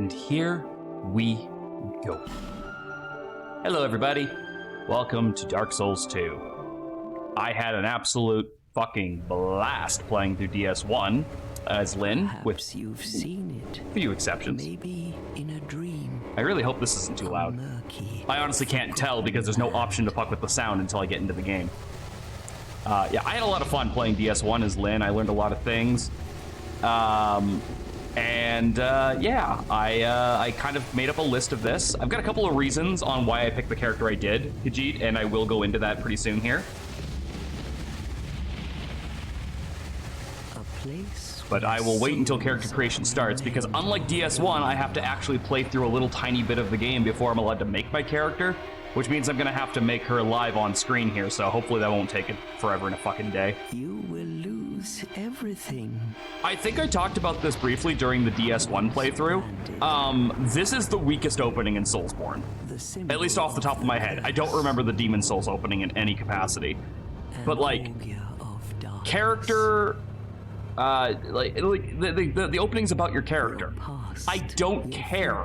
And here we go. Hello everybody, welcome to Dark Souls 2. I had an absolute fucking blast playing through DS1 as Lynn, with you've seen it. a few exceptions. Maybe in a dream. I really hope this isn't too loud. I honestly can't tell because there's no option to fuck with the sound until I get into the game. Yeah, I had a lot of fun playing DS1 as Lynn. I learned a lot of things. Yeah, I kind of made up a list of this. I've got a couple of reasons on why I picked the character I did, Khajiit, and I will go into that pretty soon here. But I will wait until character creation starts, because unlike DS1, I have to actually play through a little tiny bit of the game before I'm allowed to make my character, which means I'm going to have to make her live on screen here, so hopefully that won't take it forever in a fucking day. You will lose everything. I think I talked about this briefly during the DS1 playthrough. This is the weakest opening in Soulsborne, at least off the top of my head. I don't remember the Demon Souls opening in any capacity, but like, character... the opening's about your character. I don't care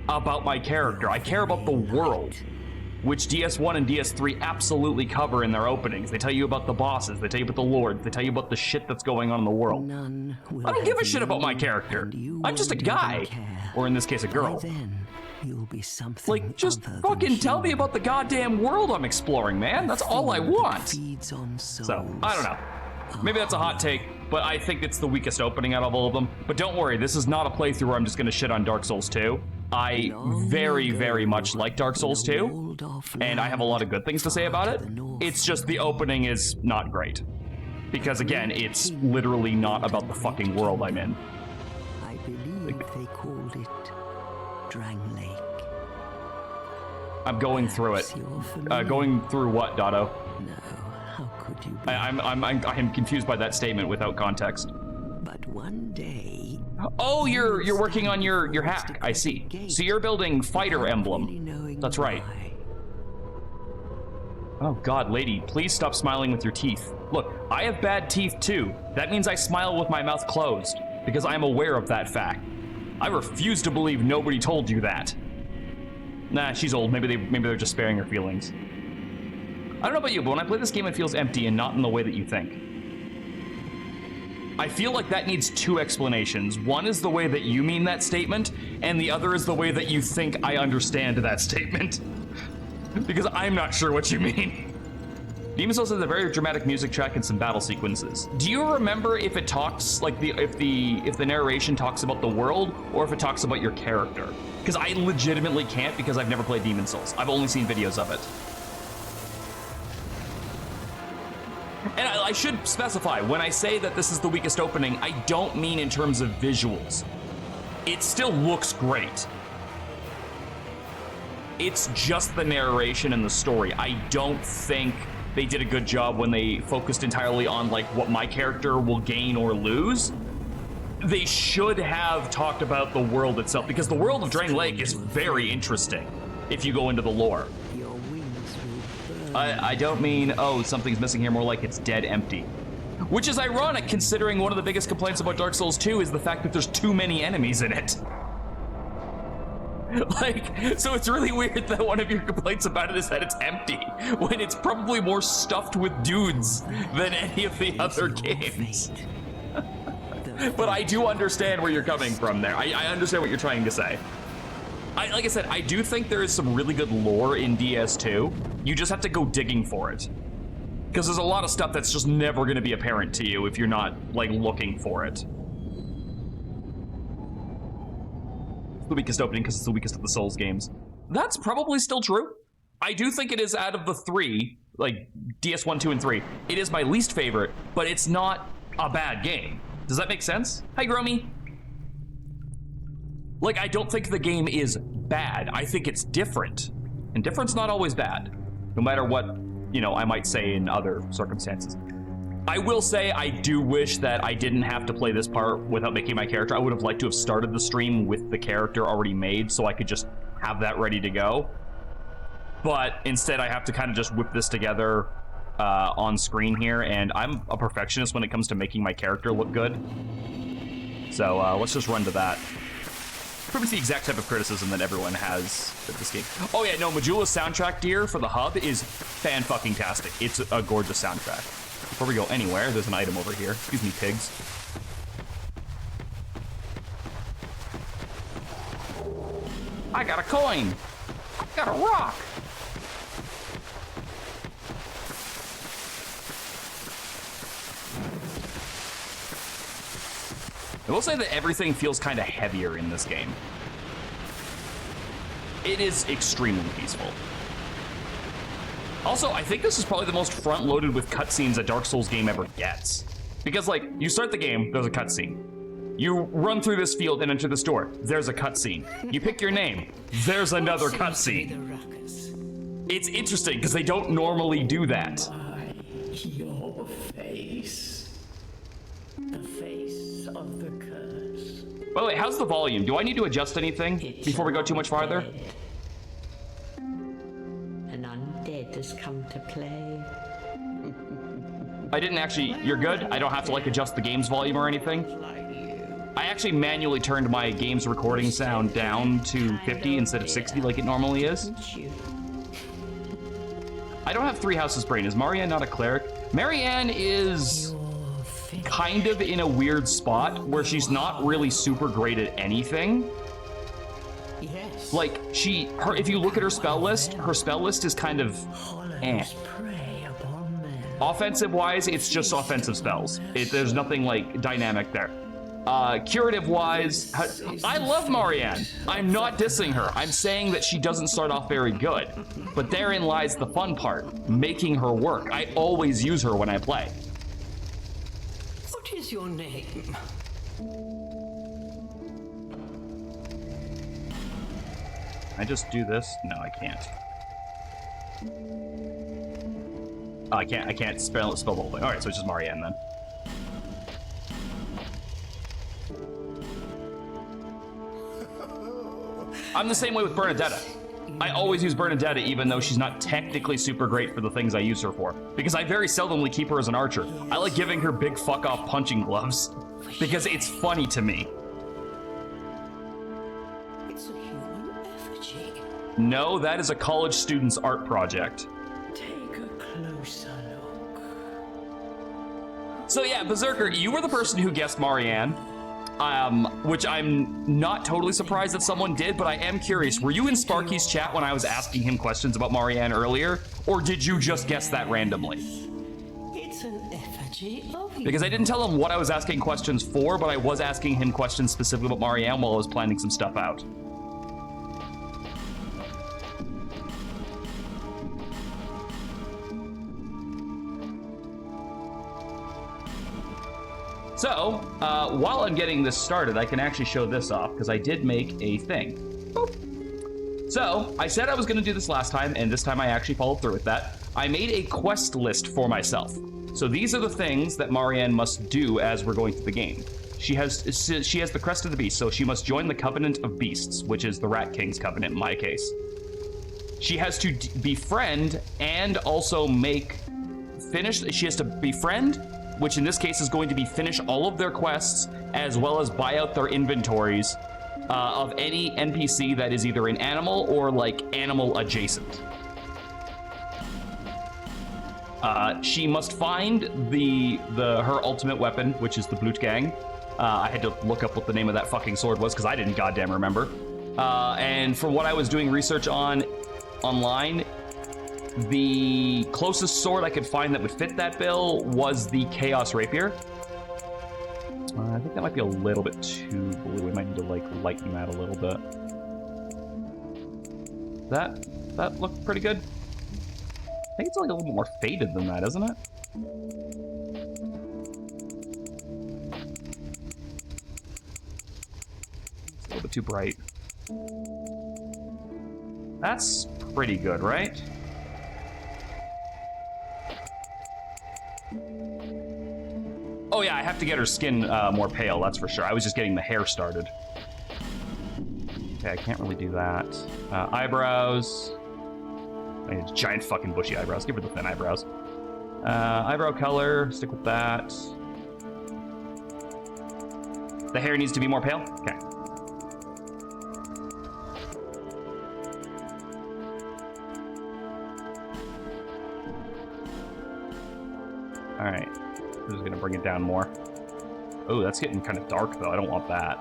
about my character. I care about the world, which DS1 and DS3 absolutely cover in their openings. They tell you about the bosses, they tell you about the lords, they tell you about the shit that's going on in the world. I don't give a shit about my character. I'm just a guy, or in this case, a girl. Like, just fucking tell me about the goddamn world I'm exploring, man. That's all I want. So, I don't know. Maybe that's a hot take, but I think it's the weakest opening out of all of them. But don't worry, this is not a playthrough where I'm just going to shit on Dark Souls 2. I very, very much like Dark Souls 2, and I have a lot of good things to say about it. It's just the opening is not great. Because again, it's literally not about the fucking world I'm in. I believe they called it Drangleic. I'm going through it. Going through what, Dotto? How could you be? I'm confused by that statement without context. But one day... Oh, you're working on your hack, I see. So you're building Fire Emblem. That's right. Oh god, lady, please stop smiling with your teeth. Look, I have bad teeth too. That means I smile with my mouth closed, because I am aware of that fact. I refuse to believe nobody told you that. Nah, she's old. Maybe they're just sparing her feelings. I don't know about you, but when I play this game, it feels empty and not in the way that you think. I feel like that needs two explanations. One is the way that you mean that statement, and the other is the way that you think I understand that statement. Because I'm not sure what you mean. Demon Souls has a very dramatic music track and some battle sequences. Do you remember if it talks, like, if the narration talks about the world, or if it talks about your character? Because I legitimately can't, because I've never played Demon Souls. I've only seen videos of it. And I should specify, when I say that this is the weakest opening, I don't mean in terms of visuals. It still looks great. It's just the narration and the story. I don't think they did a good job when they focused entirely on like what my character will gain or lose. They should have talked about the world itself, because the world of Drangleic is very interesting if you go into the lore. I don't mean, oh, something's missing here, more like it's dead empty. Which is ironic, considering one of the biggest complaints about Dark Souls 2 is the fact that there's too many enemies in it. Like, so it's really weird that one of your complaints about it is that it's empty, when it's probably more stuffed with dudes than any of the other games. But I do understand where you're coming from there. I understand what you're trying to say. Like I said, I do think there is some really good lore in DS2. You just have to go digging for it. Because there's a lot of stuff that's just never going to be apparent to you if you're not, like, looking for it. It's the weakest opening because it's the weakest of the Souls games. That's probably still true. I do think it is, out of the three, like, DS1, 2, and 3, it is my least favorite, but it's not a bad game. Does that make sense? Hi, Gromy. Like, I don't think the game is bad. I think it's different. And different's not always bad, no matter what, you know, I might say in other circumstances. I will say I do wish that I didn't have to play this part without making my character. I would have liked to have started the stream with the character already made so I could just have that ready to go. But instead I have to kind of just whip this together on screen here, and I'm a perfectionist when it comes to making my character look good. So let's just run to that. Probably the exact type of criticism that everyone has of this game. Oh yeah, no, Majula's soundtrack, dear, for the hub is fan-fucking-tastic. It's a gorgeous soundtrack. Before we go anywhere, there's an item over here. Excuse me, pigs. I got a coin. I got a rock. I will say that everything feels kind of heavier in this game. It is extremely peaceful. Also, I think this is probably the most front-loaded with cutscenes a Dark Souls game ever gets. Because, like, you start the game, there's a cutscene. You run through this field and enter this door, there's a cutscene. You pick your name, there's another cutscene. It's interesting, because they don't normally do that. Your face. The face of the curse. By the way, how's the volume? Do I need to adjust anything before we go too much farther? An undead has come to play. I didn't actually, you're good? I don't have to like adjust the game's volume or anything? I actually manually turned my game's recording sound down to 50 instead of 60 like it normally is. I don't have Three Houses Brain. Is Marianne not a cleric? Marianne is kind of in a weird spot where she's not really super great at anything. Yes. Like, if you look at her spell list is kind of eh. Offensive-wise, it's just offensive spells. There's nothing, like, dynamic there. Curative-wise, I love Marianne. I'm not dissing her. I'm saying that she doesn't start off very good. But therein lies the fun part, making her work. I always use her when I play. What is your name? I just do this? No, I can't. Oh, I can't spell the whole thing. All right, so it's just Marianne then. I'm the same way with Bernadetta. I always use Bernadetta even though she's not technically super great for the things I use her for. Because I very seldomly keep her as an archer. I like giving her big fuck-off punching gloves. Because it's funny to me. It's a human effigy. No, that is a college student's art project. Take a closer look. So yeah, Berserker, you were the person who guessed Marianne. Which I'm not totally surprised that someone did, but I am curious. Were you in Sparky's chat when I was asking him questions about Marianne earlier? Or did you just guess that randomly? It's an effigy of you. Because I didn't tell him what I was asking questions for, but I was asking him questions specifically about Marianne while I was planning some stuff out. So, while I'm getting this started, I can actually show this off, because I did make a thing. Boop. So, I said I was going to do this last time, and this time I actually followed through with that. I made a quest list for myself. So these are the things that Marianne must do as we're going through the game. She has the Crest of the Beast, so she must join the Covenant of Beasts, which is the Rat King's Covenant in my case. She has to befriend and also she has to befriend, which in this case is going to be finish all of their quests, as well as buy out their inventories of any NPC that is either an animal or like animal adjacent. She must find her ultimate weapon, which is the Blutgang. I had to look up what the name of that fucking sword was because I didn't goddamn remember. And from what I was doing research on online, the closest sword I could find that would fit that bill was the Chaos Rapier. I think that might be a little bit too blue. We might need to like lighten that a little bit. That looked pretty good. I think it's like a little more faded than that, isn't it? It's a little bit too bright. That's pretty good, right? Oh yeah, I have to get her skin more pale, that's for sure. I was just getting the hair started. Okay, I can't really do that. Eyebrows. I need giant fucking bushy eyebrows. Give her the thin eyebrows. Eyebrow color, stick with that. The hair needs to be more pale? Okay. All right, we're just gonna bring it down more. Oh, that's getting kind of dark though. I don't want that.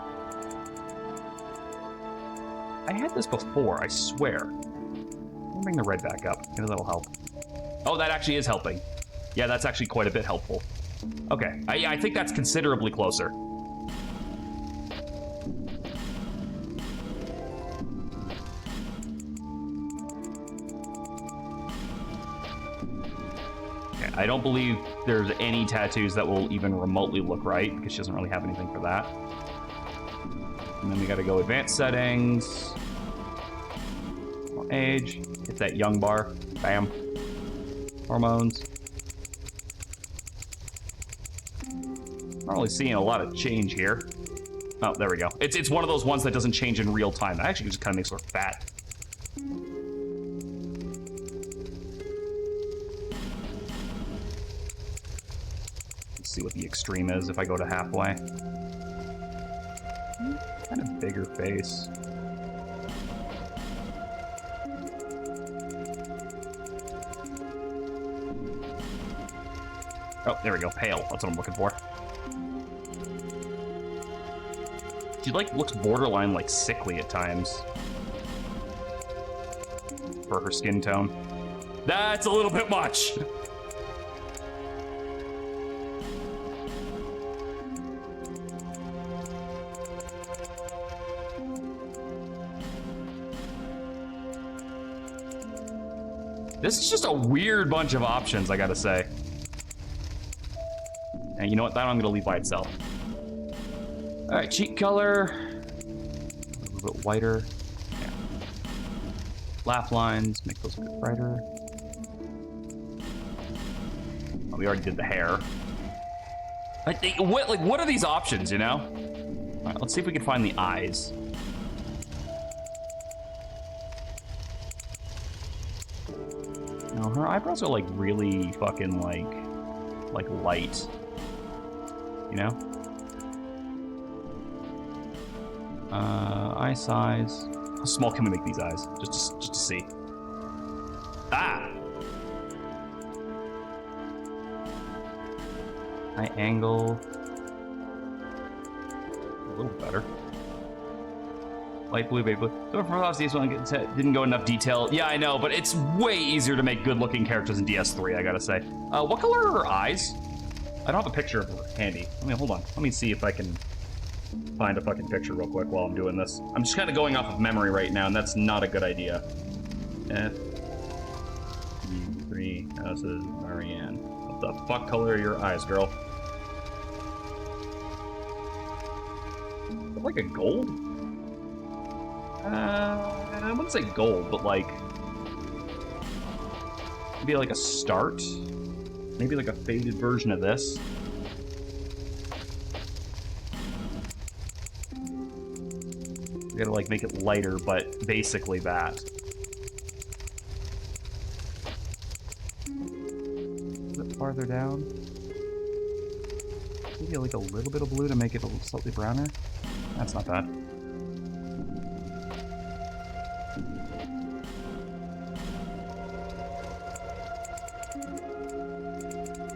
I had this before, I swear. Let me bring the red back up. Maybe that'll help. Oh, that actually is helping. Yeah, that's actually quite a bit helpful. Okay, I think that's considerably closer. Okay, I don't believe there's any tattoos that will even remotely look right, because she doesn't really have anything for that. And then we gotta go advanced settings. Age. Hit that young bar. Bam. Hormones. Not really seeing a lot of change here. Oh, there we go. It's one of those ones that doesn't change in real time. That actually just kind of makes her fat. Let's see what the extreme is if I go to halfway. Kind of bigger face. Oh, there we go. Pale. That's what I'm looking for. She, like, looks borderline, like, sickly at times. For her skin tone. That's a little bit much! This is just a weird bunch of options, I gotta say. And you know what? That I'm gonna leave by itself. All right, cheek color. A little bit whiter. Yeah. Laugh lines, make those a bit brighter. Oh, we already did the hair. What are these options, you know? All right, let's see if we can find the eyes. No, her eyebrows are like really fucking like light. You know? Eye size. How small can we make these eyes? Just to see. Ah! Eye angle. A little better. Light blue, baby blue. So for last DS1 didn't go enough detail. Yeah, I know, but it's way easier to make good-looking characters in DS3, I gotta say. What color are her eyes? I don't have a picture of her handy. I mean, hold on. Let me see if I can find a fucking picture real quick while I'm doing this. I'm just kind of going off of memory right now, and that's not a good idea. F3, this is Marianne. What the fuck color are your eyes, girl? Like a gold? I wouldn't say gold, but like maybe like a start. Maybe like a faded version of this. We gotta like make it lighter, but basically that. A bit farther down. Maybe like a little bit of blue to make it a little slightly browner. That's not bad.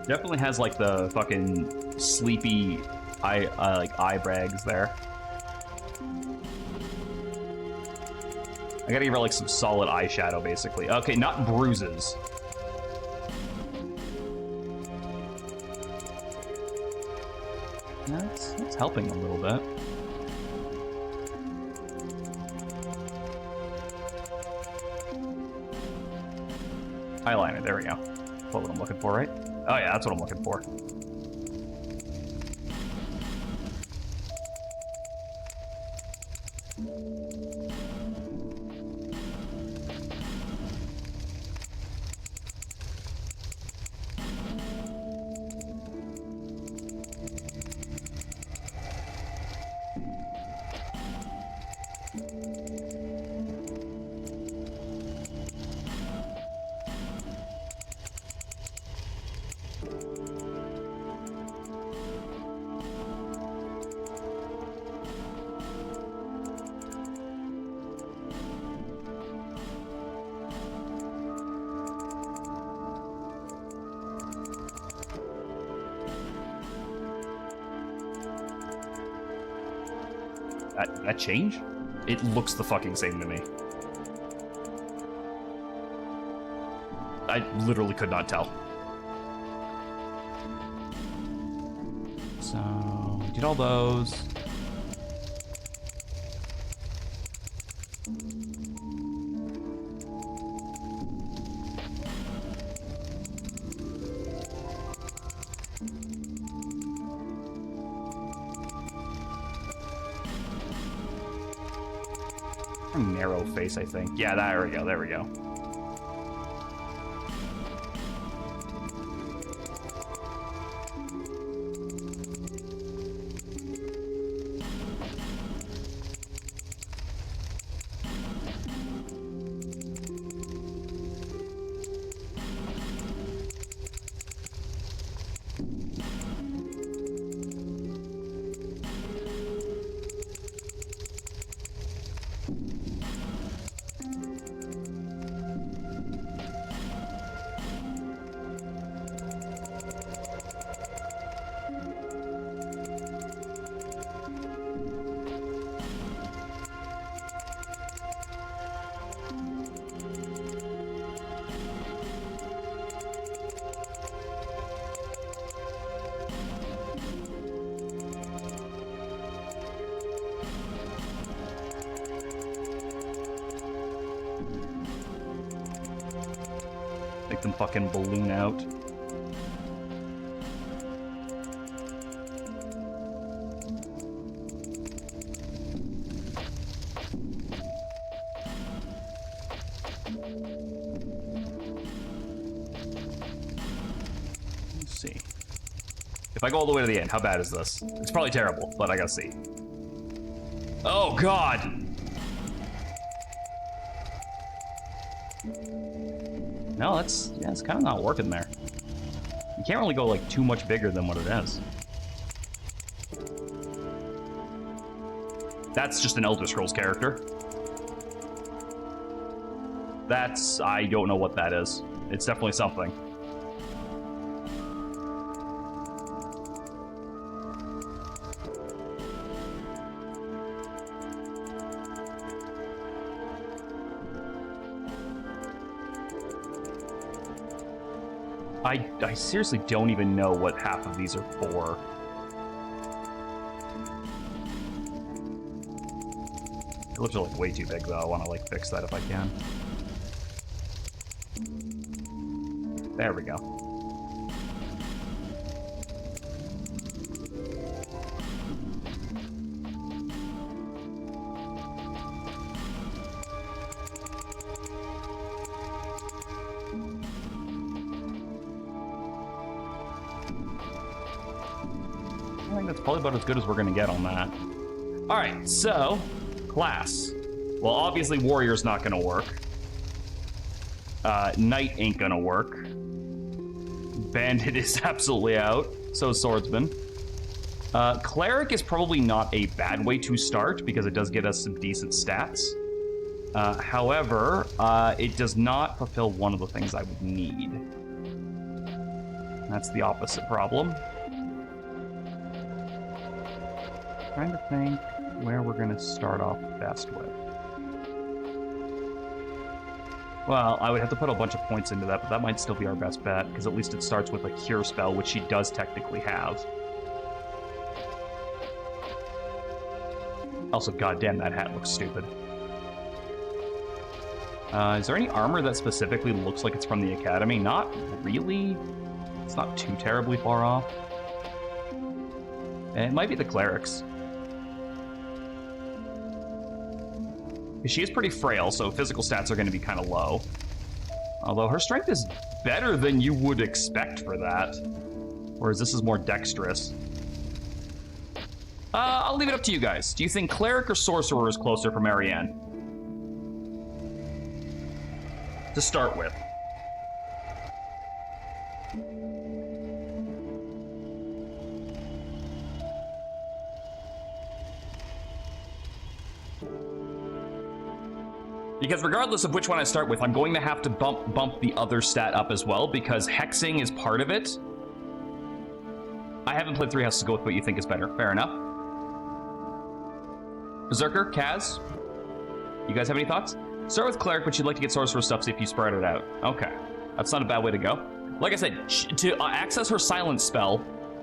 Definitely has like the fucking sleepy eye bags there. I gotta give her like some solid eyeshadow basically. Okay, not bruises. That's helping a little bit. Eyeliner, there we go. That's what I'm looking for, right? Oh yeah, that's what I'm looking for. That change? It looks the fucking same to me. I literally could not tell. So, we did all those. Narrow face, I think. Yeah, there we go, there we go. Make them fucking balloon out. Let's see. If I go all the way to the end, how bad is this? It's probably terrible, but I gotta see. Oh, God! No, it's kind of not working there. You can't really go like too much bigger than what it is. That's just an Elder Scrolls character. I don't know what that is. It's definitely something. I seriously don't even know what half of these are for. It looks like way too big though. I want to like fix that if I can. There we go. Probably about as good as we're gonna get on that. All right, so class. Well, obviously warrior's not gonna work. Knight ain't gonna work. Bandit is absolutely out. So is swordsman. Cleric is probably not a bad way to start because it does get us some decent stats. However, it does not fulfill one of the things I would need. That's the opposite problem. Trying to think where we're going to start off best with. Well, I would have to put a bunch of points into that, but that might still be our best bet, because at least it starts with a cure spell, which she does technically have. Also, goddamn, that hat looks stupid. Is there any armor that specifically looks like it's from the Academy? Not really. It's not too terribly far off. And it might be the clerics. She is pretty frail, so physical stats are going to be kind of low. Although her strength is better than you would expect for that. Whereas this is more dexterous. I'll leave it up to you guys. Do you think cleric or sorcerer is closer for Marianne? To start with. Because regardless of which one I start with, I'm going to have to bump the other stat up as well, because hexing is part of it. I haven't played 3 Houses to go with what you think is better. Fair enough. Berserker, Kaz, you guys have any thoughts? Start with Cleric, but you'd like to get Sorcerer stuff so if you spread it out. Okay, that's not a bad way to go. Like I said, to access her Silence spell,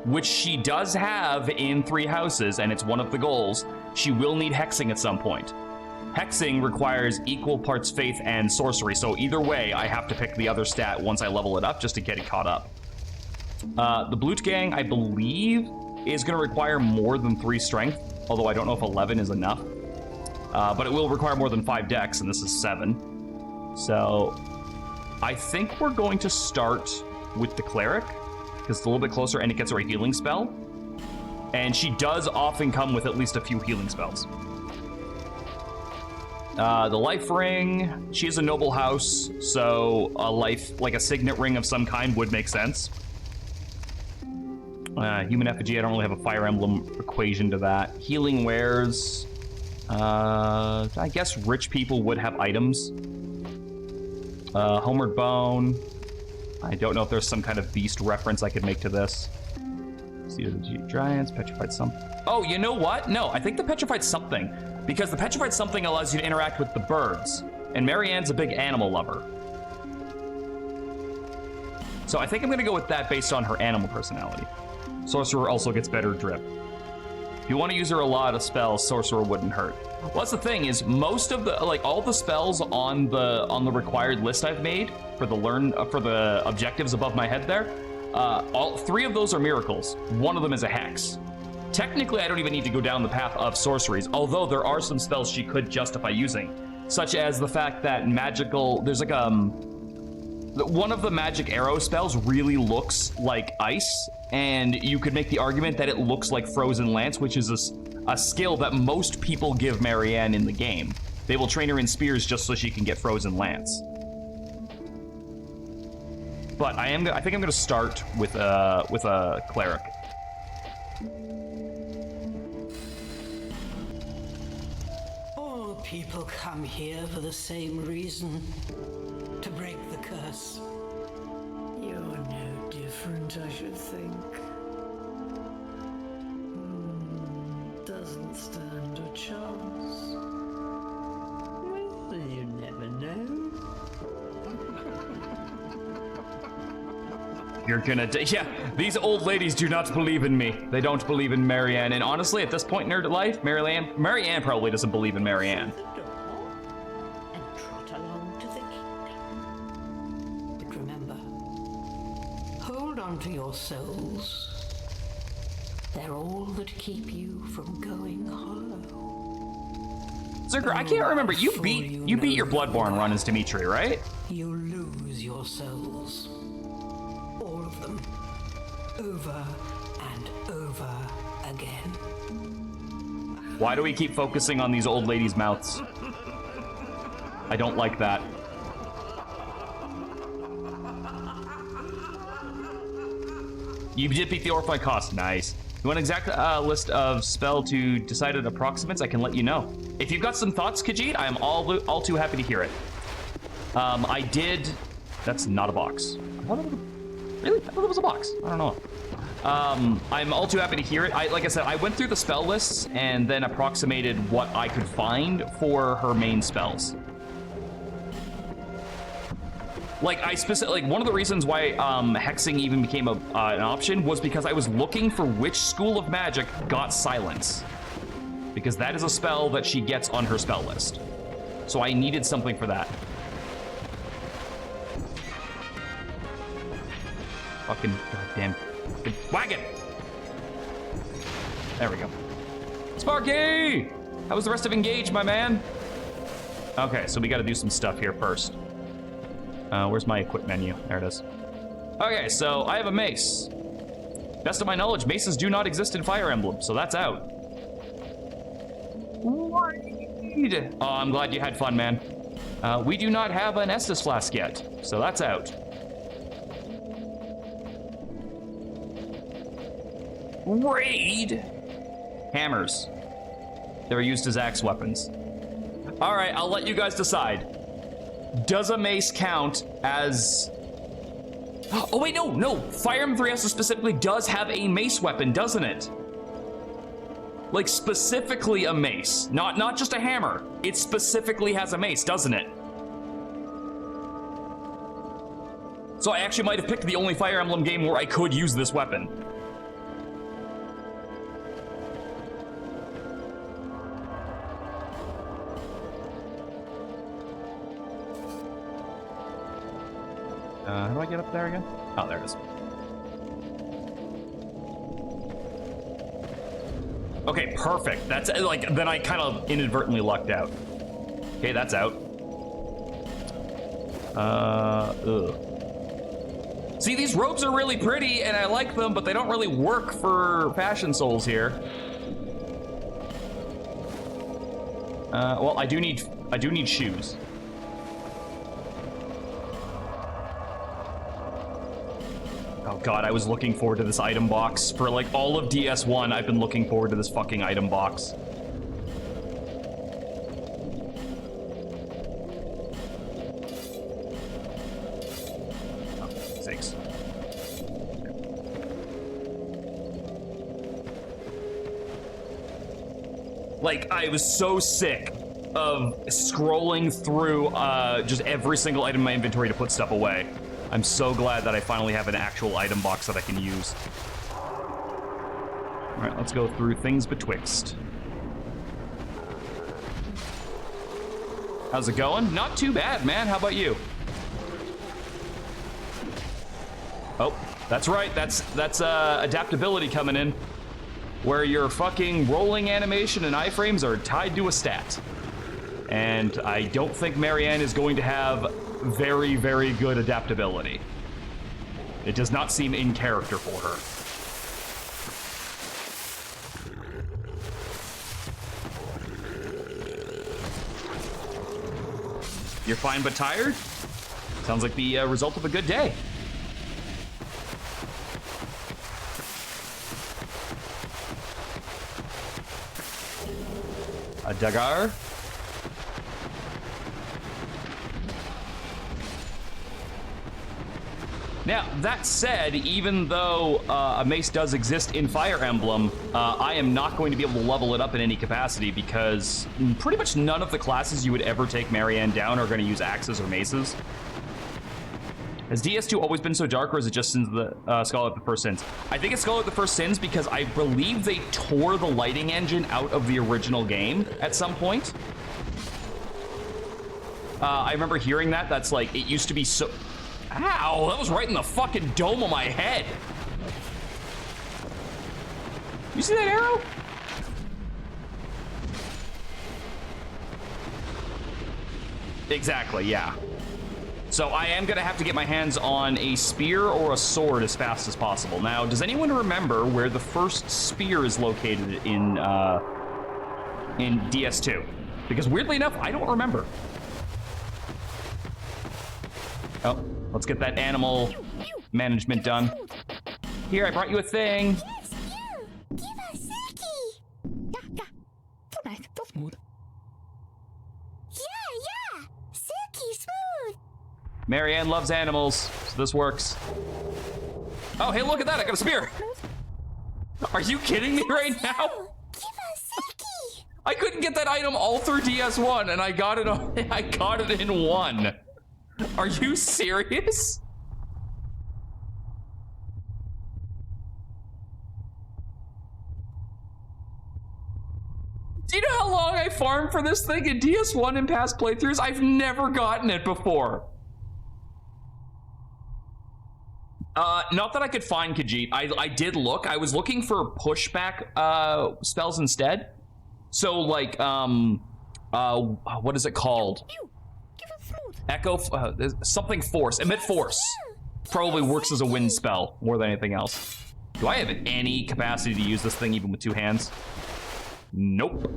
which she does have in 3 houses, and it's one of the goals, she will need Hexing at some point. Hexing requires equal parts Faith and Sorcery, so either way, I have to pick the other stat once I level it up just to get it caught up. The Blutgang, I believe, is going to require more than 3 Strength, although I don't know if 11 is enough. But it will require more than 5 Dex, and this is 7. So I think we're going to start with the Cleric, because it's a little bit closer and it gets her a healing spell. And she does often come with at least a few healing spells. The Life Ring, she is a noble house, so a life, like a signet ring of some kind would make sense. Human effigy, I don't really have a Fire Emblem equation to that. Healing wares, I guess rich people would have items. Homeward Bone, I don't know if there's some kind of beast reference I could make to this. Seed of the Giants, Petrified Something. Oh, you know what? No, I think the Petrified Something, because the Petrified Something allows you to interact with the birds, and Marianne's a big animal lover. So I think I'm gonna go with that based on her animal personality. Sorcerer also gets better drip. If you want to use her a lot of spells, Sorcerer wouldn't hurt. Well, that's the thing is most of the, like all the spells on the required list I've made for the objectives above my head there, all 3 of those are miracles. 1 of them is a hex. Technically, I don't even need to go down the path of sorceries, although there are some spells she could justify using, such as the fact that there's like one of the magic arrow spells really looks like ice, and you could make the argument that it looks like Frozen Lance, which is a skill that most people give Marianne in the game. They will train her in spears just so she can get Frozen Lance. But I think I'm gonna start with a Cleric. All people come here for the same reason. To break the curse. You're no different, I should think. Doesn't stand a chance. Well, you never know. You're gonna yeah, these old ladies do not believe in me. They don't believe in Marianne, and honestly, at this point in her life, Marianne probably doesn't believe in Marianne. To your souls. They're all that keep you from going hollow. Zerker, I can't remember. You beat your Bloodborne run as Dimitri, right? You lose your souls. All of them. Over and over again. Why do we keep focusing on these old ladies' mouths? I don't like that. You did beat the Orphan cost. Nice. You want an exact list of spell to decided approximates? I can let you know. If you've got some thoughts, Khajiit, I am all too happy to hear it. I did. That's not a box. Really? I thought it was a box. I don't know. I'm all too happy to hear it. Like I said, I went through the spell lists and then approximated what I could find for her main spells. Like, one of the reasons why hexing even became an option was because I was looking for which school of magic got silence. Because that is a spell that she gets on her spell list. So I needed something for that. Fucking goddamn wagon! There we go. Sparky! How was the rest of Engage, my man? Okay, so we gotta do some stuff here first. Where's my equip menu? There it is. Okay, so I have a mace. Best of my knowledge, maces do not exist in Fire Emblem, so that's out. Oh, I'm glad you had fun, man. We do not have an Estus flask yet, so that's out. Raid! Hammers. They're used as axe weapons. All right, I'll let you guys decide. Does a mace count as... Oh wait, no. Fire Emblem 3 specifically does have a mace weapon, doesn't it? Like, specifically a mace. Not just a hammer. It specifically has a mace, doesn't it? So I actually might have picked the only Fire Emblem game where I could use this weapon. How do I get up there again? Oh, there it is. Okay, perfect. That's like, then I kind of inadvertently lucked out. Okay, that's out. Ugh. See, these robes are really pretty and I like them, but they don't really work for Fashion Souls here. Well, I do need shoes. Oh god, I was looking forward to this item box. For like all of DS1, I've been looking forward to this fucking item box. Oh, sakes. Like, I was so sick of scrolling through just every single item in my inventory to put stuff away. I'm so glad that I finally have an actual item box that I can use. All right, let's go through things betwixt. How's it going? Not too bad, man. How about you? Oh, that's right. That's adaptability coming in, where your fucking rolling animation and iframes are tied to a stat. And I don't think Marianne is going to have very, very good adaptability. It does not seem in character for her. You're fine but tired? Sounds like the result of a good day. A dagar? Now, that said, even though a mace does exist in Fire Emblem, I am not going to be able to level it up in any capacity because pretty much none of the classes you would ever take Marianne down are going to use axes or maces. Has DS2 always been so dark, or is it just since the Scholar the First Sins? I think it's Scholar the First Sins because I believe they tore the lighting engine out of the original game at some point. I remember hearing that. That's like, it used to be so... Ow, that was right in the fucking dome of my head. You see that arrow? Exactly, yeah. So I am gonna have to get my hands on a spear or a sword as fast as possible. Now, does anyone remember where the first spear is located in DS2? Because weirdly enough, I don't remember. Oh, let's get that animal management done. Here, I brought you a thing. Yes, you! Give us Silky! Smooth. Yeah! Silky smooth! Marianne loves animals, so this works. Oh, hey, look at that, I got a spear. Are you kidding me right now? Give us Silky! I couldn't get that item all through DS1, and I got it in one. Are you serious? Do you know how long I farmed for this thing in DS1 in past playthroughs? I've never gotten it before. Not that I could find Khajiit. I did look. I was looking for pushback spells instead. So like, what is it called? Echo, something force, emit force. Probably works as a wind spell more than anything else. Do I have any capacity to use this thing even with two hands? Nope.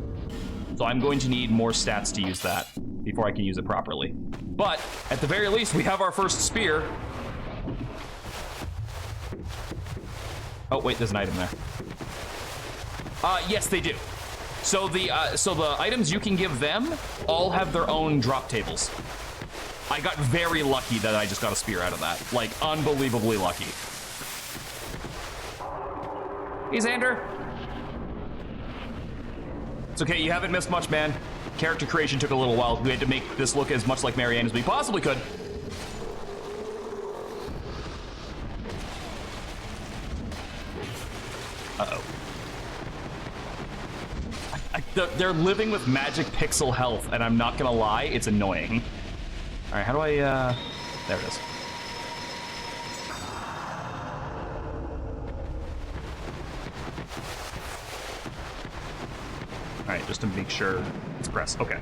So I'm going to need more stats to use that before I can use it properly. But at the very least, we have our first spear. Oh wait, there's an item there. Yes, they do. So the items you can give them all have their own drop tables. I got very lucky that I just got a spear out of that. Like, unbelievably lucky. Hey, Xander. It's okay, you haven't missed much, man. Character creation took a little while. We had to make this look as much like Marianne as we possibly could. Uh-oh. They're living with magic pixel health, and I'm not gonna lie, it's annoying. All right, how do I, there it is. All right, just to make sure it's pressed. Okay.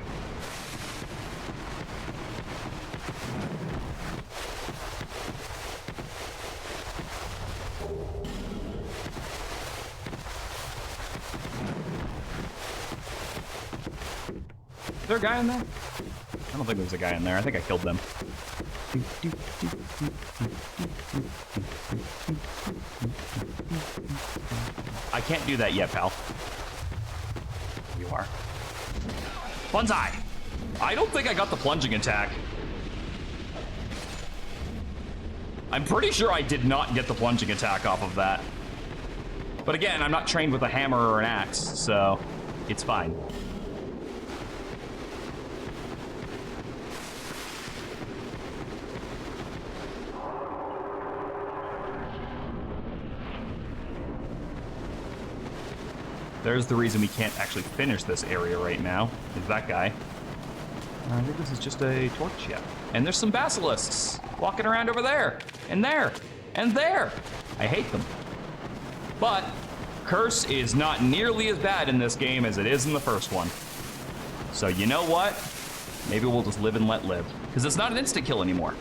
Is there a guy in there? I don't think there's a guy in there. I think I killed them. I can't do that yet, pal. You are. Bonsai! I don't think I got the plunging attack. I'm pretty sure I did not get the plunging attack off of that. But again, I'm not trained with a hammer or an axe, so it's fine. There's the reason we can't actually finish this area right now, is that guy. I think this is just a torch, yeah. And there's some basilisks walking around over there, and there, and there. I hate them. But Curse is not nearly as bad in this game as it is in the first one. So you know what? Maybe we'll just live and let live, because it's not an instant kill anymore.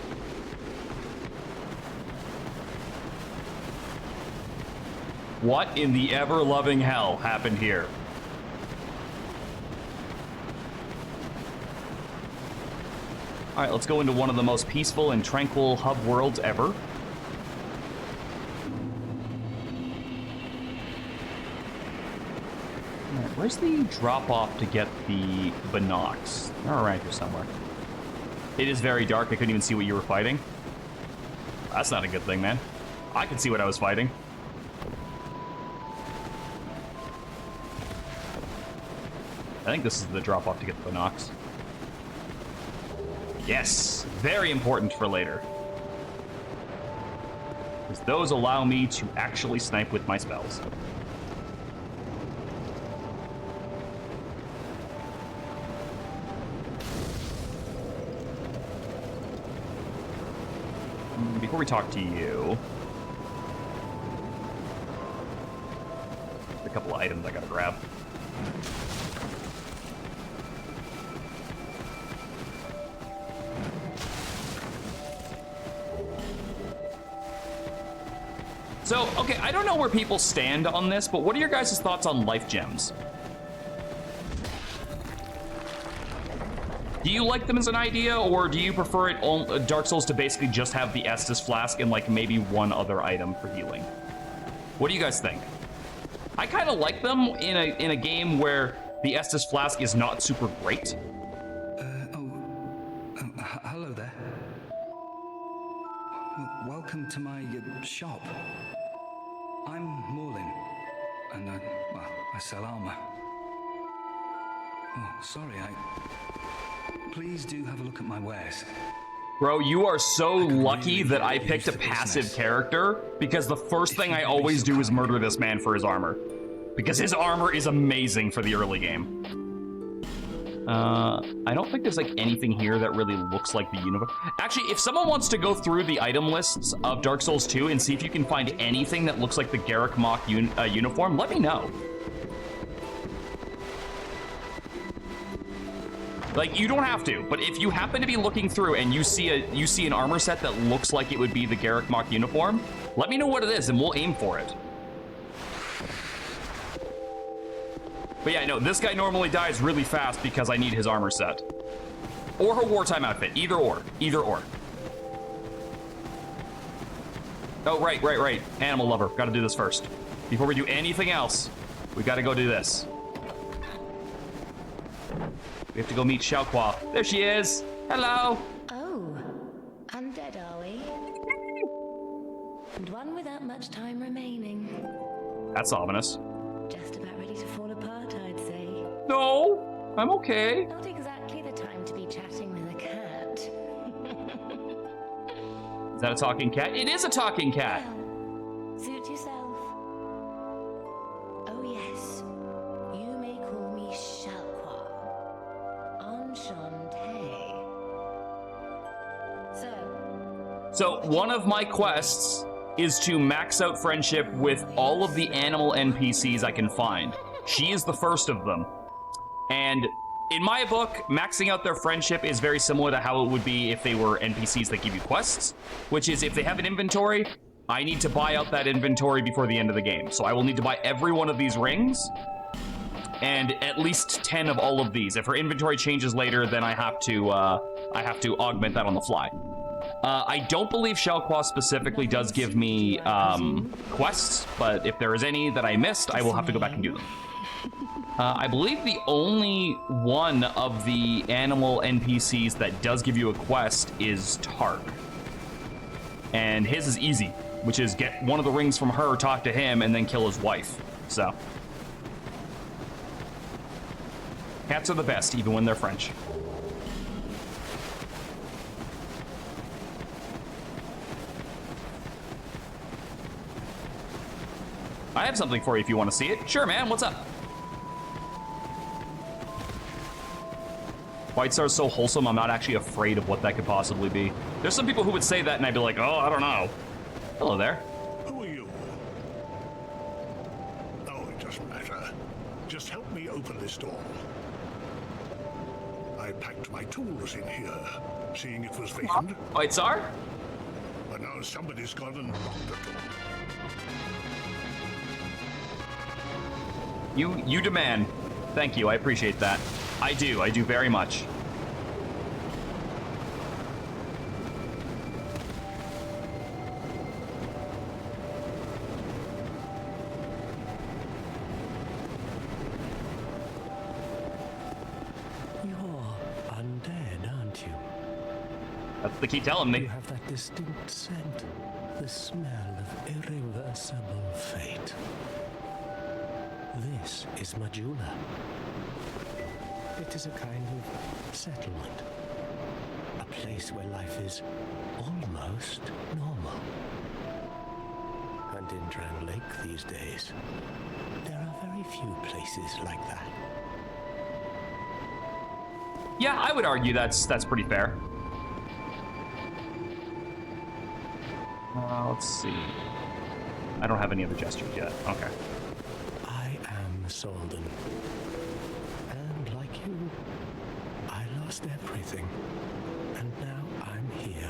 What in the ever-loving hell happened here? All right, let's go into one of the most peaceful and tranquil hub worlds ever. All right, where's the drop-off to get the binocs? They're around here somewhere. It is very dark. I couldn't even see what you were fighting. That's not a good thing, man. I could see what I was fighting. I think this is the drop-off to get the binocs. Yes, very important for later. Because those allow me to actually snipe with my spells. Before we talk to you, a couple of items I gotta grab. So, okay, I don't know where people stand on this, but what are your guys' thoughts on life gems? Do you like them as an idea, or do you prefer it Dark Souls to basically just have the Estus Flask and like maybe one other item for healing? What do you guys think? I kind of like them in a game where the Estus Flask is not super great. Hello there. Welcome to my shop. I'm Morlin, and well, I sell armor. Oh, sorry, Please do have a look at my wares. Bro, you are so lucky that I picked a passive character, because the first thing I always do is murder this man for his armor. Because his armor is amazing for the early game. I don't think there's like anything here that really looks like the universe. Actually, if someone wants to go through the item lists of Dark Souls 2 and see if you can find anything that looks like the Garrick Mach uniform, let me know. Like, you don't have to, but if you happen to be looking through and you see an armor set that looks like it would be the Garrick Mach uniform, let me know what it is and we'll aim for it. But yeah, no, this guy normally dies really fast because I need his armor set. Or her wartime outfit, either or. Oh, right. Animal lover, gotta do this first. Before we do anything else, we gotta go do this. We have to go meet Xiaoqua. There she is. Hello. Oh, undead, are we? And one without much time remaining. That's ominous. Just about ready to fall apart, I'd say. No, I'm okay. Not exactly the time to be chatting with a cat. Is that a talking cat? It is a talking cat. Well, suit yourself. Oh yes, you may call me Shalqua. Enchanté. So one of my quests is to max out friendship with all of the animal NPCs I can find. She is the first of them. And in my book, maxing out their friendship is very similar to how it would be if they were NPCs that give you quests, which is if they have an inventory, I need to buy out that inventory before the end of the game. So I will need to buy every one of these rings and at least 10 of all of these. If her inventory changes later, then I have to augment that on the fly. I don't believe Shalqua specifically does give me quests, but if there is any that I missed, I will have to go back and do them. I believe the only one of the animal NPCs that does give you a quest is Tark. And his is easy, which is get one of the rings from her, talk to him, and then kill his wife. So. Cats are the best, even when they're French. I have something for you if you want to see it. Sure, man, what's up? White Star's so wholesome, I'm not actually afraid of what that could possibly be. There's some people who would say that and I'd be like, oh, I don't know. Hello there. Who are you? Oh, it doesn't matter. Just help me open this door. I packed my tools in here, seeing it was vacant. White Star? But now somebody's gone and locked the door. You demand. Thank you, I appreciate that. I do very much. You're undead, aren't you? That's what they keep telling me. You have that distinct scent, the smell of irreversible fate. This is Majula. It is a kind of settlement. A place where life is almost normal. And in Drangleic these days, there are very few places like that. Yeah, I would argue that's pretty fair. Let's see. I don't have any other gestures yet. Okay. I am Solden. And like you, I lost everything. And now I'm here.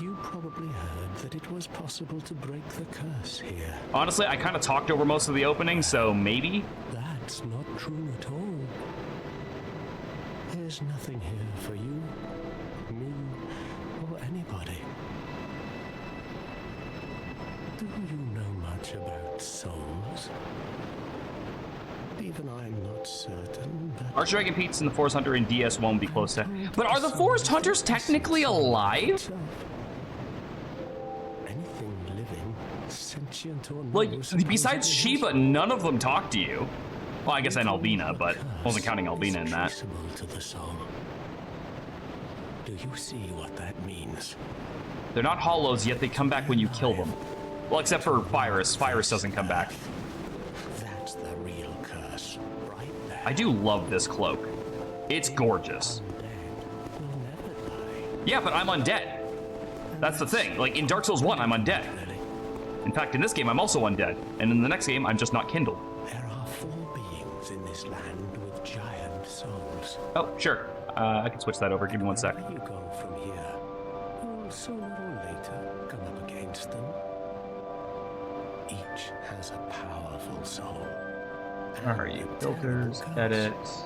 You probably heard that it was possible to break the curse here. Honestly, I kind of talked over most of the opening, so maybe? That's not true at all. There's nothing here for you, me, or anybody. Do you know much about souls? Even I'm not certain, but... Archdragon Pete's and the Forest Hunter in DS won't be close to... But are the Forest Hunters technically alive? Anything living, sentient or Like, no, besides Shiva, none of them talk to you. Well, I guess and Albina, but I wasn't counting Albina in that. To the soul. Do you see what that means? They're not hollows, yet they come back when you kill them. Well, except for Virus. Virus doesn't come back. That's the real curse, right there. I do love this cloak. It's gorgeous. Undead will never die. Yeah, but I'm undead. That's the thing. Like, in Dark Souls 1, I'm undead. In fact, in this game, I'm also undead. And in the next game, I'm just not kindled. There are 4 beings in this land with giant souls. Oh, sure. I can switch that over. Give me 1 sec. Wherever you go from here, you'll sooner or later come up against them. Each has a powerful soul. Where are you? Filters, edits.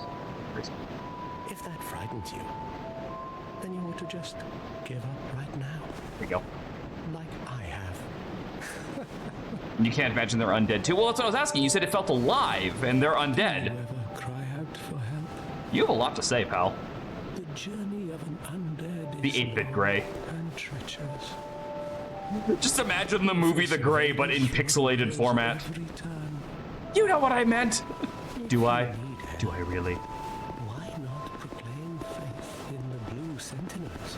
If that frightens you, then you ought to just give up right now, There we go. like I have. You can't imagine they're undead too. Well, that's what I was asking. You said it felt alive, and they're undead. You ever cry out for help? You have a lot to say, pal. The journey of an undead The is 8-bit long gray. and treacherous. Just imagine the movie The Gray, but in pixelated format. Every turn. You know what I meant. Do I? Do I really? Why not proclaim faith in the Blue Sentinels?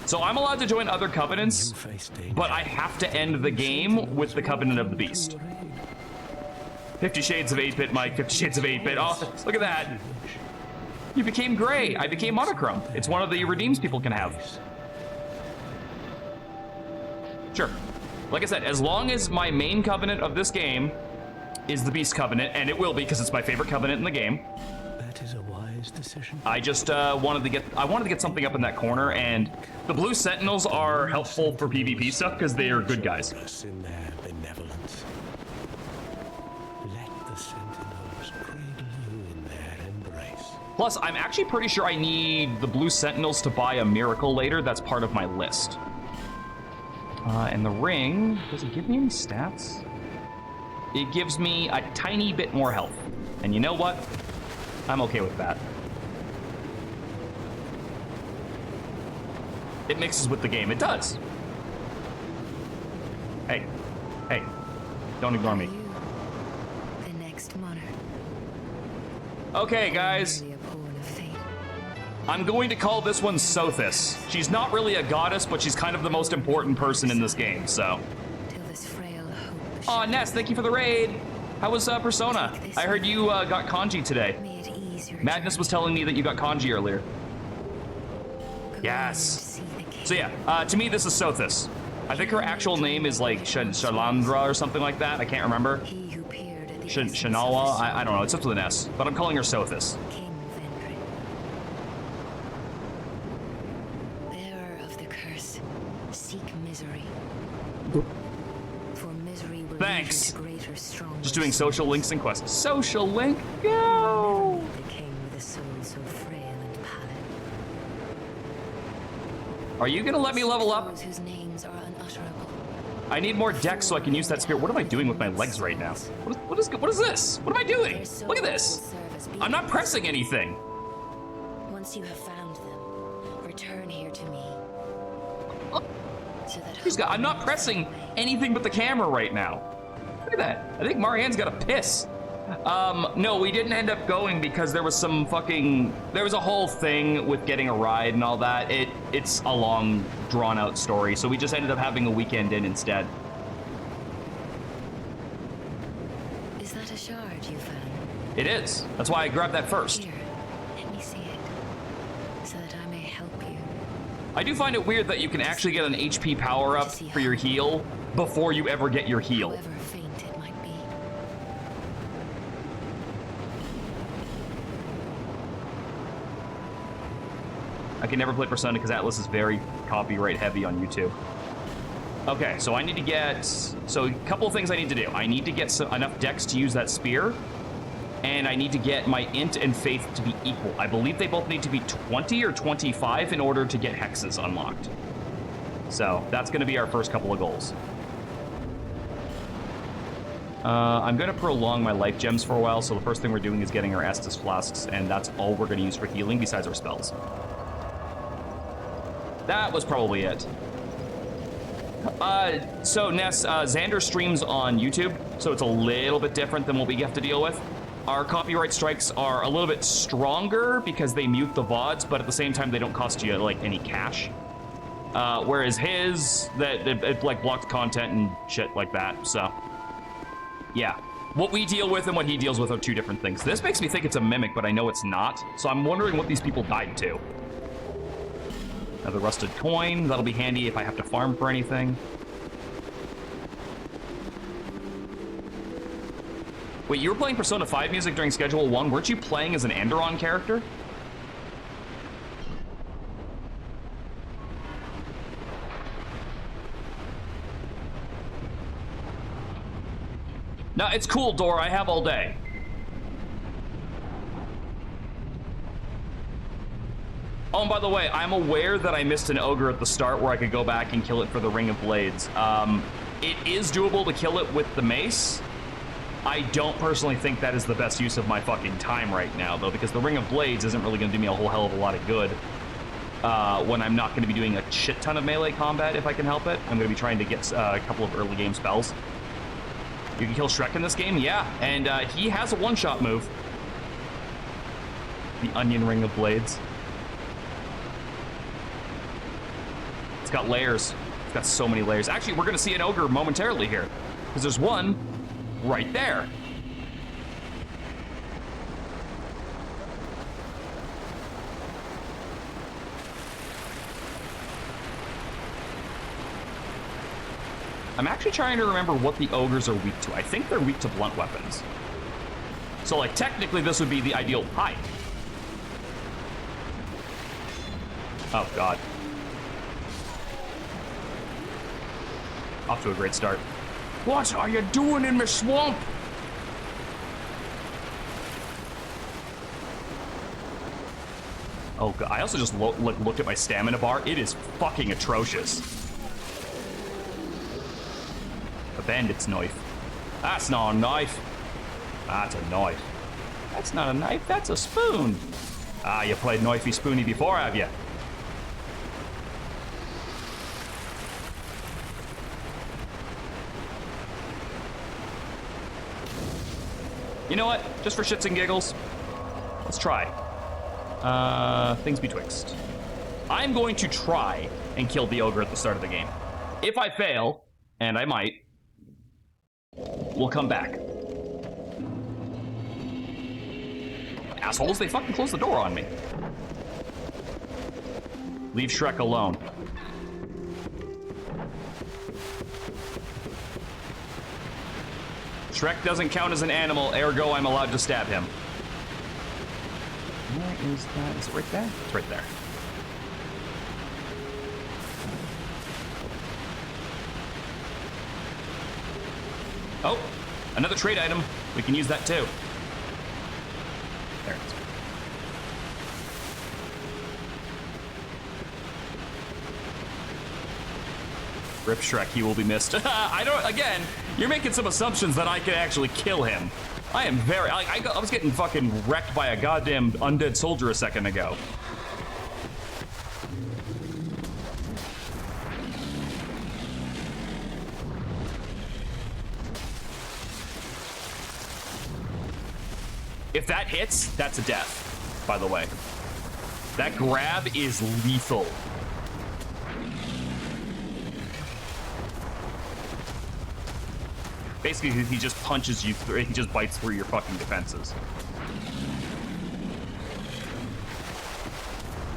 So I'm allowed to join other covenants, You face danger. but I have to end the game with the Covenant of the Beast. 50 Shades of 8-Bit, Mike. 50 Shades of 8-Bit. Oh, look at that. You became gray. I became monochrome. It's one of the redeems people can have. Sure. Like I said, as long as my main covenant of this game is the Beast Covenant, and it will be because it's my favorite covenant in the game. That is a wise decision. I just wanted to get something up in that corner, and the Blue Sentinels are helpful for PvP stuff because they are good guys. In their benevolence. Let the Sentinels cradle you in their embrace. Plus, I'm actually pretty sure I need the Blue Sentinels to buy a miracle later. That's part of my list. And the ring, does it give me any stats? It gives me a tiny bit more health. And you know what? I'm okay with that. It mixes with the game. It does. Hey. Hey. Don't ignore me. The next monarch. Okay, guys. Only a pawn of fate. I'm going to call this one Sothis. She's not really a goddess, but she's kind of the most important person in this game, so. Till this frail hope Aw, Ness, thank you for the raid. How was Persona? I heard you got kanji today. made easier. Madness was telling me that you got kanji earlier. Go Yes. on and see the king. So yeah, to me this is Sothis. I think her actual name is like Shalandra or something like that. I can't remember. He who peered at the essence of Shanawa? the I don't know. It's up to an S, but I'm calling her Sothis. King Vendrick. Bearer of the curse, seek misery. For misery will Thanks. lead you to greater, stronger Just doing souls. social links and quests. Social link, go! The king with a soul so frail and pallid. Are you gonna let me level up? Those whose names are unutterable. I need more dex so I can use that spear. What am I doing with my legs right now? What is this? What am I doing? Their souls Look at will this. serve as I'm not beacons. pressing anything. Once you have found them, return here to me. So that She's got, I'm not pressing anything but the camera right now. Look at that. I think Marianne's got a piss. No, we didn't end up going because there was there was a whole thing with getting a ride and all that. It's a long, drawn out story, so we just ended up having a weekend in instead. Is that a shard you found? It is. That's why I grabbed that first. Here, let me see it, so that I may help you. I do find it weird that you can actually get an HP power up for your heal before you ever get your heal. However faint it might be. I can never play Persona because Atlas is very copyright heavy on YouTube. Okay, so I need to get... So a couple of things I need to do. I need to get enough dex to use that spear, and I need to get my int and faith to be equal. I believe they both need to be 20 or 25 in order to get hexes unlocked. So that's going to be our first couple of goals. I'm going to prolong my life gems for a while, so the first thing we're doing is getting our Estus flasks, and that's all we're going to use for healing besides our spells. That was probably it. So Ness, Xander streams on YouTube, so it's a little bit different than what we have to deal with. Our copyright strikes are a little bit stronger because they mute the VODs, but at the same time they don't cost you like any cash. Whereas his, it like blocked content and shit like that, so. Yeah, what we deal with and what he deals with are two different things. This makes me think it's a mimic, but I know it's not, so I'm wondering what these people died to. Another rusted coin, that'll be handy if I have to farm for anything. Wait, you were playing Persona 5 music during Schedule 1, weren't you playing as an Enderon character? No, it's cool, Dora. I have all day. Oh, and by the way, I'm aware that I missed an ogre at the start where I could go back and kill it for the Ring of Blades. It is doable to kill it with the mace. I don't personally think that is the best use of my fucking time right now, though, because the Ring of Blades isn't really going to do me a whole hell of a lot of good. when I'm not going to be doing a shit ton of melee combat if I can help it. I'm going to be trying to get a couple of early game spells. You can kill Shrek in this game? Yeah, and he has a one-shot move. The onion ring of blades. It's got layers. It's got so many layers. Actually, we're going to see an ogre momentarily here, because there's one right there. I'm actually trying to remember what the ogres are weak to. I think they're weak to blunt weapons. So, like, technically this would be the ideal... Hi. Oh, God. Off to a great start. What are you doing in the swamp? Oh, God. I also just looked at my stamina bar. It is fucking atrocious. A bandit's knife. That's not a knife. That's a knife. That's not a knife, that's a spoon. Ah, you played knifey spoony before, have you? You know what? Just for shits and giggles, let's try. Things betwixt. I'm going to try and kill the ogre at the start of the game. If I fail, and I might, we'll come back. Assholes, they fucking closed the door on me. Leave Shrek alone. Shrek doesn't count as an animal, ergo I'm allowed to stab him. Where is that? Is it right there? It's right there. Oh, another trade item. We can use that too. There it is. Rip Shrek, he will be missed. Again, you're making some assumptions that I can actually kill him. I am very, I was getting fucking wrecked by a goddamn undead soldier a second ago. If that hits, that's a death, by the way. That grab is lethal. Basically, he just punches you through, he just bites through your fucking defenses.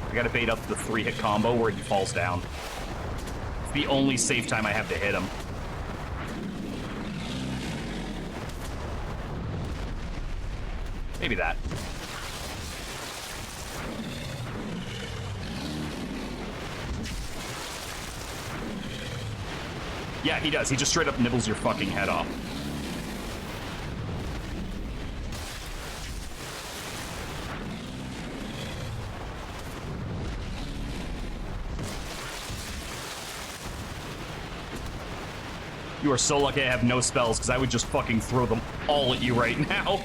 I gotta bait up the 3-hit combo where he falls down. It's the only safe time I have to hit him. Maybe that. Yeah, he does. He just straight up nibbles your fucking head off. You are so lucky I have no spells, because I would just fucking throw them all at you right now.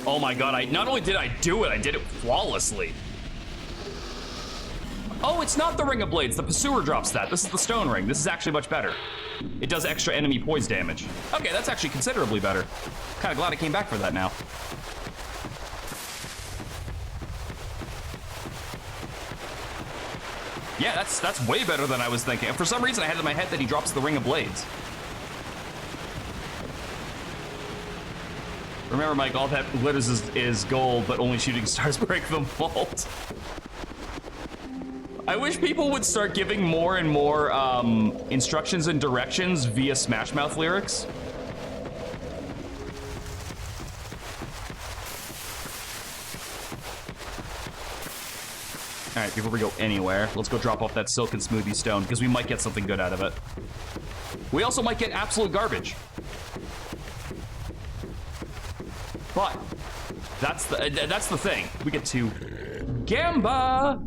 Oh my god, not only did I do it, I did it flawlessly. Oh, it's not the Ring of Blades. The Pursuer drops that. This is the Stone Ring. This is actually much better. It does extra enemy poise damage. Okay, that's actually considerably better. Kind of glad I came back for that now. Yeah, that's way better than I was thinking. For some reason, I had in my head that he drops the Ring of Blades. Remember, Mike, all that glitters is gold, but only shooting stars break the mold. I wish people would start giving more and more instructions and directions via Smash Mouth lyrics. All right, before we go anywhere, let's go drop off that Silken Smoothie Stone, because we might get something good out of it. We also might get absolute garbage. But that's the thing. We get to Gamba.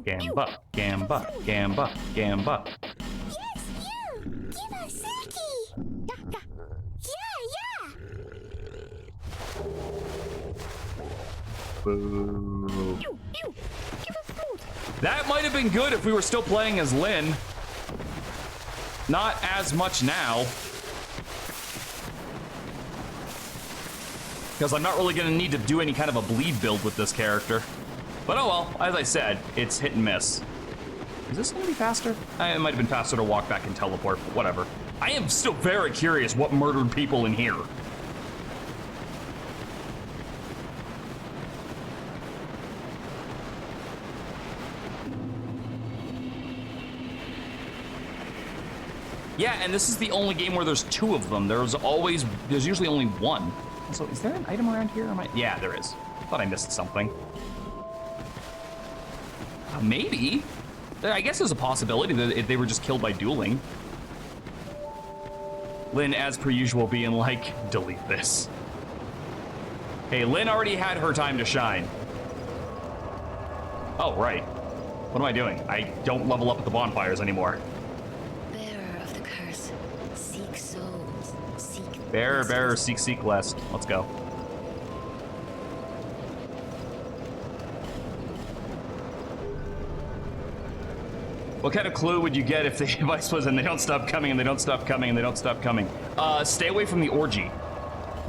Gamba, Gamba, Gamba, Gamba. Yes, you! Give us Silky! Boo. That might have been good if we were still playing as Lynn. Not as much now. Because I'm not really going to need to do any kind of a bleed build with this character. But oh well, as I said, it's hit and miss. Is this going to be faster? It might have been faster to walk back and teleport, but whatever. I am still very curious what murdered people in here. Yeah, and this is the only game where there's two of them. There's usually only one. So is there an item around here? Yeah, there is. Thought I missed something. Maybe. I guess there's a possibility that they were just killed by dueling. Lynn, as per usual, being like, delete this. Hey, Lynn already had her time to shine. Oh, right. What am I doing? I don't level up at the bonfires anymore. Bearer of the curse, seek souls, seek... Bearer, seek less. Let's go. What kind of clue would you get if the advice was and they don't stop coming and they don't stop coming and they don't stop coming? Stay away from the orgy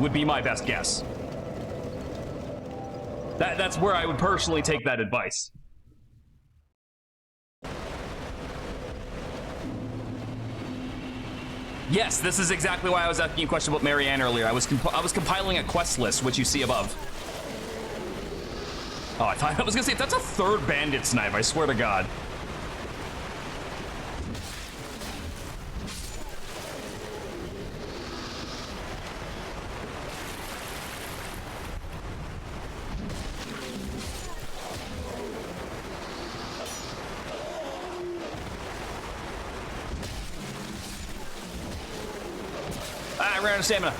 would be my best guess. That's where I would personally take that advice. Yes, this is exactly why I was asking you a question about Marianne earlier. I was compiling a quest list, which you see above. Oh, I was gonna say, that's a third bandit's knife, I swear to God. I ran out of stamina.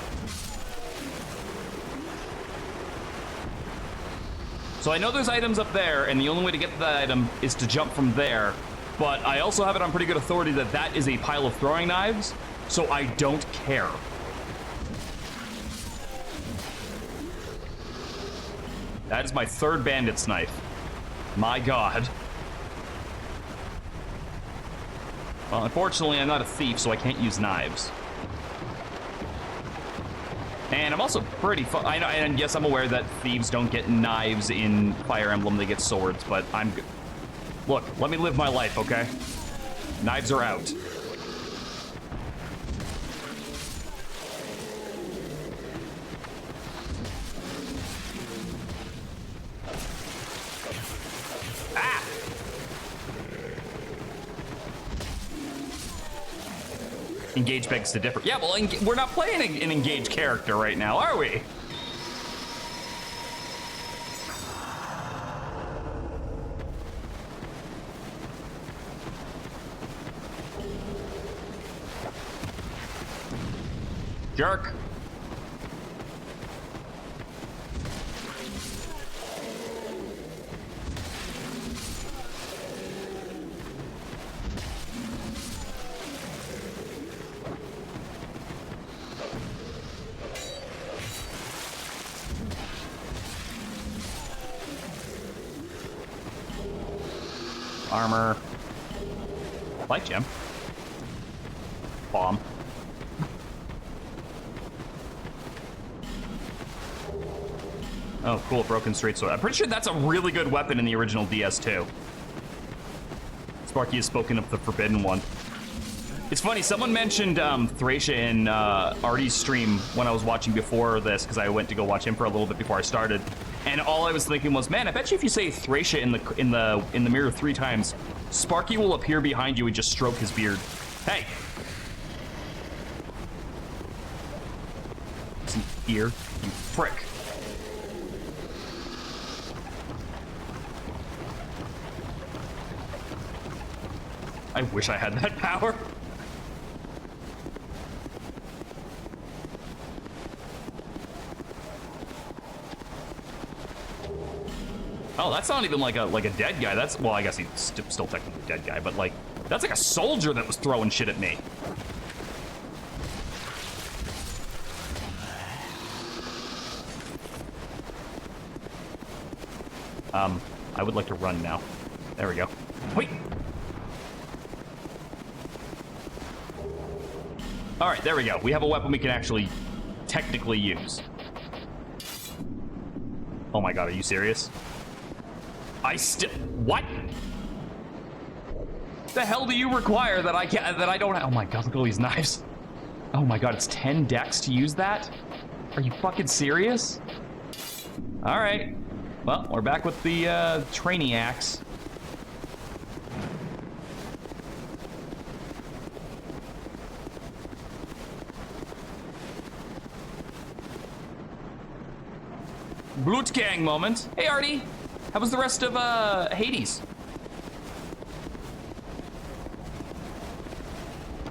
So I know there's items up there, and the only way to get to that item is to jump from there. But I also have it on pretty good authority that that is a pile of throwing knives, so I don't care. That is my third bandit's knife. My God. Well, unfortunately, I'm not a thief, so I can't use knives. And I'm also pretty I know, and yes, I'm aware that thieves don't get knives in Fire Emblem, they get swords, but I'm good. Look, let me live my life, okay? Knives are out. Ah! Engage begs to differ. Yeah, well, we're not playing an engaged character right now, are we? Jerk. Armor. Light gem. Bomb. Oh, cool. Broken straight sword. I'm pretty sure that's a really good weapon in the original DS too. Sparky has spoken of the forbidden one. It's funny, someone mentioned Thracia in Artie's stream when I was watching before this, because I went to go watch him for a little bit before I started. And all I was thinking was, man, I bet you if you say Thracia in the mirror 3 times, Sparky will appear behind you and just stroke his beard. Hey! Listen here, you prick. I wish I had that power. Oh, that's not even like a dead guy. That's, well, I guess he's still technically a dead guy, but like, that's like a soldier that was throwing shit at me. I would like to run now. There we go. Wait! Alright, there we go. We have a weapon we can actually technically use. Oh my god, are you serious? What? The hell do you require that I don't have? Oh my god, look at all these knives. Oh my god, it's 10 dex to use that? Are you fucking serious? Alright. Well, we're back with the trainee axe. Blutgang moment. Hey, Artie. How was the rest of Hades?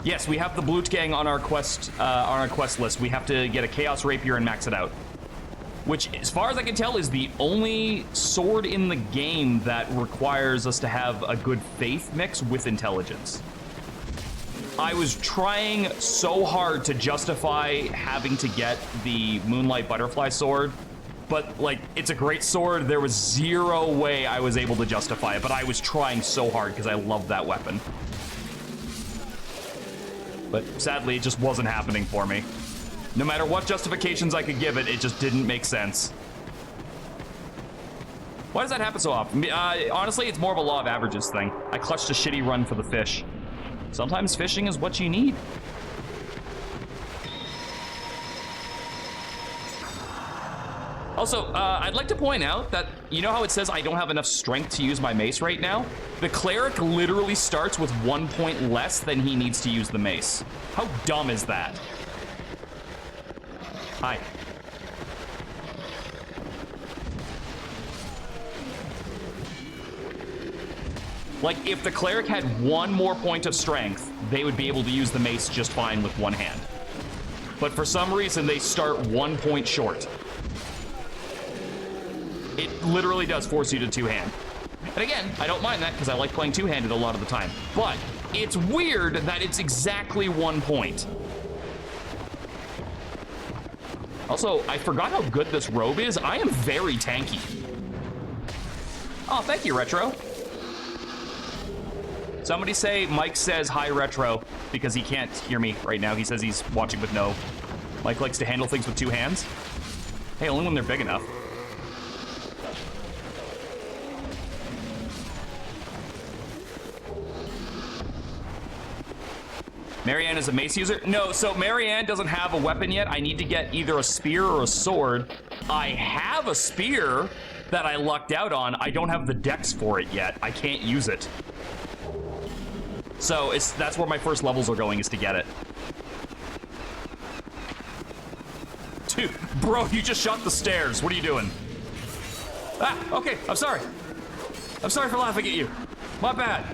Yes, we have the Blutgang on our quest list. We have to get a Chaos Rapier and max it out. Which, as far as I can tell, is the only sword in the game that requires us to have a good faith mix with intelligence. I was trying so hard to justify having to get the Moonlight Butterfly sword, but, like, it's a great sword. There was zero way I was able to justify it, but I was trying so hard because I love that weapon. But sadly, it just wasn't happening for me. No matter what justifications I could give it, it just didn't make sense. Why does that happen so often? Honestly, it's more of a law of averages thing. I clutched a shitty run for the fish. Sometimes fishing is what you need. Also, I'd like to point out that, you know how it says I don't have enough strength to use my mace right now? The cleric literally starts with 1 point less than he needs to use the mace. How dumb is that? Hi. Like, if the cleric had 1 more point of strength, they would be able to use the mace just fine with one hand. But for some reason, they start 1 point short. It literally does force you to two-hand. And again, I don't mind that because I like playing two-handed a lot of the time. But it's weird that it's exactly 1 point. Also, I forgot how good this robe is. I am very tanky. Oh, thank you, Retro. Somebody say Mike says hi, Retro, because he can't hear me right now. He says he's watching with no. Mike likes to handle things with 2 hands. Hey, only when they're big enough. Marianne is a mace user? No, so Marianne doesn't have a weapon yet. I need to get either a spear or a sword. I have a spear that I lucked out on. I don't have the dex for it yet. I can't use it. So that's where my first levels are going, is to get it. Dude, bro, you just shot the stairs. What are you doing? Ah, okay, I'm sorry. I'm sorry for laughing at you. My bad.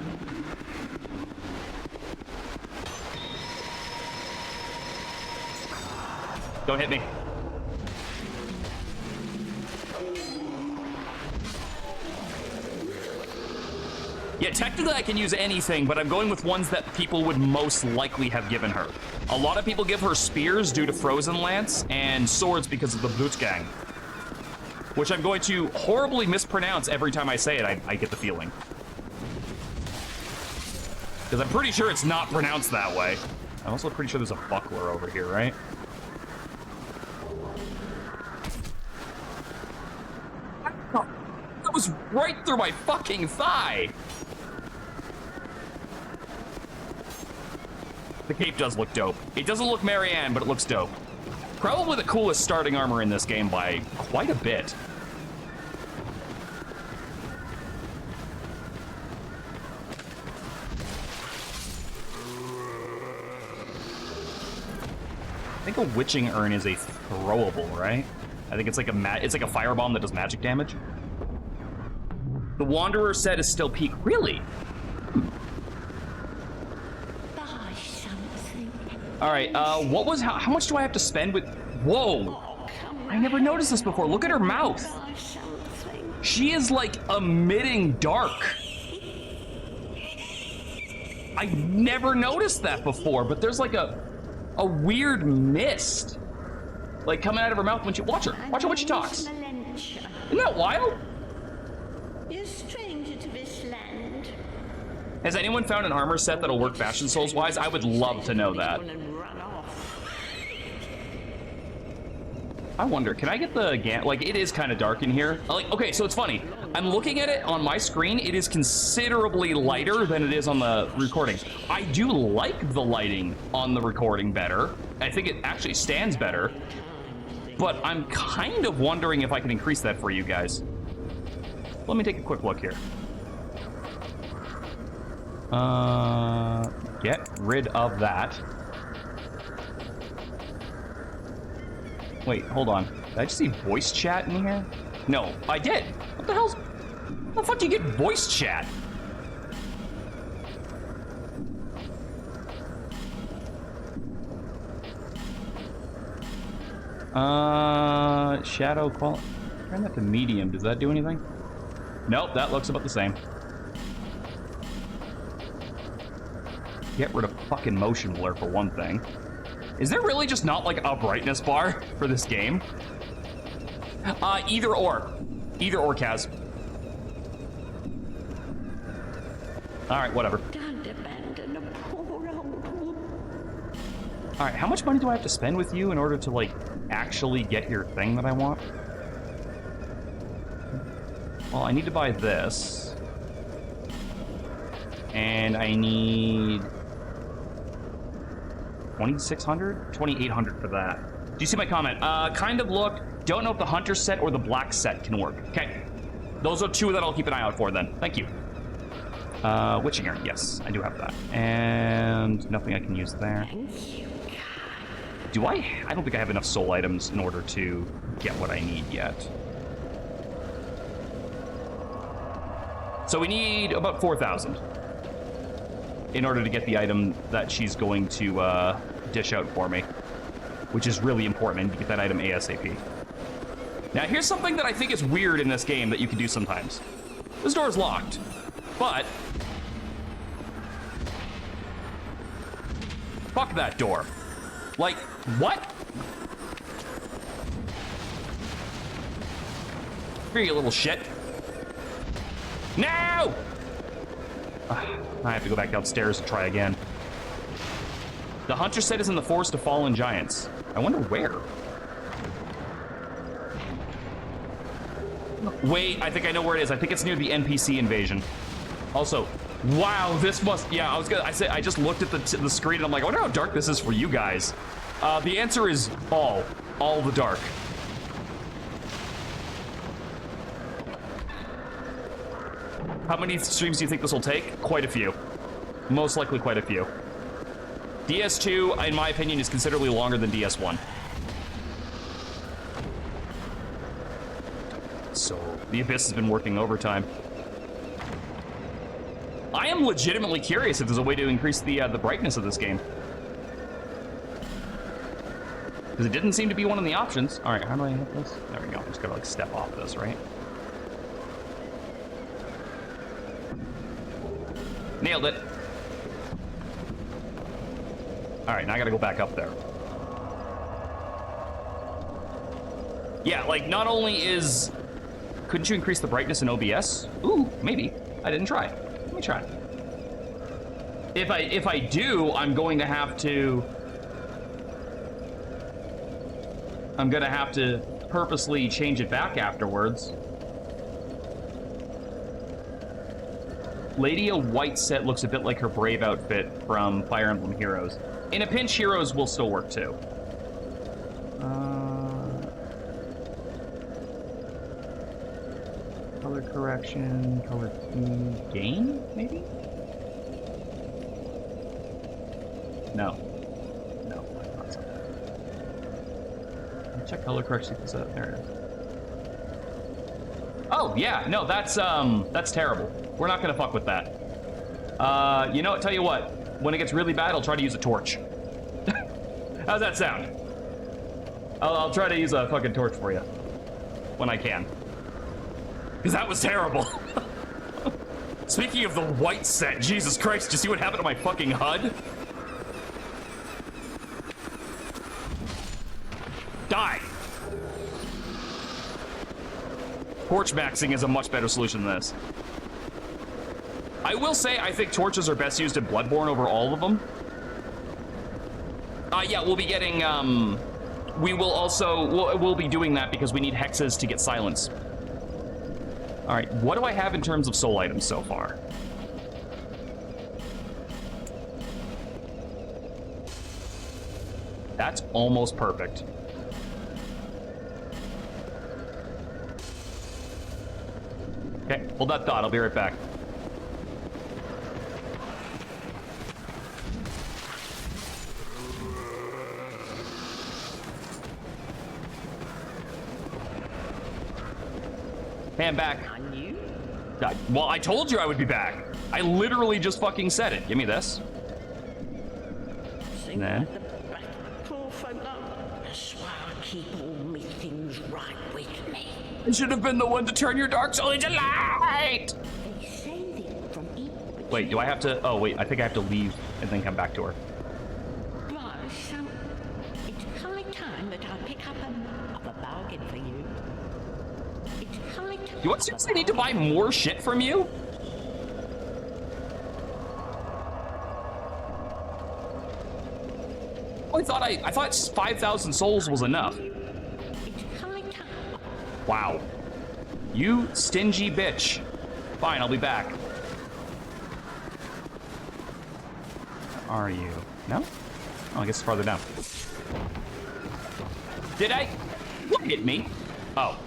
Don't hit me. Yeah, technically I can use anything, but I'm going with ones that people would most likely have given her. A lot of people give her spears due to Frozen Lance and swords because of the Blutgang, which I'm going to horribly mispronounce every time I say it, I get the feeling. Because I'm pretty sure it's not pronounced that way. I'm also pretty sure there's a buckler over here, right? That was right through my fucking thigh. The cape does look dope. It doesn't look Marianne, but it looks dope. Probably the coolest starting armor in this game by quite a bit. I think a witching urn is a throwable, right? I think it's like a firebomb that does magic damage. The Wanderer set is still peak. Really? All right, how much do I have to spend with, whoa. I never noticed this before. Look at her mouth. She is like emitting dark. I never noticed that before, but there's like a weird mist like coming out of her mouth when she, watch her when she talks. Isn't that wild? You're a stranger to this land. Has anyone found an armor set that'll work Fashion Souls wise? I would love to know that. And run off. I wonder, can I get the like, it is kind of dark in here. Like, okay, so it's funny. I'm looking at it on my screen. It is considerably lighter than it is on the recording. I do like the lighting on the recording better. I think it actually stands better. But I'm kind of wondering if I can increase that for you guys. Let me take a quick look here. Get rid of that. Wait, hold on. Did I just see voice chat in here? No, I did. What the hell's... How the fuck do you get voice chat? Shadow quality. Turn that to medium. Does that do anything? Nope, that looks about the same. Get rid of fucking motion blur for one thing. Is there really just not like a brightness bar for this game? Either or. Either or, Kaz. Alright, whatever. Don't abandon a poor old woman. Alright, how much money do I have to spend with you in order to, like, actually get your thing that I want? Well, I need to buy this. And I need... 2,600? 2,800 for that. Do you see my comment? Kind of looked. Don't know if the hunter set or the black set can work. Okay. Those are two that I'll keep an eye out for then. Thank you. Witching Ear. Yes, I do have that. And nothing I can use there. Do I? I don't think I have enough soul items in order to get what I need yet. So we need about 4,000 in order to get the item that she's going to dish out for me, which is really important. I need to get that item ASAP. Now, here's something that I think is weird in this game that you can do sometimes. This door is locked, but fuck that door. Like, what? Here, you little shit. No! I have to go back downstairs and try again. The hunter set is in the Forest of Fallen Giants. I wonder where. Wait, I think I know where it is. I think it's near the NPC invasion. Also, wow, this must... Yeah, I just looked at the screen and I'm like, I wonder how dark this is for you guys. The answer is all the dark. How many streams do you think this will take? Quite a few. Most likely quite a few. DS2, in my opinion, is considerably longer than DS1. So, the Abyss has been working overtime. I am legitimately curious if there's a way to increase the brightness of this game. Because it didn't seem to be one of the options. All right, how do I hit this? There we go. I'm just gonna like step off this, right? Nailed it. All right, now I gotta go back up there. Yeah, like not only is... Couldn't you increase the brightness in OBS? Ooh, maybe. I didn't try. Let me try. If I do, I'm going to have to purposely change it back afterwards. Lady A white set looks a bit like her brave outfit from Fire Emblem Heroes. In a pinch, Heroes will still work too. Color correction, color key, gain, maybe? No, that's not something. Check color correction. There it is. Oh yeah, no, that's terrible. We're not gonna fuck with that. You know what? Tell you what. When it gets really bad, I'll try to use a torch. How's that sound? I'll try to use a fucking torch for you when I can. Because that was terrible. Speaking of the white set, Jesus Christ, did you see what happened to my fucking HUD? Die. Torch maxing is a much better solution than this. I will say, I think torches are best used in Bloodborne over all of them. Yeah, we'll be getting, we'll be doing that because we need hexes to get silence. All right, what do I have in terms of soul items so far? That's almost perfect. Okay, hold that thought. I'll be right back. Hey, I'm back. Well, I told you I would be back. I literally just fucking said it. Give me this. Then. I should have been the one to turn your dark soul into light. Wait, do I have to? Oh, wait, I think I have to leave and then come back to her. Well, so it's high time that I pick up a bargain for you. It's high time. Do I seriously need to buy more shit from you? Oh, I thought 5,000 souls was enough. Wow. You stingy bitch. Fine, I'll be back. Are you? No? Oh, I guess it's farther down. Did I? What hit me? Oh.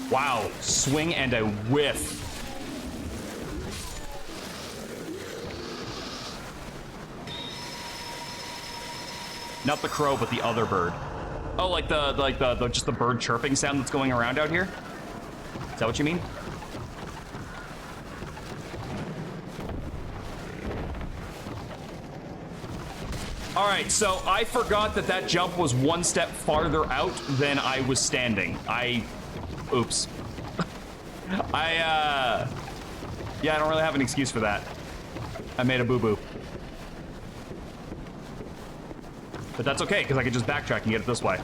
Wow, swing and a whiff. Not the crow, but the other bird. Oh, like the just the bird chirping sound that's going around out here? Is that what you mean? All right, so I forgot that jump was one step farther out than I was standing. Oops. Yeah, I don't really have an excuse for that. I made a boo-boo. But that's okay, because I can just backtrack and get it this way.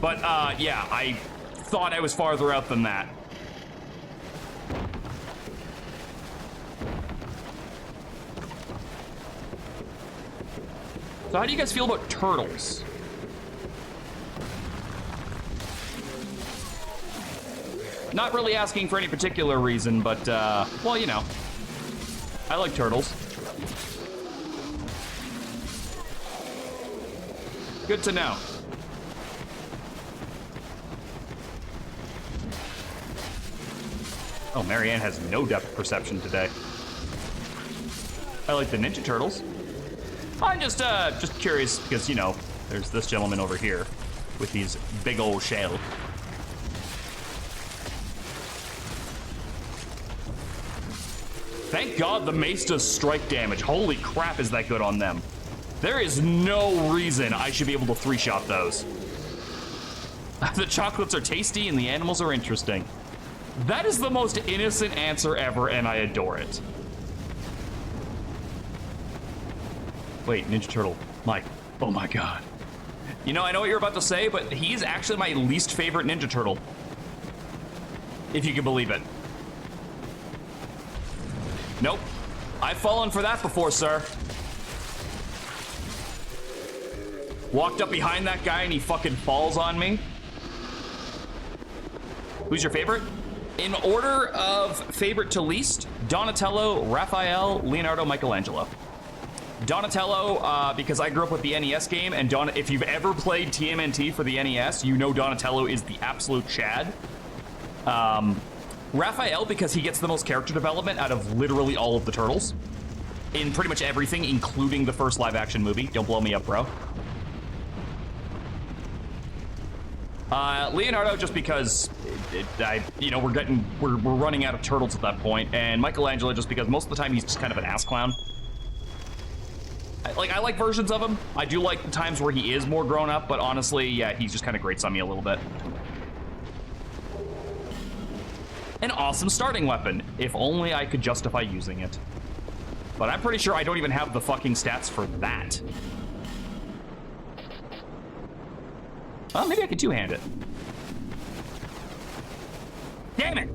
But, yeah, I thought I was farther out than that. So how do you guys feel about turtles? Not really asking for any particular reason, but, well, you know. I like turtles. Good to know. Oh, Marianne has no depth perception today. I like the Ninja Turtles. I'm just curious because, you know, there's this gentleman over here with these big old shell. Thank God the mace does strike damage. Holy crap, is that good on them. There is no reason I should be able to three-shot those. The chocolates are tasty and the animals are interesting. That is the most innocent answer ever, and I adore it. Wait, Ninja Turtle, Mike. Oh my God. You know, I know what you're about to say, but he's actually my least favorite Ninja Turtle. If you can believe it. Nope. I've fallen for that before, sir. Walked up behind that guy and he fucking falls on me. Who's your favorite? In order of favorite to least, Donatello, Raphael, Leonardo, Michelangelo. Donatello, because I grew up with the NES game, and if you've ever played TMNT for the NES, you know Donatello is the absolute Chad. Raphael, because he gets the most character development out of literally all of the Turtles. In pretty much everything, including the first live-action movie. Don't blow me up, bro. Leonardo, just because, you know, we're running out of turtles at that point, and Michelangelo, just because most of the time he's just kind of an ass clown. I like versions of him. I do like the times where he is more grown up, but honestly, yeah, he's just kind of grates on me a little bit. An awesome starting weapon. If only I could justify using it. But I'm pretty sure I don't even have the fucking stats for that. Well, maybe I could two-hand it. Damn it!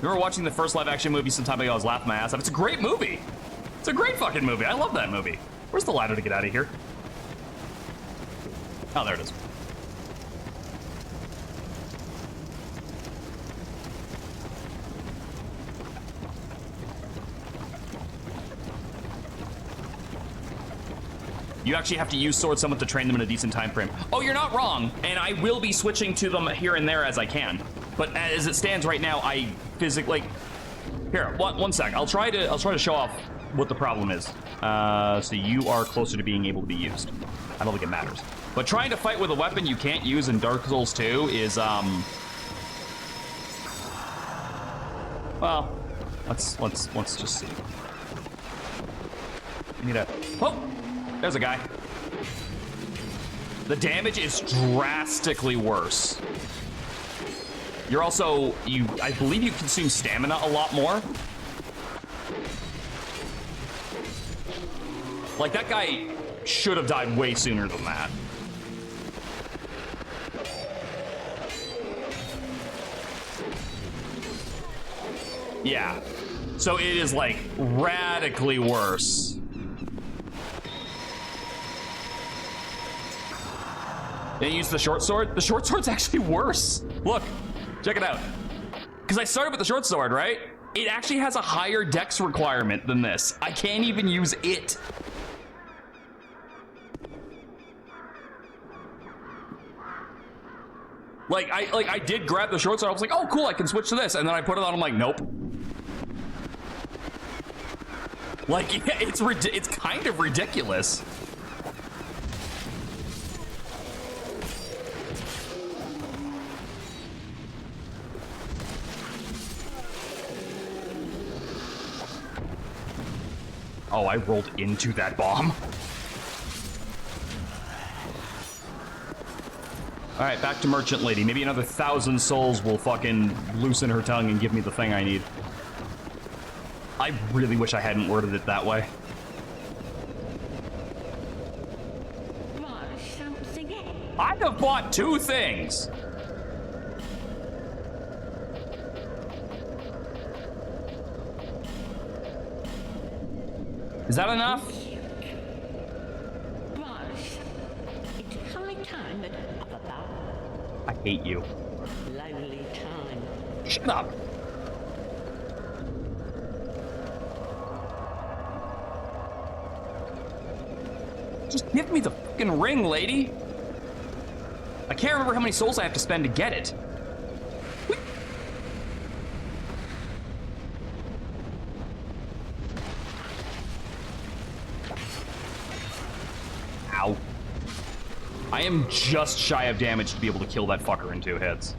Remember watching the first live-action movie some time ago? I was laughing my ass off. It's a great movie. It's a great fucking movie. I love that movie. Where's the ladder to get out of here? Oh, there it is. You actually have to use Sword Summon to train them in a decent time frame. Oh, you're not wrong, and I will be switching to them here and there as I can. But as it stands right now, I physically... Here, one sec. I'll try to show off what the problem is. So you are closer to being able to be used. I don't think it matters. But trying to fight with a weapon you can't use in Dark Souls 2 is well, let's just see. I need a... Oh! There's a guy. The damage is drastically worse. You're also, I believe you consume stamina a lot more. Like, that guy should have died way sooner than that. Yeah. So it is, like, radically worse. They use the short sword. The short sword's actually worse. Look, check it out. Because I started with the short sword, right? It actually has a higher dex requirement than this. I can't even use it. I did grab the short sword. I was like, oh, cool, I can switch to this. And then I put it on, I'm like, nope. Like, yeah, it's kind of ridiculous. Oh, I rolled into that bomb. All right, back to Merchant Lady. Maybe another 1,000 souls will fucking loosen her tongue and give me the thing I need. I really wish I hadn't worded it that way. I'd have bought 2 things. Is that enough? It's high time that I hate you. lonely time. Shut up. Just give me the fucking ring, lady. I can't remember how many souls I have to spend to get it. Ow. I am just shy of damage to be able to kill that fucker in 2 hits.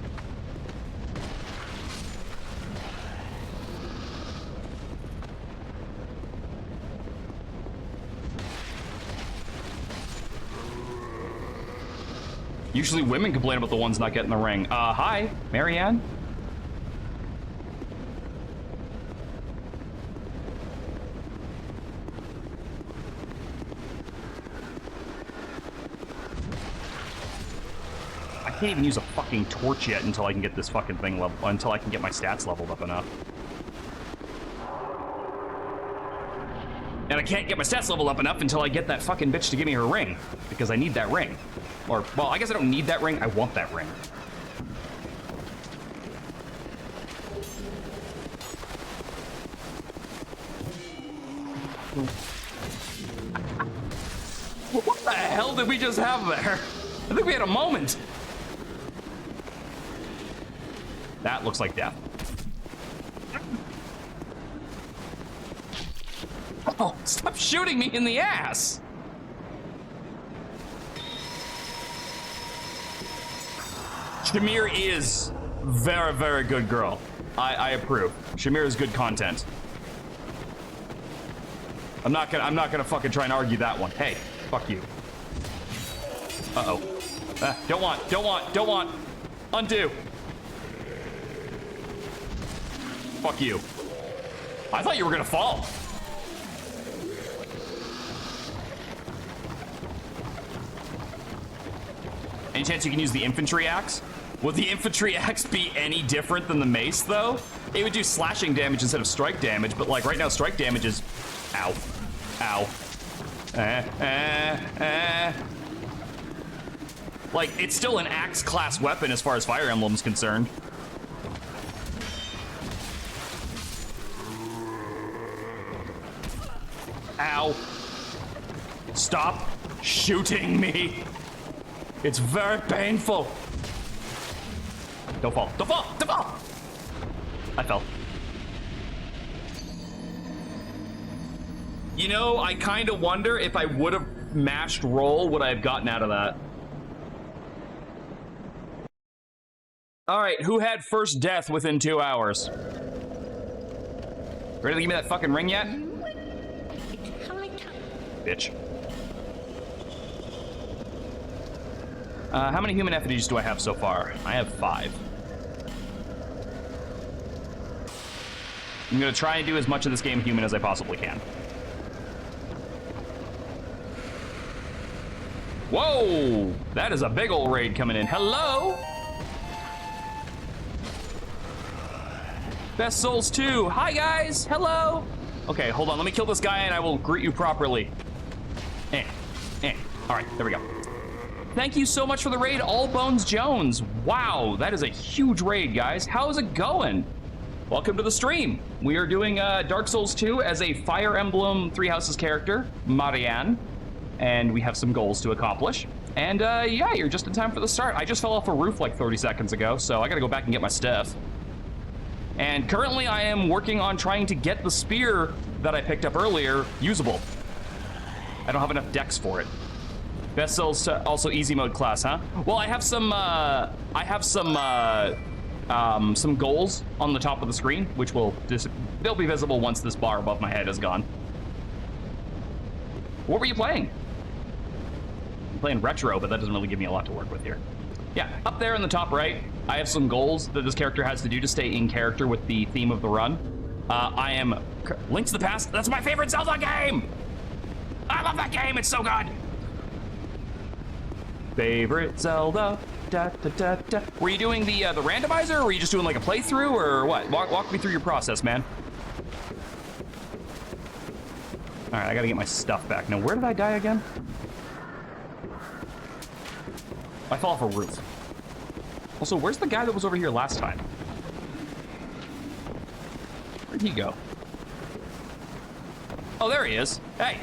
Usually women complain about the ones not getting the ring. Hi, Marianne? I can't even use a fucking torch yet until I can get this fucking thing level, until I can get my stats leveled up enough. And I can't get my stats leveled up enough until I get that fucking bitch to give me her ring, because I need that ring. Or, well, I guess I don't need that ring, I want that ring. What the hell did we just have there? I think we had a moment. That looks like death. Oh, stop shooting me in the ass! Shamir is very, very good girl. I approve. Shamir is good content. I'm not gonna fucking try and argue that one. Hey, fuck you. Uh-oh. Don't want. Undo. Fuck you. I thought you were gonna fall. Any chance you can use the infantry axe? Would the infantry axe be any different than the mace, though? It would do slashing damage instead of strike damage, but like right now, strike damage is... Ow. Ow. Like, it's still an axe class weapon as far as Fire Emblem's concerned. Ow. Stop shooting me. It's very painful. Don't fall. Don't fall. Don't fall. I fell. You know, I kind of wonder if I would have mashed roll, would I have gotten out of that? All right, who had first death within 2 hours? Ready to give me that fucking ring yet? It's high time. Bitch. How many human effigies do I have so far? I have 5. I'm gonna try and do as much of this game human as I possibly can. Whoa! That is a big old raid coming in. Hello? Best Souls 2. Hi, guys. Hello. Okay, hold on. Let me kill this guy and I will greet you properly. All right, there we go. Thank you so much for the raid, All Bones Jones. Wow, that is a huge raid, guys. How's it going? Welcome to the stream. We are doing Dark Souls 2 as a Fire Emblem Three Houses character, Marianne, and we have some goals to accomplish. And yeah, you're just in time for the start. I just fell off a roof like 30 seconds ago, so I gotta go back and get my stuff. And currently I am working on trying to get the spear that I picked up earlier usable. I don't have enough dex for it. Best Souls also easy mode class, huh? Well, I have some goals on the top of the screen, which they'll be visible once this bar above my head is gone. What were you playing? I'm playing retro, but that doesn't really give me a lot to work with here. Yeah, up there in the top right, I have some goals that this character has to do to stay in character with the theme of the run. I am Link to the Past. That's my favorite Zelda game. I love that game. It's so good. Favorite Zelda. Da, da, da, da. Were you doing the randomizer, or were you just doing like a playthrough, or what? Walk me through your process, man. All right, I gotta get my stuff back. Now, where did I die again? I fell off a roof. Also, where's the guy that was over here last time? Where'd he go? Oh, there he is. Hey.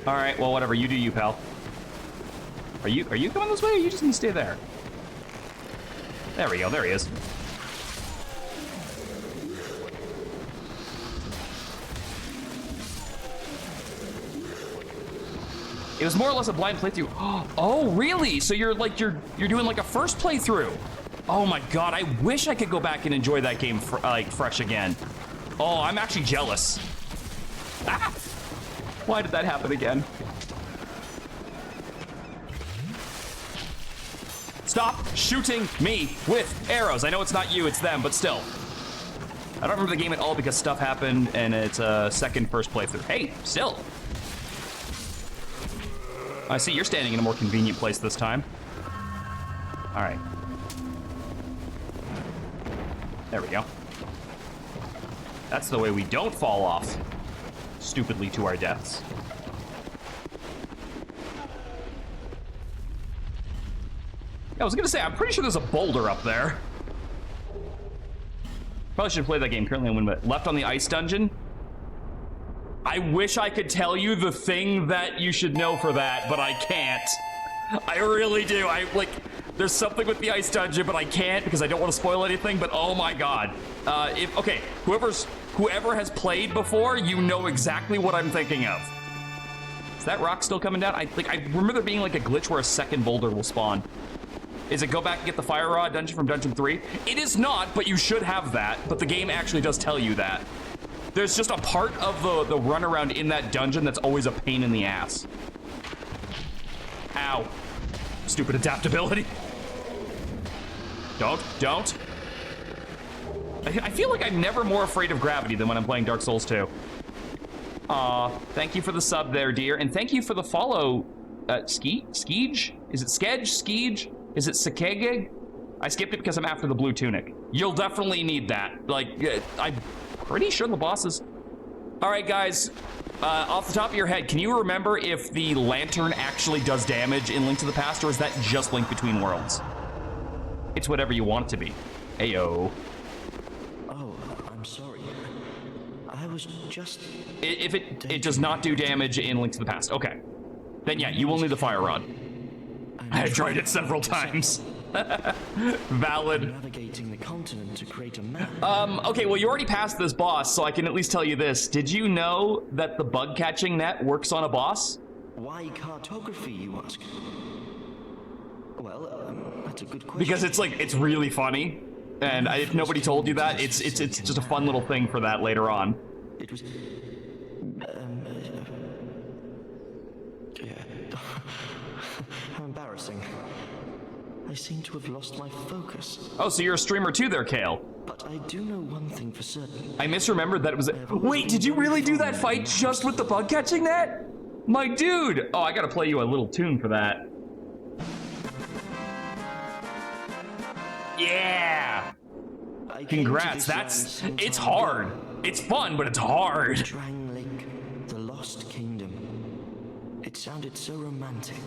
All right, well, whatever. You do you, pal. Are you coming this way, or you just need to stay there? There we go. There he is. It was more or less a blind playthrough. Oh, really? So you're doing like a first playthrough? Oh my god! I wish I could go back and enjoy that game like fresh again. Oh, I'm actually jealous. Ah! Why did that happen again? Stop shooting me with arrows. I know it's not you, it's them, but still. I don't remember the game at all because stuff happened and it's a second first playthrough. Hey, still. I see you're standing in a more convenient place this time. All right. There we go. That's the way we don't fall off stupidly to our deaths. Yeah, I was gonna say, I'm pretty sure there's a boulder up there. Probably should play that game. Currently on left on the ice dungeon. I wish I could tell you the thing that you should know for that, but I can't. I really do. There's something with the ice dungeon, but I can't because I don't want to spoil anything, but oh my god. Okay, whoever has played before, you know exactly what I'm thinking of. Is that rock still coming down? I remember there being like a glitch where a second boulder will spawn. Is it go back and get the fire rod dungeon from dungeon 3? It is not, but you should have that, but the game actually does tell you that. There's just a part of the runaround in that dungeon that's always a pain in the ass. Ow. Stupid adaptability. Don't. I feel like I'm never more afraid of gravity than when I'm playing Dark Souls 2. Thank you for the sub there, dear. And thank you for the follow, Skeege? Is it Skedge? Skeege? Is it Sekege? I skipped it because I'm after the blue tunic. You'll definitely need that. Like, I'm pretty sure the bosses... All right, guys. Off the top of your head, can you remember if the lantern actually does damage in Link to the Past, or is that just Link Between Worlds? It's whatever you want it to be. Ayo. Oh, I'm sorry. I was just... If it does not do damage in Link to the Past, okay. Then yeah, you will need the fire rod. I've tried it several times. Valid. Navigating the continent to create a map. Okay, well, you already passed this boss, so I can at least tell you this. Did you know that the bug catching net works on a boss? Why cartography, you ask? Well, that's a good question. Because it's really funny, and if nobody told you that, it's just a fun little thing for that later on. It was... yeah. How embarrassing. I seem to have lost my focus. Oh, so you're a streamer too there, Kale. But I do know one thing for certain. I misremembered that it was Wait, did you really do that fight just with the bug catching net? My dude! Oh, I gotta play you a little tune for that. Yeah! Congrats, it's hard. It's fun, but it's hard. Drangleic, the Lost Kingdom. It sounded so romantic.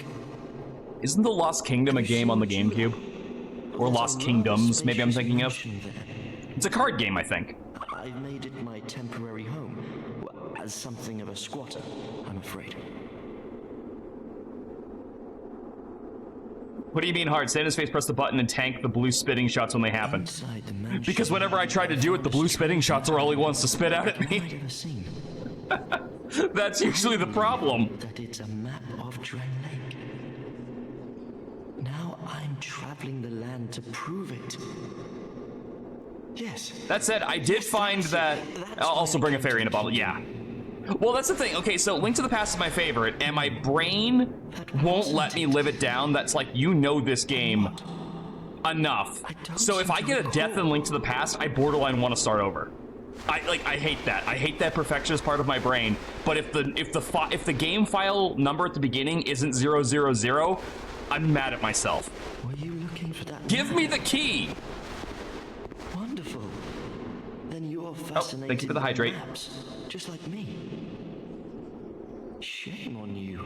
Isn't the Lost Kingdom a game on the GameCube? Or Lost Kingdoms, maybe I'm thinking of? It's a card game, I think. I've made it my temporary home, as something of a squatter, I'm afraid. What do you mean hard? Stand in his face, press the button, and tank the blue spitting shots when they happen. Because whenever I try to do it, the blue spitting shots are all he wants to spit out at me. That's usually the problem. That it's a map of Drangleic. Now I'm traveling the land to prove it. Yes. That said, I did find that... I'll also bring a fairy in a bottle, yeah. Well, that's the thing. Okay, so Link to the Past is my favorite, and my brain won't let me live it down. That's like, you know this game enough. So if I get a death in Link to the Past, I borderline want to start over. I hate that. I hate that perfectionist part of my brain. But if the game file number at the beginning isn't 000, I'm mad at myself. Were you looking for that? Give me the key. Wonderful. Then you're fascinated. Oh, thank you for the hydrate. Maps, just like me. Shame on you.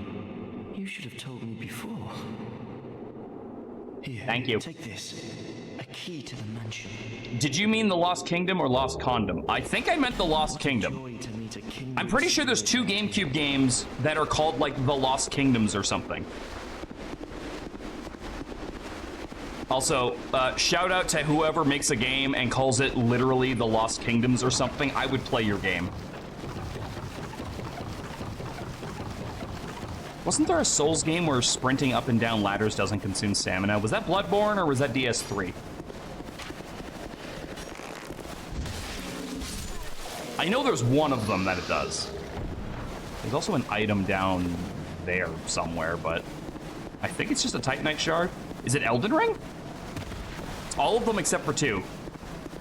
You should have told me before. Here, thank you. Take this. A key to the mansion. Did you mean the Lost Kingdom or Lost Condom? I think I meant the Lost Kingdom. I'm pretty sure there's 2 GameCube games that are called like the Lost Kingdoms or something. Also, shout out to whoever makes a game and calls it literally the Lost Kingdoms or something. I would play your game. Wasn't there a Souls game where sprinting up and down ladders doesn't consume stamina? Was that Bloodborne or was that DS3? I know there's one of them that it does. There's also an item down there somewhere, but I think it's just a Titanite shard. Is it Elden Ring? It's all of them except for 2.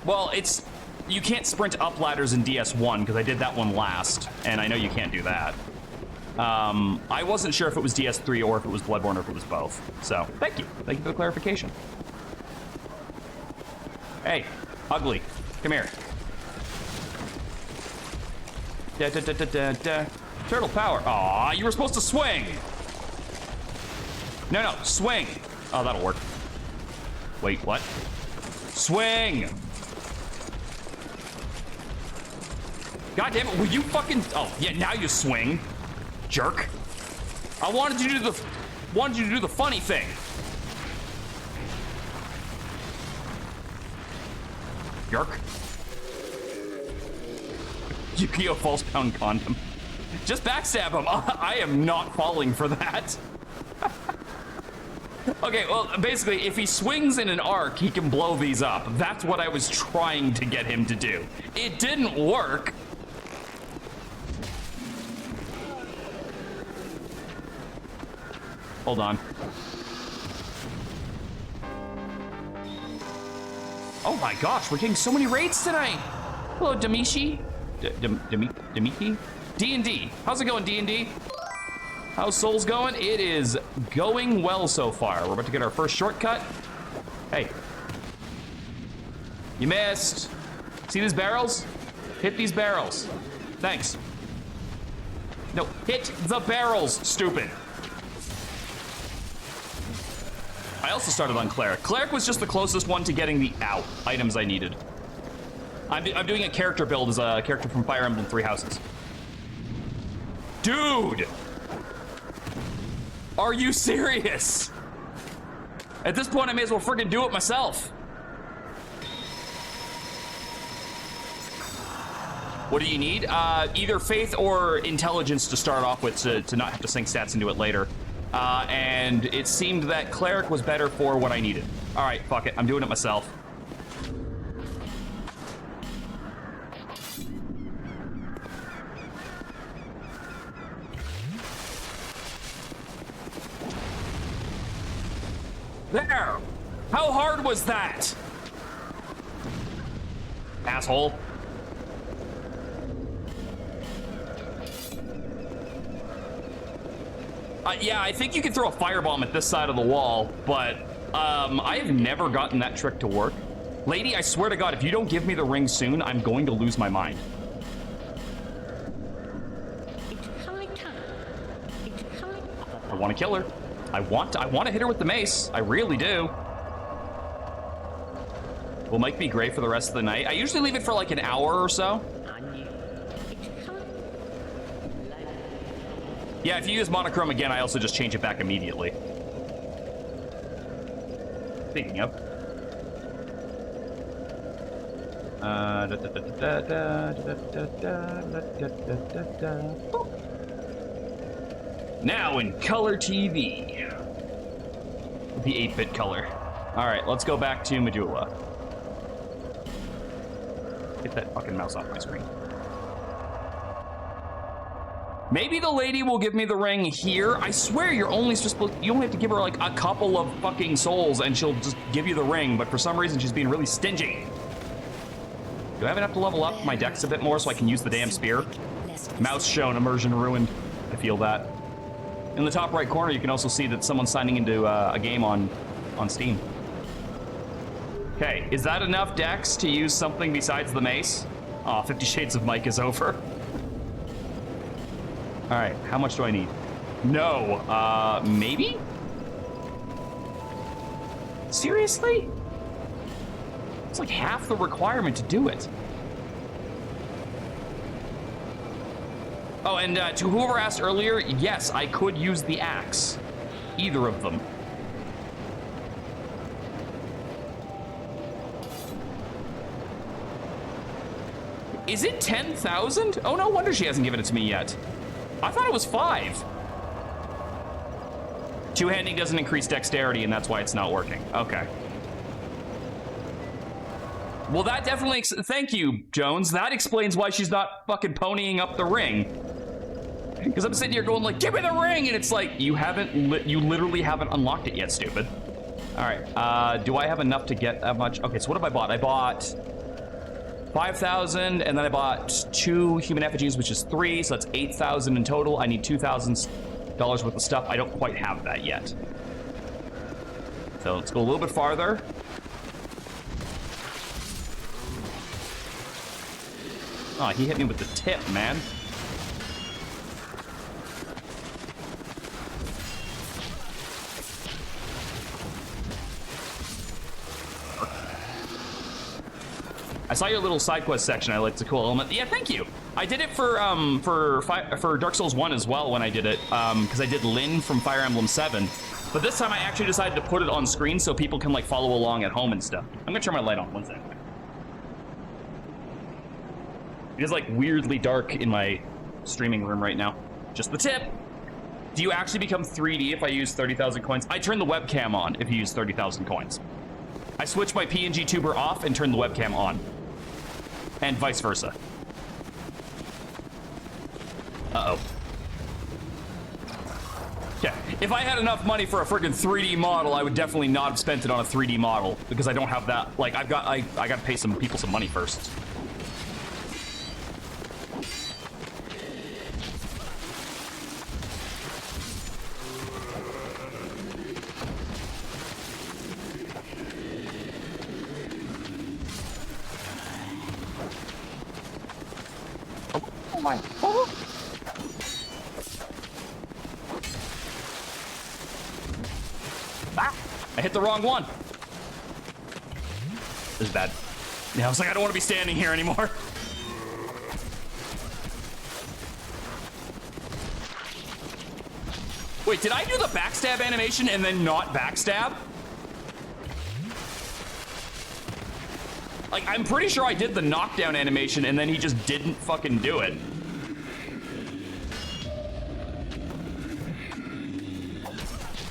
Well, it's... You can't sprint up ladders in DS1 because I did that one last, and I know you can't do that. I wasn't sure if it was DS3 or if it was Bloodborne or if it was both. So, thank you. Thank you for the clarification. Hey, Ugly, come here. Turtle power. Aw, you were supposed to swing. No, swing. Oh, that'll work. Wait, what? Swing. God damn it, will you fucking... Oh, yeah, now you swing. Jerk. I wanted you to do the funny thing. Jerk. Yu-Gi-Oh! False Pound Condom. Just backstab him. I am not falling for that. Okay, well, basically, if he swings in an arc, he can blow these up. That's what I was trying to get him to do. It didn't work, Hold on. Oh my gosh, we're getting so many raids tonight. Hello, Demishi. Demiki? D&D. How's it going, D&D? How's Souls going? It is going well so far. We're about to get our first shortcut. Hey. You missed. See these barrels? Hit these barrels. Thanks. No, hit the barrels, stupid. I also started on Cleric. Cleric was just the closest one to getting the items I needed. I'm doing a character build as a character from Fire Emblem 3 Houses. Dude! Are you serious? At this point, I may as well friggin' do it myself. What do you need? Either faith or intelligence to start off with to not have to sink stats into it later. And it seemed that cleric was better for what I needed. All right, fuck it. I'm doing it myself. There! How hard was that? Asshole. Yeah, I think you can throw a firebomb at this side of the wall, but I have never gotten that trick to work. Lady, I swear to God, if you don't give me the ring soon, I'm going to lose my mind. It's high time. It's high. I want to kill her. I want to hit her with the mace. I really do. Will Mike be gray for the rest of the night? I usually leave it for like an hour or so. It's high. Yeah, if you use monochrome again, I also just change it back immediately. Speaking of. Now in color TV. The 8-bit color. All right, let's go back to Medulla. Get that fucking mouse off my screen. Maybe the lady will give me the ring here. I swear you only have to give her like a couple of fucking souls and she'll just give you the ring, but for some reason she's being really stingy. Do I have enough to level up my dex a bit more so I can use the damn spear? Mouse shown, immersion ruined. I feel that. In the top right corner, you can also see that someone's signing into a game on Steam. Okay, is that enough dex to use something besides the mace? Aw, 50 Shades of Mike is over. All right, how much do I need? No, maybe? Seriously? It's like half the requirement to do it. Oh, and to whoever asked earlier, yes, I could use the axe. Either of them. Is it 10,000? Oh, no wonder she hasn't given it to me yet. I thought it was 5. Two-handing doesn't increase dexterity, and that's why it's not working. Okay. Well, that definitely... Thank you, Jones. That explains why she's not fucking ponying up the ring. Because I'm sitting here going like, give me the ring! And it's like, you literally haven't unlocked it yet, stupid. All right, do I have enough to get that much? Okay, so what have I bought? I bought 5,000, and then I bought 2 human effigies, which is 3, so that's 8,000 in total. I need $2,000 worth of stuff. I don't quite have that yet. So let's go a little bit farther. Oh, he hit me with the tip, man. I saw your little side quest section. I liked the cool element. Yeah, thank you. I did it for Dark Souls 1 as well when I did it, because I did Lyn from Fire Emblem 7. But this time I actually decided to put it on screen so people can like follow along at home and stuff. I'm gonna turn my light on. One second. It is like weirdly dark in my streaming room right now. Just the tip. Do you actually become 3D if I use 30,000 coins? I turn the webcam on if you use 30,000 coins. I switch my PNG tuber off and turn the webcam on. And vice versa. Uh-oh. Yeah, If I had enough money for a friggin' 3D model, I would definitely not have spent it on a 3D model because I don't have that. Like, I got to pay some people some money first. Oh my! Oh. Ah! I hit the wrong one. This is bad. Yeah, I was like, I don't want to be standing here anymore. Wait, did I do the backstab animation and then not backstab? Like, I'm pretty sure I did the knockdown animation and then he just didn't fucking do it.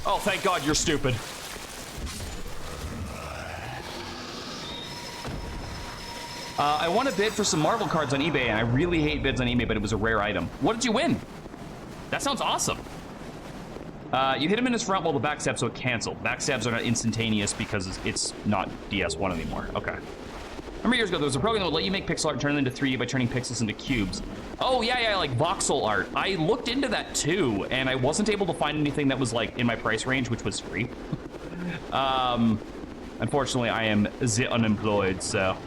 Oh, thank God you're stupid. I won a bid for some Marvel cards on eBay, and I really hate bids on eBay, but it was a rare item. What did you win? That sounds awesome. You hit him in his front while the backstab, so it canceled. Backstabs are not instantaneous because it's not DS1 anymore. Okay. Remember years ago, there was a program that would let you make pixel art and turn it into 3D by turning pixels into cubes. Oh, yeah, like voxel art. I looked into that too, and I wasn't able to find anything that was like in my price range, which was free. Unfortunately, I am unemployed, so.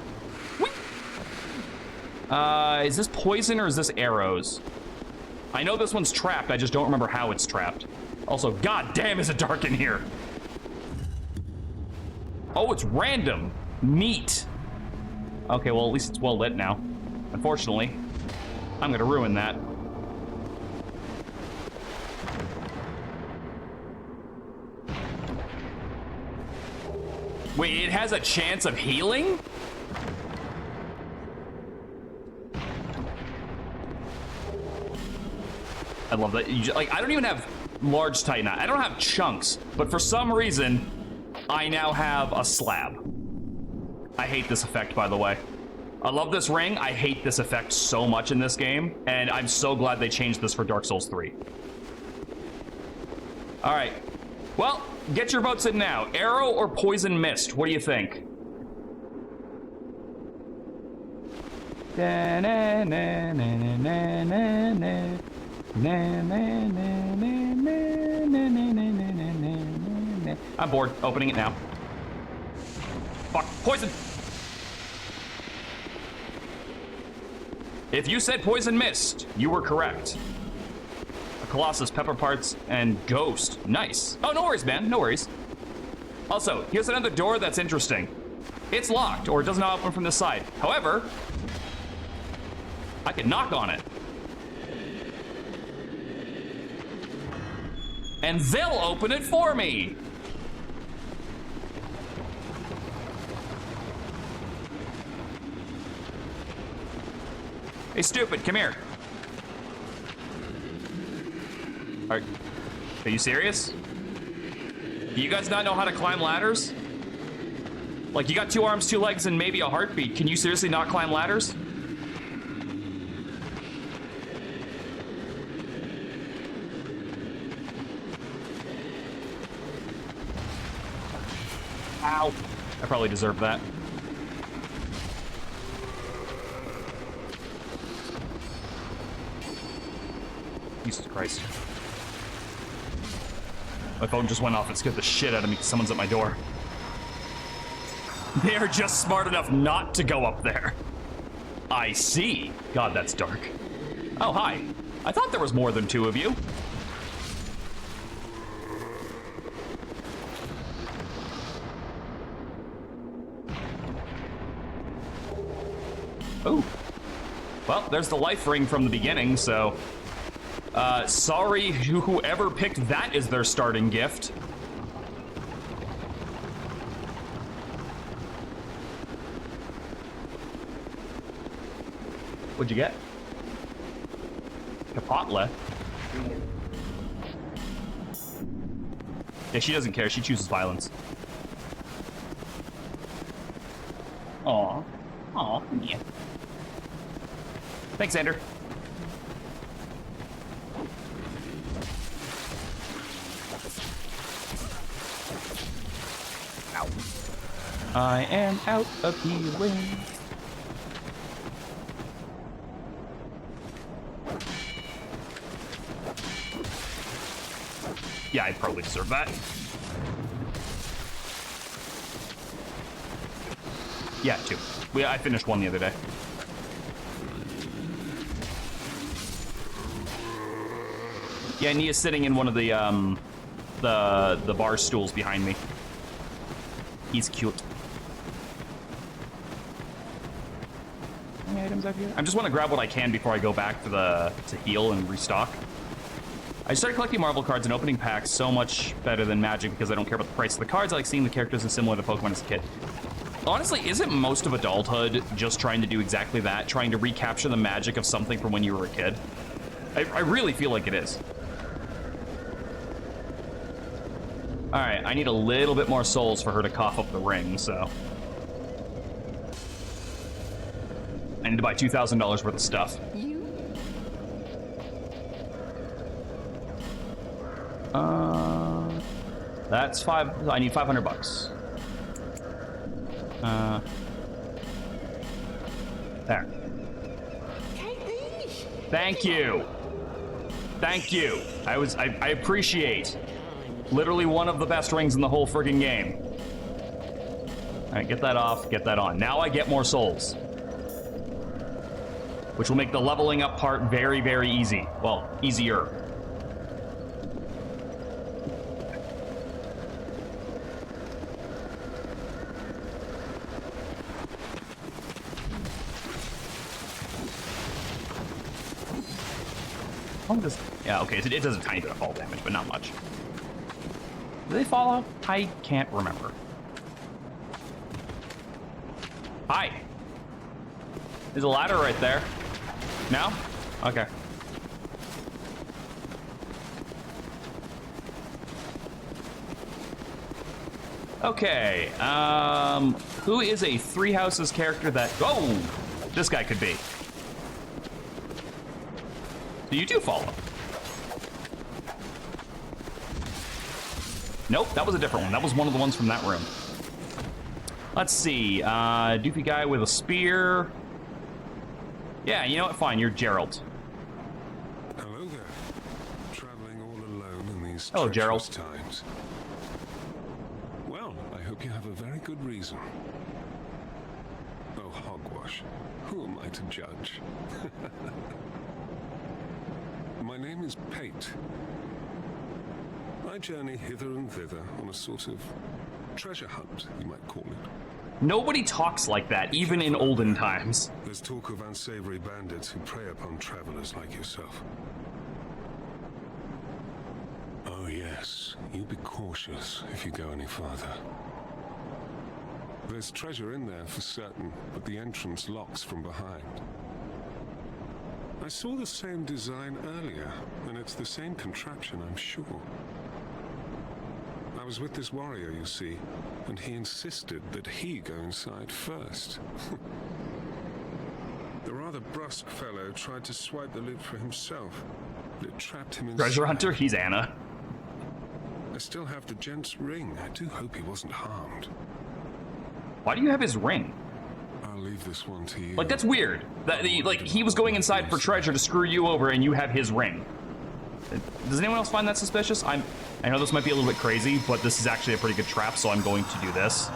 Is this poison or is this arrows? I know this one's trapped, I just don't remember how it's trapped. Also, goddamn, is it dark in here? Oh, it's random. Neat. Okay, well, at least it's well lit now. Unfortunately, I'm gonna ruin that. Wait, it has a chance of healing? I love that. Like, I don't even have large titanite. I don't have chunks, but for some reason, I now have a slab. I hate this effect, by the way. I love this ring. I hate this effect so much in this game, and I'm so glad they changed this for Dark Souls 3. All right. Well, get your votes in now. Arrow or poison mist? What do you think? I'm bored. Opening it now. Fuck. Poison! If you said poison mist, you were correct. A Colossus, Pepper Parts, and Ghost. Nice. Oh, no worries, man. No worries. Also, here's another door that's interesting. It's locked, or it does not open from the side. However, I can knock on it. And they'll open it for me. Hey, stupid, come here. Are you serious? Do you guys not know how to climb ladders? Like, you got 2 arms, 2 legs, and maybe a heartbeat. Can you seriously not climb ladders? Ow. I probably deserve that. Jesus Christ. My phone just went off. It scared the shit out of me because someone's at my door. They are just smart enough not to go up there. I see. God, that's dark. Oh, hi. I thought there was more than 2 of you. Oh. Well, there's the life ring from the beginning, so... sorry whoever picked that as their starting gift. What'd you get? Chipotle. Yeah, she doesn't care. She chooses violence. Aw. Aw, yeah. Thanks, Xander. I am out of healing. Yeah, I probably deserve that. Yeah, 2. I finished 1 the other day. Yeah, Nia's sitting in one of the bar stools behind me. He's cute. Any items out here? I just want to grab what I can before I go back to heal and restock. I started collecting Marvel cards and opening packs so much better than Magic because I don't care about the price of the cards. I like seeing the characters as similar to Pokemon as a kid. Honestly, isn't most of adulthood just trying to do exactly that? Trying to recapture the magic of something from when you were a kid? I really feel like it is. All right, I need a little bit more souls for her to cough up the ring, so. I need to buy $2,000 worth of stuff. That's 5, I need 500 bucks. There. Thank you. Thank you. I appreciate. Literally one of the best rings in the whole friggin' game. All right, get that off, get that on. Now I get more souls. Which will make the leveling up part very, very easy. Well, easier. Yeah, okay, so it does a tiny bit of fall damage, but not much. Do they fall out? I can't remember. Hi. There's a ladder right there. No? Okay. Okay, who is a Three Houses character that... Oh! This guy could be. So you do follow. Nope, that was a different one. That was one of the ones from that room. Let's see, doofy guy with a spear. Yeah, you know what, fine, you're Gerald. Hello there. Traveling all alone in these Hello, Gerald. times. Well, I hope you have a very good reason. Oh, hogwash. Who am I to judge? My name is Pate. I journey hither and thither on a sort of treasure hunt, you might call it. Nobody talks like that, even in olden times. There's talk of unsavory bandits who prey upon travelers like yourself. Oh yes, you be cautious if you go any farther. There's treasure in there for certain, but the entrance locks from behind. I saw the same design earlier, and it's the same contraption, I'm sure. I was with this warrior, you see, and he insisted that he go inside first. The rather brusque fellow tried to swipe the loot for himself, but it trapped him inside. Treasure hunter? He's Anna. I still have the gent's ring. I do hope he wasn't harmed. Why do you have his ring? I'll leave this one to you. Like, that's weird. Like, he was going inside for treasure to screw you over, and you have his ring. Does anyone else find that suspicious? I know this might be a little bit crazy, but this is actually a pretty good trap, so I'm going to do this.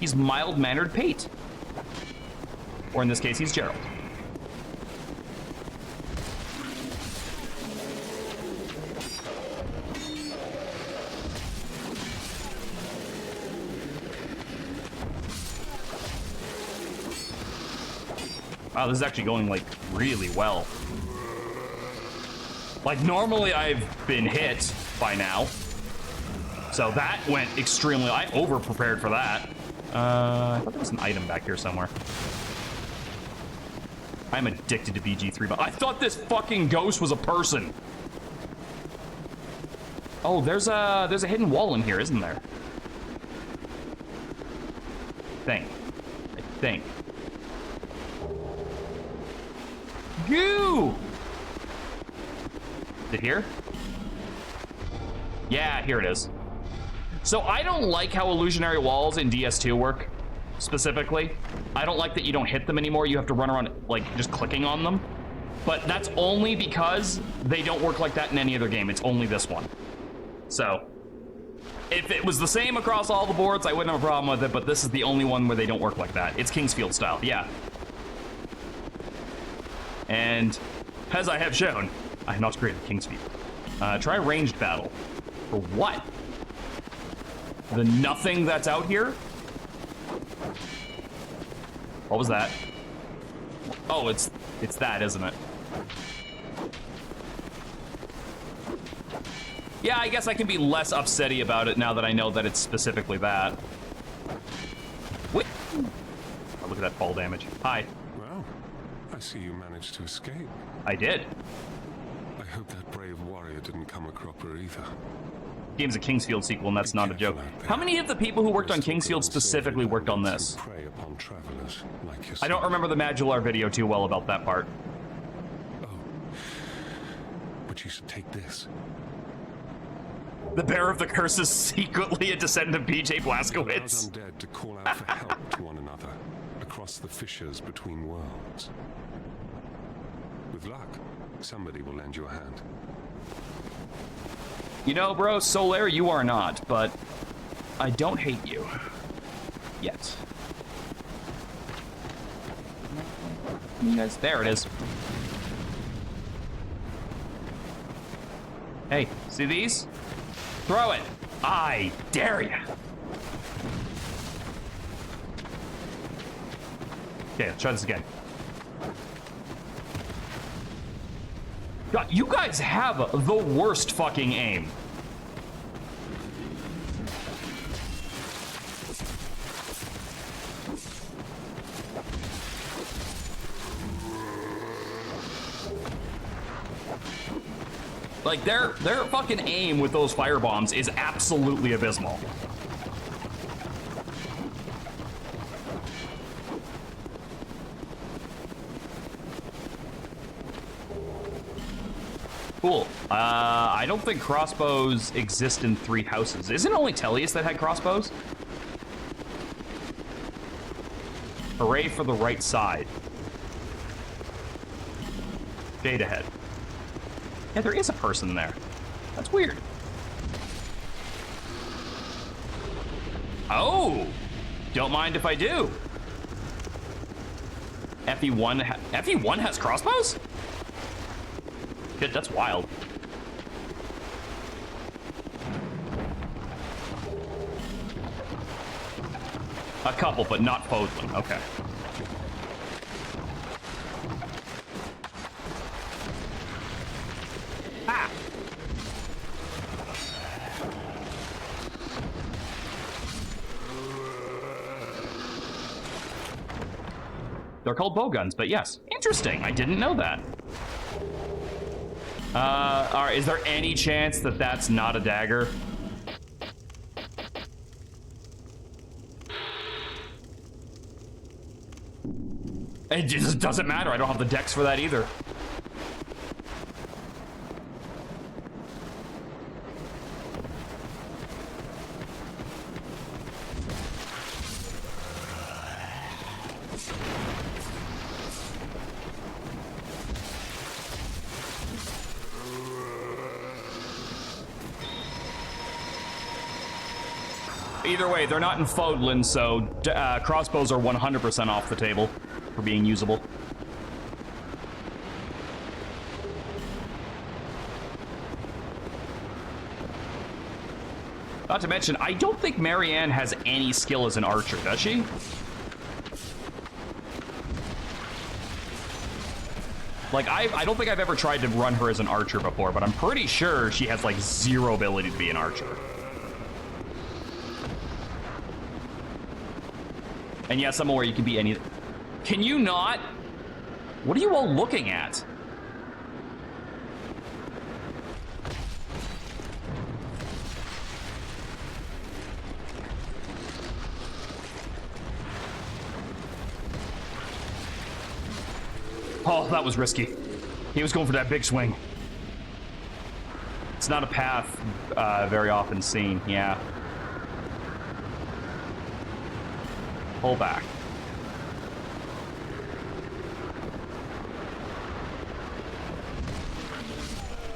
He's mild-mannered Pate. Or in this case, he's Gerald. Wow, this is actually going, like, really well. Like, normally I've been hit by now. So that went extremely... I over-prepared for that. I thought there was an item back here somewhere. I'm addicted to BG3, but I thought this fucking ghost was a person. Oh, there's a hidden wall in here, isn't there? I think. Goo! Is it here? Yeah, here it is. So I don't like how illusionary walls in DS2 work, specifically. I don't like that you don't hit them anymore. You have to run around, like, just clicking on them. But that's only because they don't work like that in any other game. It's only this one. So, if it was the same across all the boards, I wouldn't have a problem with it, but this is the only one where they don't work like that. It's Kingsfield style, yeah. And, as I have shown, I have not great at Kingsfield. Try ranged battle. For what? The nothing that's out here? What was that? Oh, it's that, isn't it? Yeah, I guess I can be less upsetty about it now that I know that it's specifically that. Wait. Oh, look at that fall damage. Hi. Well, I see you managed to escape. I did. I hope that brave warrior didn't come a cropper either. Game's a Kingsfield sequel, and that's not a joke. How many of the people who worked on Kingsfield specifically worked on this? Prey upon travelers like yourself. I don't remember the Madular video too well about that part. Oh, but you should take this. The bearer of the curse is secretly a descendant of B.J. It allows Blazkowicz. undead to call out for help to one another across the fissures between worlds. With luck, somebody will lend you a hand. You know, bro, Solaire, you are not, but I don't hate you. Yet. You guys, there it is. Hey, see these? Throw it! I dare ya! Okay, let's try this again. God, you guys have the worst fucking aim. Like, their fucking aim with those fire bombs is absolutely abysmal. Cool. I don't think crossbows exist in 3 houses. Isn't it only Tellius that had crossbows? Hooray for the right side. Jade ahead. Yeah, there is a person there. That's weird. Oh! Don't mind if I do. FE1 has crossbows? Shit, that's wild. A couple, but not Podlin. Okay. Ah! They're called bowguns, but yes. Interesting. I didn't know that. Alright, is there any chance that that's not a dagger? It just doesn't matter. I don't have the dex for that either. Either way, they're not in Fodlan, so crossbows are 100% off the table for being usable. Not to mention, I don't think Marianne has any skill as an archer, does she? Like, I don't think I've ever tried to run her as an archer before, but I'm pretty sure she has, like, 0 ability to be an archer. And yes, I'm aware you can be any... Can you not? What are you all looking at? Oh, that was risky. He was going for that big swing. It's not a path very often seen, yeah. Pull back.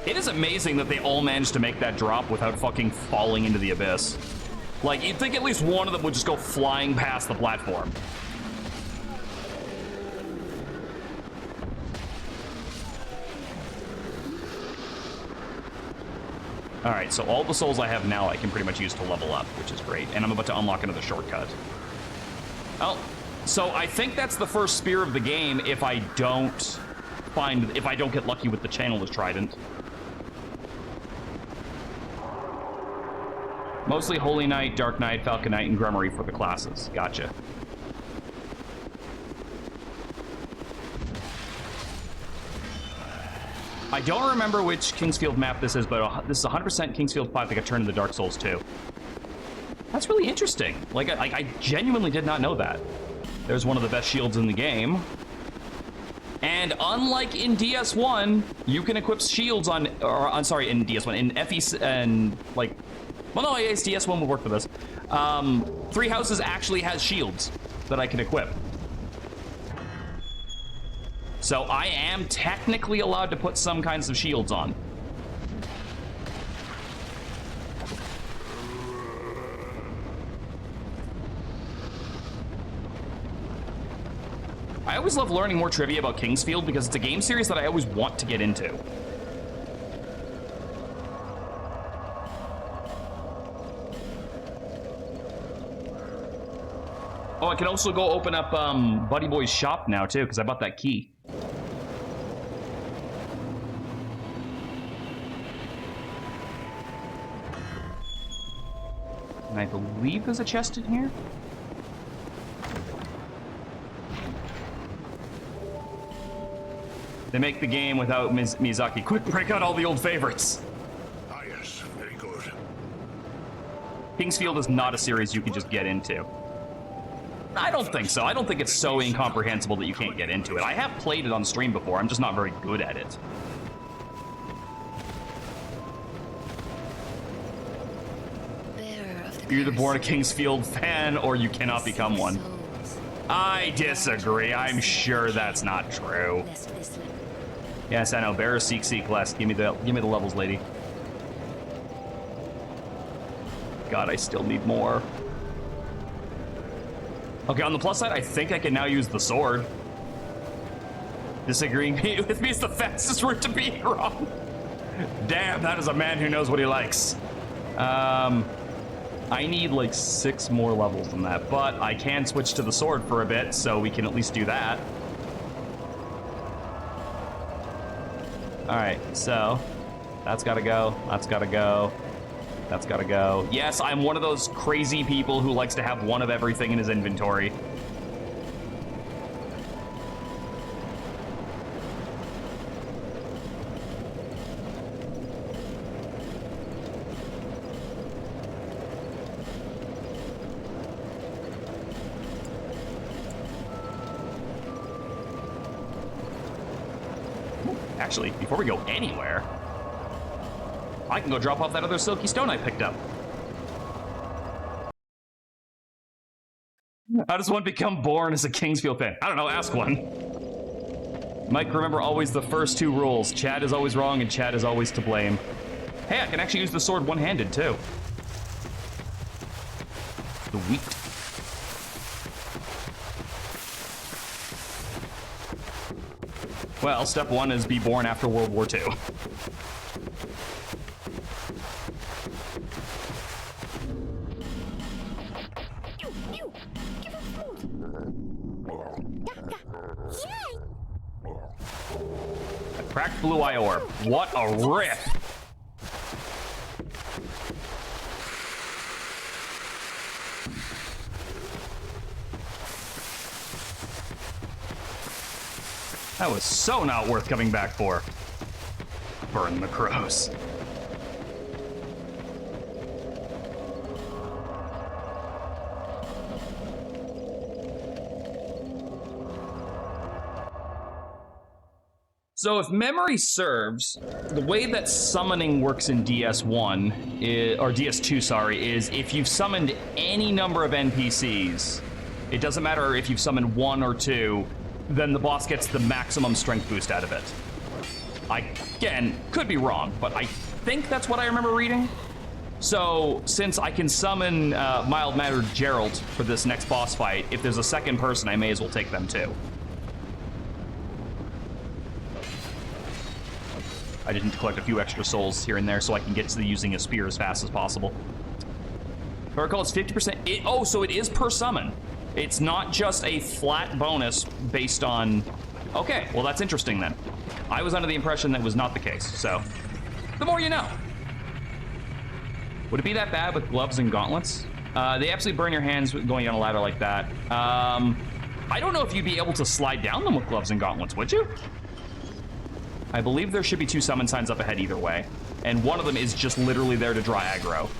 It is amazing that they all managed to make that drop without fucking falling into the abyss. Like, you'd think at least one of them would just go flying past the platform. Alright, so all the souls I have now I can pretty much use to level up, which is great. And I'm about to unlock another shortcut. Oh, so I think that's the first spear of the game if I don't get lucky with the Channel's Trident. Mostly Holy Knight, Dark Knight, Falcon Knight, and Grummery for the classes. Gotcha. I don't remember which Kingsfield map this is, but this is 100% Kingsfield 5 that got turned into Dark Souls 2. That's really interesting. Like, I genuinely did not know that. There's one of the best shields in the game. And unlike in DS1, you can equip shields on, I'm sorry, in DS1, in FE, and like, well, no, I guess DS1 will work for this. Three Houses actually has shields that I can equip. So I am technically allowed to put some kinds of shields on. I always love learning more trivia about Kingsfield because it's a game series that I always want to get into. Oh, I can also go open up Buddy Boy's shop now too, because I bought that key. And I believe there's a chest in here. They make the game without Miyazaki. Quick, break out all the old favorites. Ah, yes, very good. Kingsfield is not a series you can just get into. I don't think so. I don't think it's so incomprehensible that you can't get into it. I have played it on stream before. I'm just not very good at it. You're either born a Kingsfield fan or you cannot become one. I disagree. I'm sure that's not true. Yes, I know. Bearer, seek less. Give me the levels, lady. God, I still need more. Okay, on the plus side, I think I can now use the sword. Disagreeing with me is the fastest route to being wrong. Damn, that is a man who knows what he likes. I need like 6 more levels than that, but I can switch to the sword for a bit, so we can at least do that. All right, so that's gotta go, that's gotta go, that's gotta go. Yes, I'm one of those crazy people who likes to have one of everything in his inventory. Actually, before we go anywhere, I can go drop off that other silky stone I picked up. How does one become born as a Kingsfield fan? I don't know, ask one. Mike, remember always the first 2 rules. Chad is always wrong and Chad is always to blame. Hey, I can actually use the sword one-handed too. The wheat. Well, step 1 is be born after World War II. A cracked blue eye orb. What a rip! That was so not worth coming back for. Burn the crows. So if memory serves, the way that summoning works in DS1, or DS2, sorry, is if you've summoned any number of NPCs, It doesn't matter if you've summoned 1 or 2, then the boss gets the maximum strength boost out of it. I, again, could be wrong, but I think that's what I remember reading. So, since I can summon mild-mannered Geralt for this next boss fight, if there's a second person, I may as well take them too. I just need to collect a few extra souls here and there so I can get to using a spear as fast as possible. If I recall, it's 50%. Oh, so it is per summon. It's not just a flat bonus based on... Okay, well, that's interesting then. I was under the impression that was not the case, so... The more you know. Would it be that bad with gloves and gauntlets? They absolutely burn your hands going down a ladder like that. I don't know if you'd be able to slide down them with gloves and gauntlets, would you? I believe there should be 2 summon signs up ahead either way. And one of them is just literally there to draw aggro.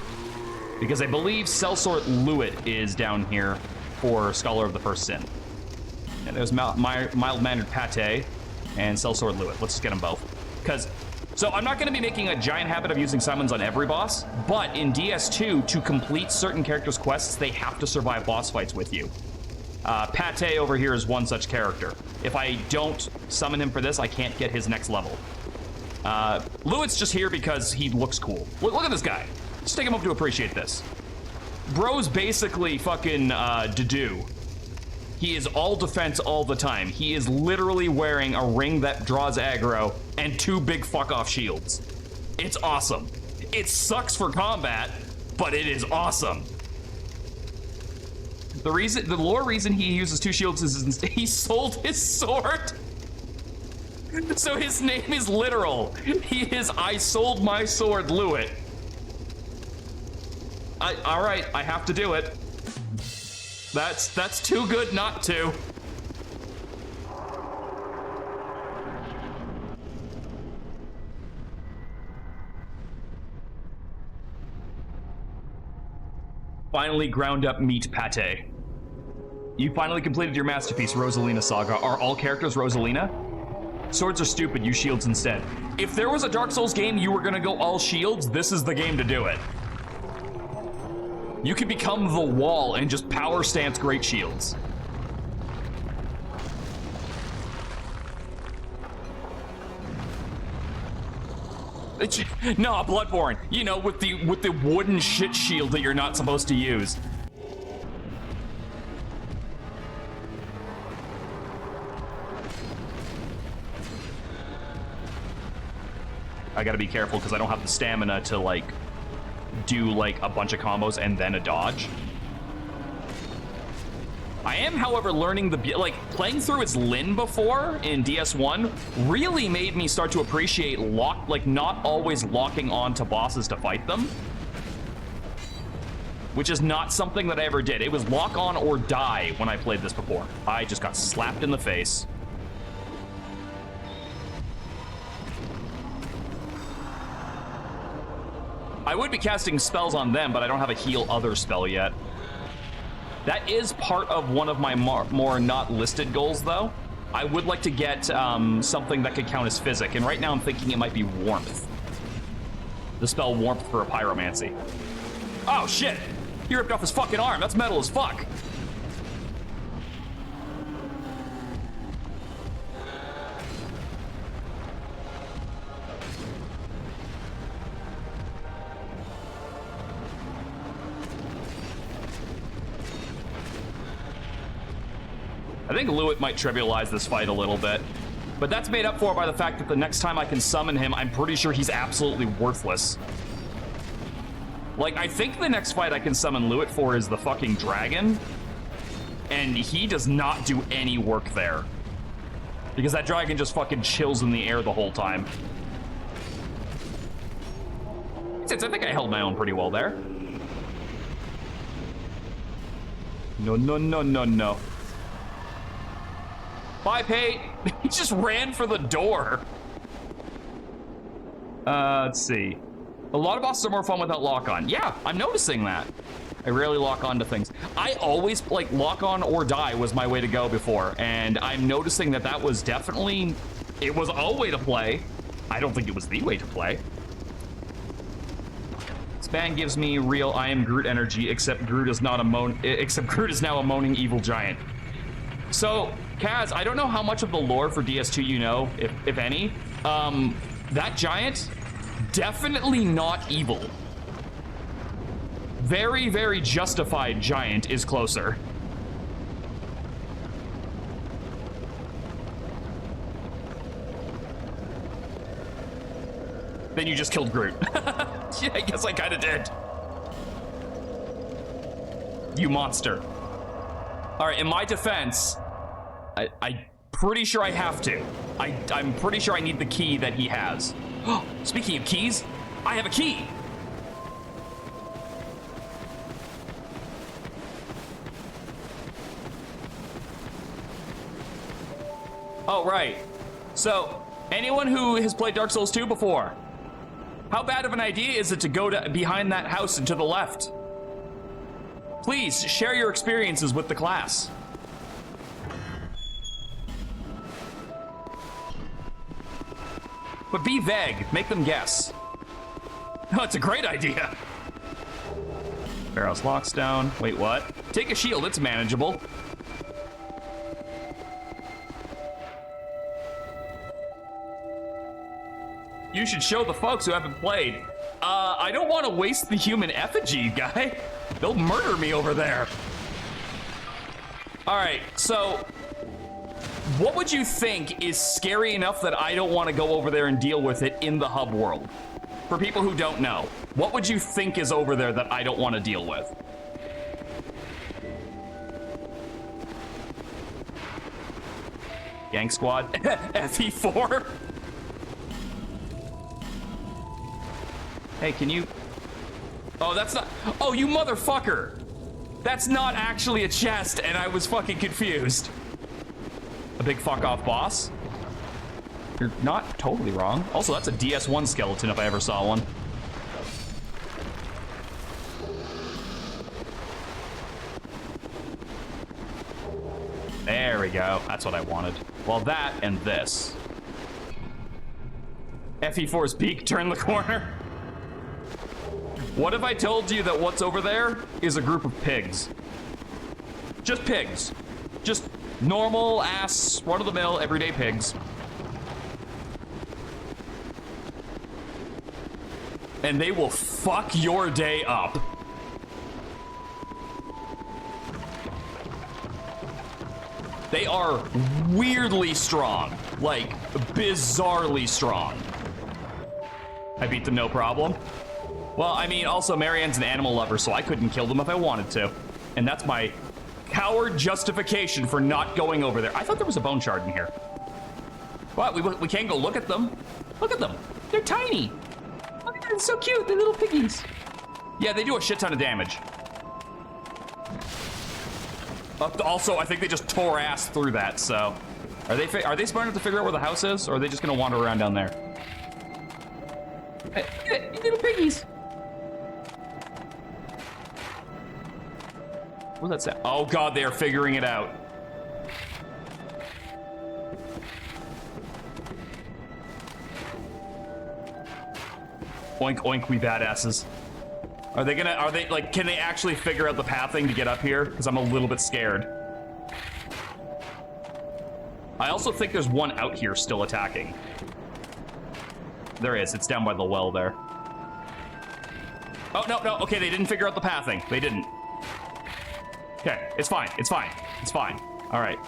Because I believe Sellsword Luit is down here for Scholar of the First Sin. And there's mild-mannered Pate and Sellsword Luit. Let's just get them both. Because, so I'm not going to be making a giant habit of using summons on every boss, but in DS2, to complete certain characters' quests, they have to survive boss fights with you. Pate over here is one such character. If I don't summon him for this, I can't get his next level. Luit's just here because he looks cool. Look at this guy. Just take a moment to appreciate this. Bro's basically fucking Dedue. He is all defense all the time. He is literally wearing a ring that draws aggro and 2 big fuck-off shields. It's awesome. It sucks for combat, but it is awesome. The lore reason he uses 2 shields is he sold his sword. So his name is literal. He is I sold my sword, Luit. All right, I have to do it. That's too good not to. Finally ground up meat Pate. You finally completed your masterpiece, Rosalina Saga. Are all characters Rosalina? Swords are stupid, use shields instead. If there was a Dark Souls game you were gonna go all shields, this is the game to do it. You can become the wall and just power stance great shields. No, Bloodborne. You know, with the wooden shit shield that you're not supposed to use. I gotta be careful because I don't have the stamina to like do like a bunch of combos and then a dodge. I am, however, learning like playing through as Lyn before in DS1 really made me start to appreciate not always locking on to bosses to fight them, which is not something that I ever did. It was lock on or die when I played this before. I just got slapped in the face. I would be casting spells on them, but I don't have a heal other spell yet. That is part of one of my more not listed goals, though. I would like to get something that could count as physic, and right now I'm thinking it might be Warmth. The spell Warmth for a pyromancy. Oh, shit! He ripped off his fucking arm. That's metal as fuck. I think Luit might trivialize this fight a little bit, but that's made up for by the fact that the next time I can summon him, I'm pretty sure he's absolutely worthless. Like, I think the next fight I can summon Luit for is the fucking dragon, and he does not do any work there. Because that dragon just fucking chills in the air the whole time. Since I think I held my own pretty well there. No, no, no, no, no. Bye, Pate. He just ran for the door. Let's see. A lot of bosses are more fun without lock-on. Yeah, I'm noticing that. I rarely lock on to things. I always, like, lock on or die was my way to go before, and I'm noticing that that was definitely... It was a way to play. I don't think it was the way to play. Let's Band gives me real I am Groot energy, except Groot is not except Groot is now a moaning evil giant. So, Kaz, I don't know how much of the lore for DS2 you know, if any. That giant, definitely not evil. Very, very justified giant is closer. Then you just killed Groot. Yeah, I guess I kind of did. You monster. All right, in my defense, I'm pretty sure I have to. I'm pretty sure I need the key that he has. Speaking of keys, I have a key. Oh, right. So, anyone who has played Dark Souls 2 before, how bad of an idea is it to go to behind that house and to the left? Please share your experiences with the class. But be vague, make them guess. Oh, it's a great idea. Barrow's locks down. Wait, what? Take a shield, it's manageable. You should show the folks who haven't played. I don't want to waste the human effigy, guy. They'll murder me over there. All right, so what would you think is scary enough that I don't want to go over there and deal with it in the hub world? For people who don't know, what would you think is over there that I don't want to deal with? Gang Squad? FE4? Hey, can you... Oh, that's not... Oh, you motherfucker! That's not actually a chest, and I was fucking confused. A big fuck off boss? You're not totally wrong. Also, that's a DS1 skeleton if I ever saw one. There we go. That's what I wanted. Well, that and this. FE4's peak, turn the corner. What if I told you that what's over there is a group of pigs? Just pigs. Just normal ass, run-of-the-mill, everyday pigs. And they will fuck your day up. They are weirdly strong. Like, bizarrely strong. I beat them no problem. Well, I mean, also Marianne's an animal lover, so I couldn't kill them if I wanted to. And that's my coward justification for not going over there. I thought there was a bone shard in here. But we can't go look at them. Look at them. They're tiny. Look at them, so cute. They're little piggies. Yeah, they do a shit ton of damage. Also, I think they just tore ass through that, so. Are they smart enough to figure out where the house is, or are they just gonna wander around down there? Hey, little piggies. What's that sound? Oh god, they are figuring it out. Oink oink, we badasses. Are they like, can they actually figure out the pathing to get up here? Because I'm a little bit scared. I also think there's one out here still attacking. There is, it's down by the well there. Oh, no, okay, they didn't figure out the pathing. They didn't. Okay, it's fine, it's fine, it's fine. All right.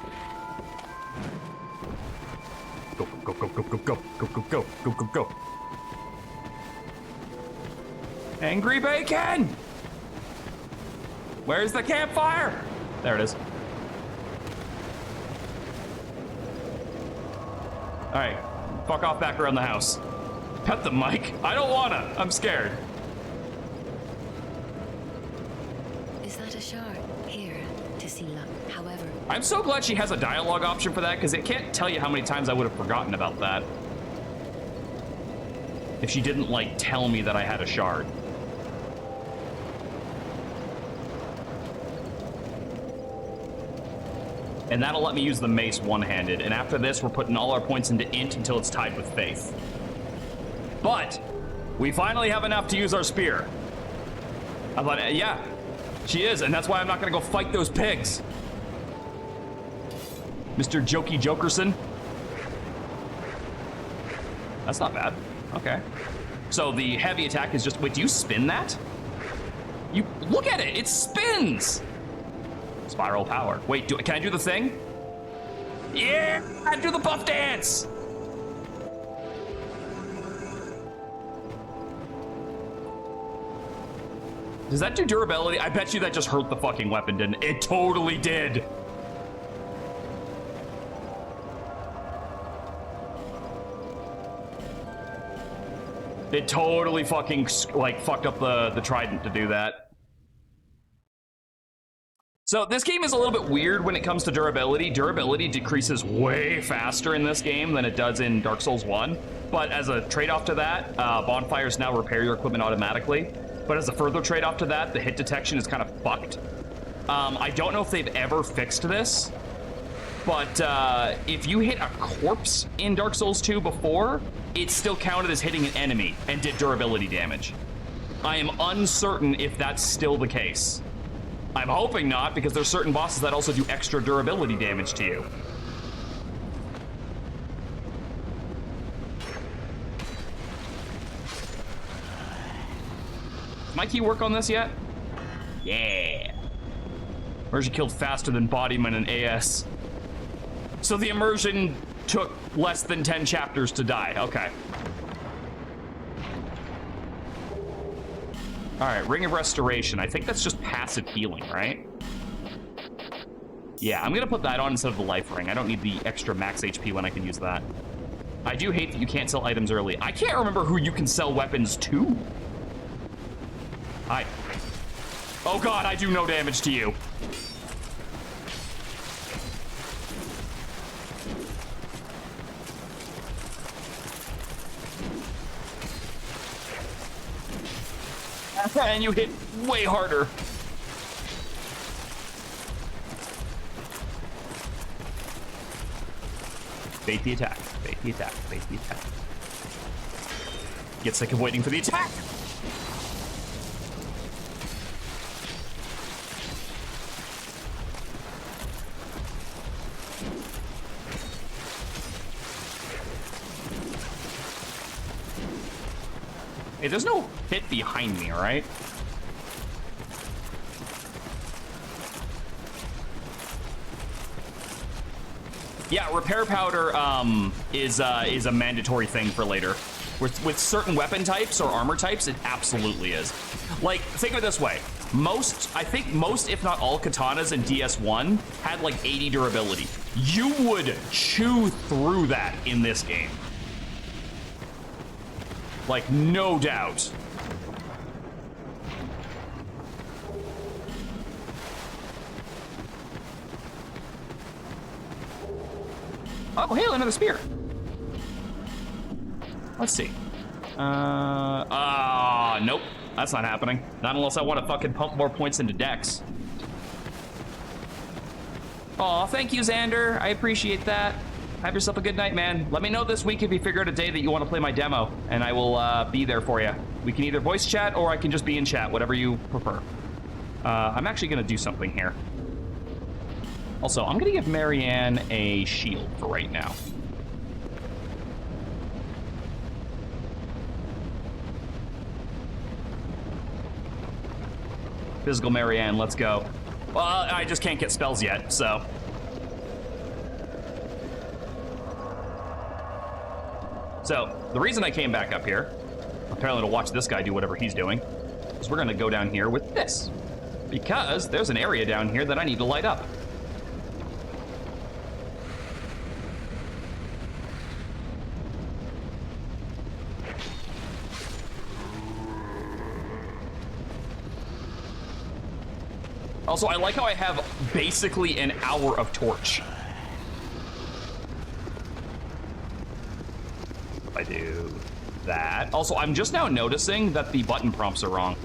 Go, go, go, go, go, go, go, go, go, go, go, go. Angry bacon! Where's the campfire? There it is. All right, fuck off back around the house. Pet them, Mike. I don't wanna, I'm scared. Is that a shard? Here, to see luck. However, I'm so glad she has a dialogue option for that, because it can't tell you how many times I would have forgotten about that if she didn't, like, tell me that I had a shard. And that'll let me use the mace one-handed, and after this, we're putting all our points into int until it's tied with faith. But we finally have enough to use our spear. I thought, yeah, she is, and that's why I'm not gonna go fight those pigs. Mr. Jokey Jokerson. That's not bad. Okay. So the heavy attack is just, wait, do you spin that? You, look at it, it spins! Spiral power. Wait, can I do the thing? Yeah, I do the buff dance! Does that do durability? I bet you that just hurt the fucking weapon, didn't it? It totally did. It totally fucking, like, fucked up the trident to do that. So this game is a little bit weird when it comes to durability. Durability decreases way faster in this game than it does in Dark Souls 1. But as a trade-off to that, bonfires now repair your equipment automatically. But as a further trade-off to that, the hit detection is kind of fucked. I don't know if they've ever fixed this, but if you hit a corpse in Dark Souls 2 before, it still counted as hitting an enemy and did durability damage. I am uncertain if that's still the case. I'm hoping not, because there's certain bosses that also do extra durability damage to you. Does my key work on this yet? Yeah. Immersion killed faster than Bodyman and AS. So the immersion took less than 10 chapters to die. Okay. All right, Ring of Restoration. I think that's just passive healing, right? Yeah, I'm gonna put that on instead of the life ring. I don't need the extra max HP when I can use that. I do hate that you can't sell items early. I can't remember who you can sell weapons to. Oh god, I do no damage to you. And you hit way harder. Bait the attack, bait the attack, bait the attack. Get sick of waiting for the attack. Hey, there's no hit behind me, all right? Yeah, repair powder is a mandatory thing for later. With certain weapon types or armor types, it absolutely is. Like, think of it this way. I think most, if not all, katanas in DS1 had like 80 durability. You would chew through that in this game. Like, no doubt. Oh, hey, another spear. Let's see. Nope. That's not happening. Not unless I want to fucking pump more points into Dex. Aw, thank you, Xander. I appreciate that. Have yourself a good night, man. Let me know this week if you figure out a day that you want to play my demo, and I will be there for you. We can either voice chat or I can just be in chat, whatever you prefer. I'm actually going to do something here. Also, I'm going to give Marianne a shield for right now. Physical Marianne, let's go. Well, I just can't get spells yet, so. So, the reason I came back up here, apparently to watch this guy do whatever he's doing, is we're gonna go down here with this. Because there's an area down here that I need to light up. Also, I like how I have basically an hour of torch. I do that. Also, I'm just now noticing that the button prompts are wrong.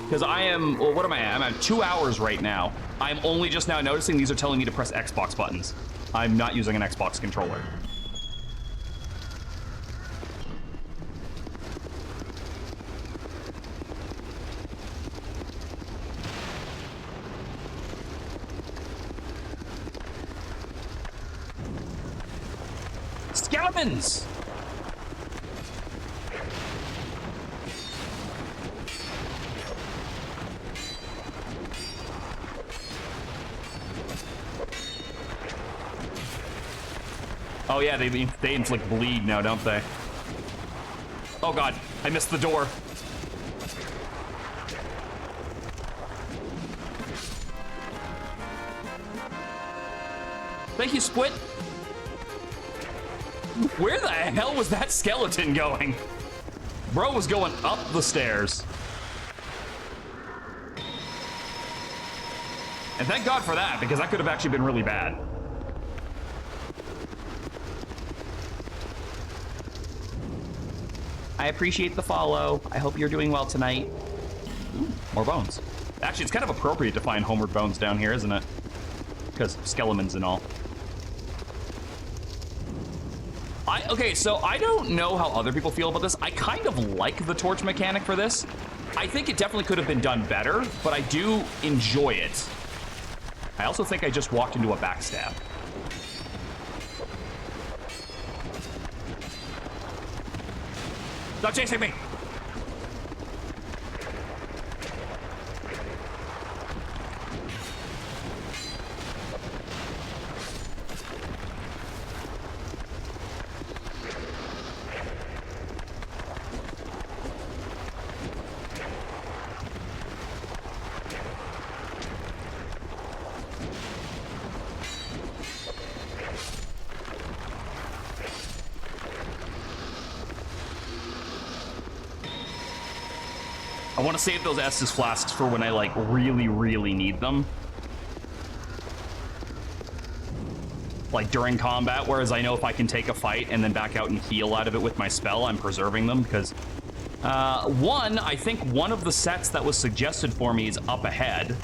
Because I am, well, what am I at? I'm at 2 hours right now. I'm only just now noticing these are telling me to press Xbox buttons. I'm not using an Xbox controller. skeletons! Oh yeah, they inflict bleed now, don't they? Oh god, I missed the door. Thank you, Squid. Where the hell was that skeleton going? Bro was going up the stairs. And thank God for that, because that could have actually been really bad. I appreciate the follow. I hope you're doing well tonight. Ooh, more bones. Actually, it's kind of appropriate to find homeward bones down here, isn't it? Because skeletons and all. Okay, so I don't know how other people feel about this. I kind of like the torch mechanic for this. I think it definitely could have been done better, but I do enjoy it. I also think I just walked into a backstab. Stop chasing me! I want to save those Estus flasks for when I, like, really, really need them. Like, during combat, whereas I know if I can take a fight and then back out and heal out of it with my spell, I'm preserving them, because... one, I think one of the sets that was suggested for me is up ahead.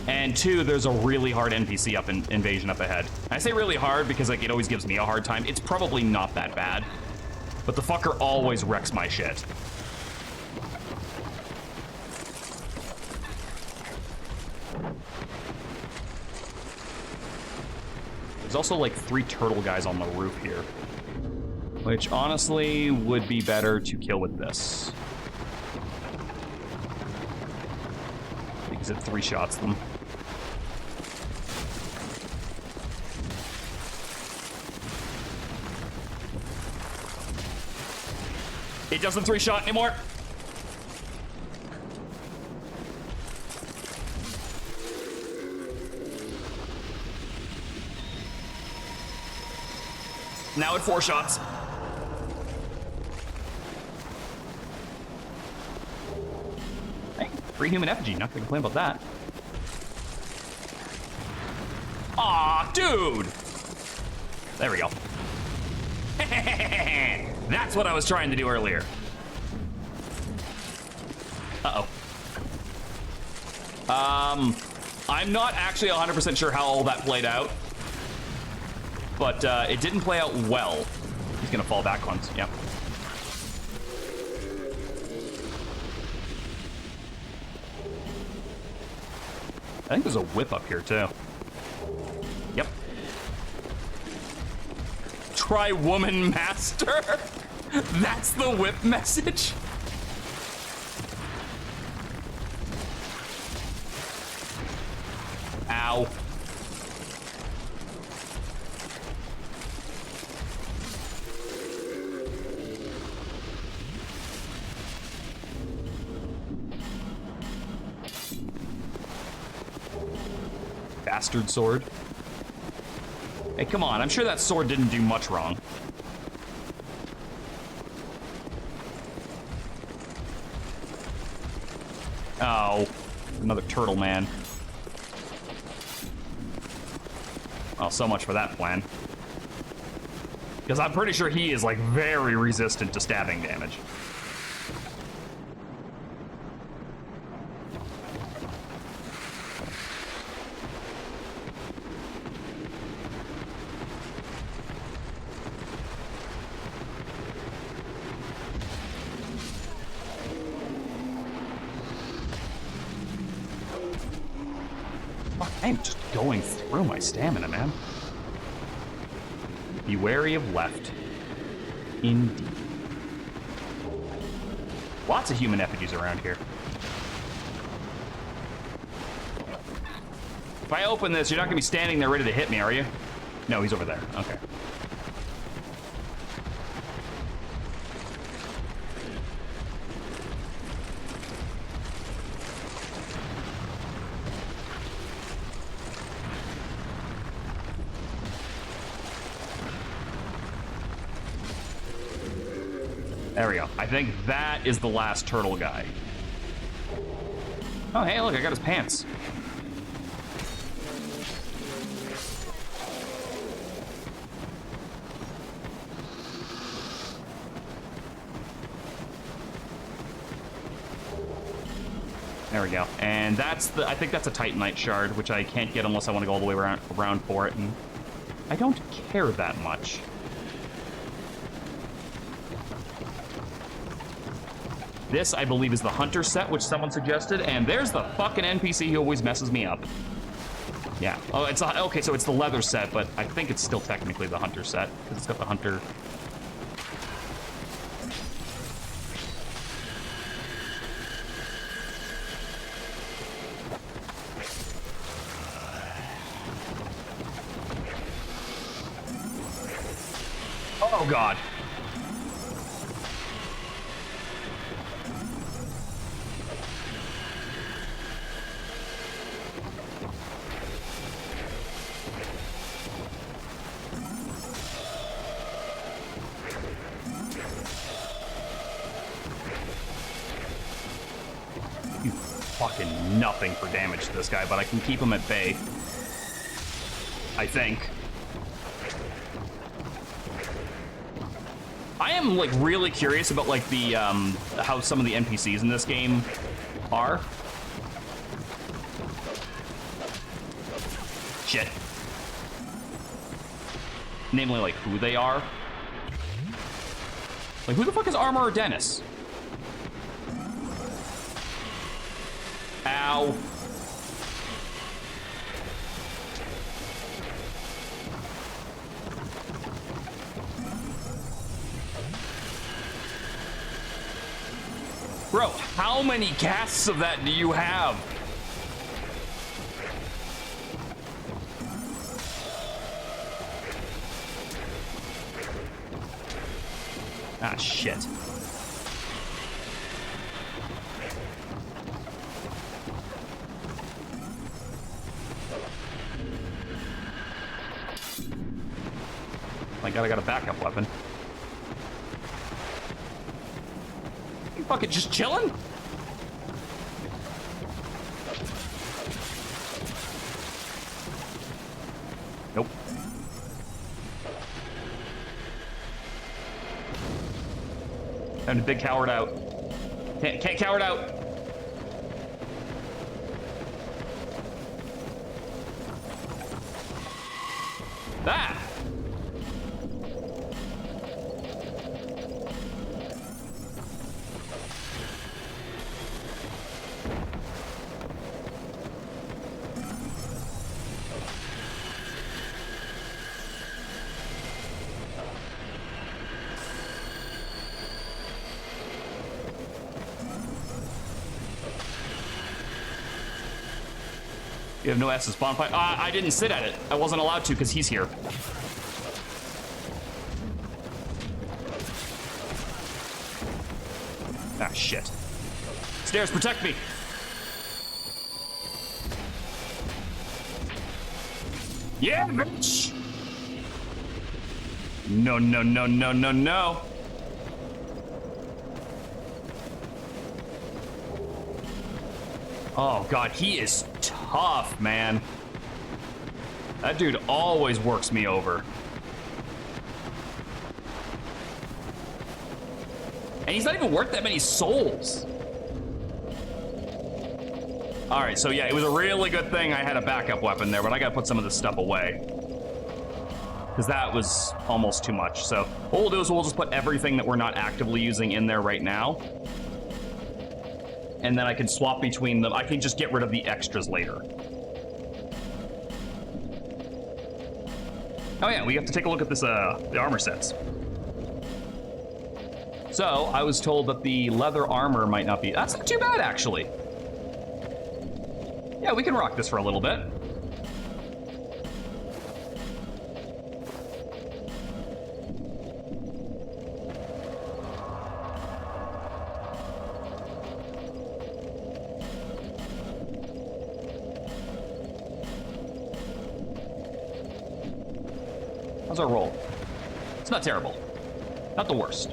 And two, there's a really hard NPC invasion up ahead. I say really hard because, like, it always gives me a hard time. It's probably not that bad. But the fucker always wrecks my shit. There's also like 3 turtle guys on the roof here, which honestly would be better to kill with this. Because it 3-shots them. It doesn't 3-shot anymore. Now at 4 shots. Hey, free human effigy. Not gonna complain about that. Aw, dude! There we go. That's what I was trying to do earlier. Uh-oh. I'm not actually 100% sure how all that played out. But it didn't play out well. He's gonna fall back once, yeah. I think there's a whip up here too. Yep. Try woman master? That's the whip message? Ow. Bastard sword. Hey, come on. I'm sure that sword didn't do much wrong. Oh, another turtle man. Oh, so much for that plan. Because I'm pretty sure he is, like, very resistant to stabbing damage. I'm just going through my stamina, man. Be wary of left. Indeed. Lots of human effigies around here. If I open this, you're not gonna be standing there ready to hit me, are you? No, he's over there. Okay. There we go. I think that is the last turtle guy. Oh, hey, look, I got his pants. There we go. And that's the, I think that's a Titanite shard, which I can't get unless I want to go all the way around for it. And I don't care that much. This, I believe, is the Hunter set, which someone suggested, and there's the fucking NPC who always messes me up. Yeah. Oh, it's okay, so it's the leather set, but I think it's still technically the Hunter set, because it's got the Hunter. Oh, God. Fucking nothing for damage to this guy, but I can keep him at bay. I think. I am like really curious about like the how some of the NPCs in this game are. Shit. Namely, like who they are. Like who the fuck is Armorer Dennis? Ow. Bro, how many casts of that do you have? Ah, shit. My God, I got a backup weapon. You fucking just chilling? Nope. Time to big coward out. Can't coward out. Ah! You have no S's bonfire. I didn't sit at it. I wasn't allowed to because he's here. Ah, shit. Stairs, protect me. Yeah, bitch. No, no, no, no, no, no. Oh, God, he is tough, man. That dude always works me over. And he's not even worth that many souls. All right, so yeah, it was a really good thing I had a backup weapon there, but I gotta put some of this stuff away. Because that was almost too much. So what we'll do is we'll just put everything that we're not actively using in there right now. And then I can swap between them. I can just get rid of the extras later. Oh yeah, we have to take a look at this, the armor sets. So, I was told that the leather armor might not be... That's not too bad, actually. Yeah, we can rock this for a little bit. How's our roll? It's not terrible. Not the worst.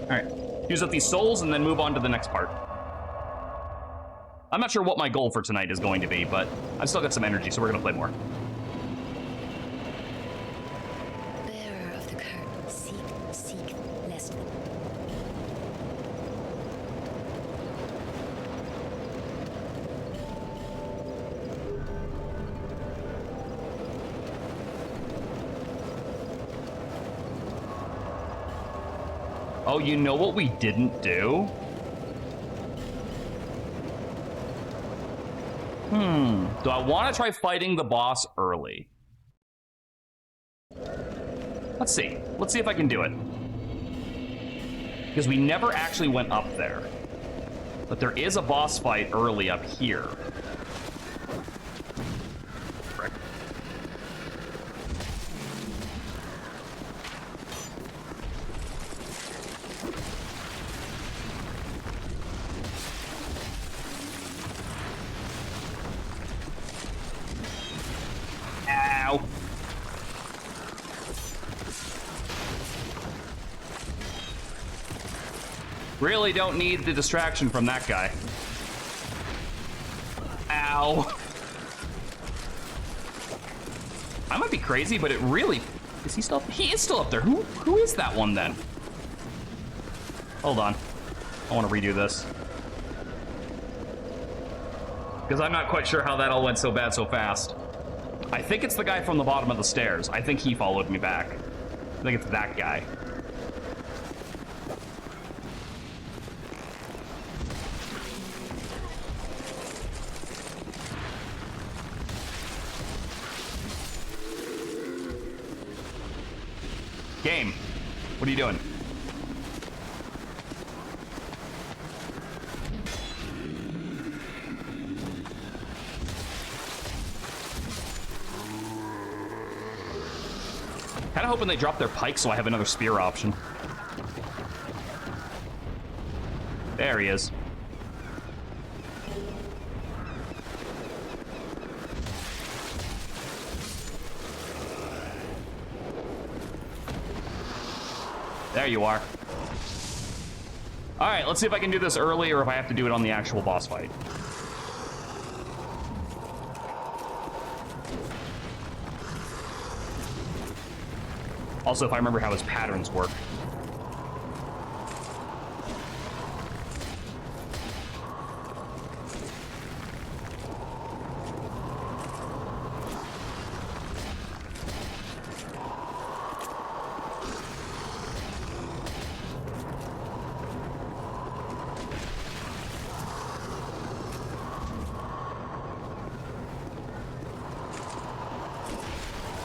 Alright, use up these souls and then move on to the next part. I'm not sure what my goal for tonight is going to be, but I've still got some energy, so we're gonna play more. Bearer of the curse, seek, lest. Oh, you know what we didn't do? Do I want to try fighting the boss early? Let's see. Let's see if I can do it. Because we never actually went up there. But there is a boss fight early up here. Frick. Ow. Really don't need the distraction from that guy. Ow. I might be crazy, but it really... Is he still up? He is still up there. Who is that one then? Hold on. I want to redo this. Because I'm not quite sure how that all went so bad so fast. I think it's the guy from the bottom of the stairs. I think he followed me back. I think it's that guy. Game, what are you doing? Kinda hoping they drop their pike so I have another spear option. There he is. There you are. All right, let's see if I can do this early or if I have to do it on the actual boss fight. Also, if I remember how his patterns work.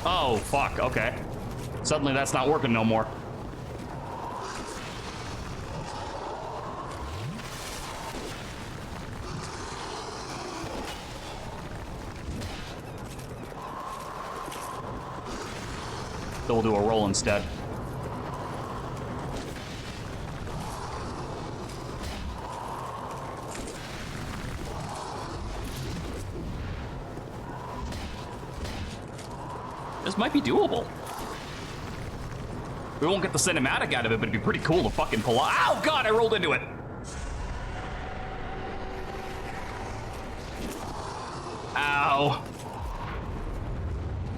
Oh, fuck, okay. Suddenly that's not working no more. So we'll do a roll instead. This might be doable. We won't get the cinematic out of it, but it'd be pretty cool to fucking pull out. Ow, God, I rolled into it. Ow.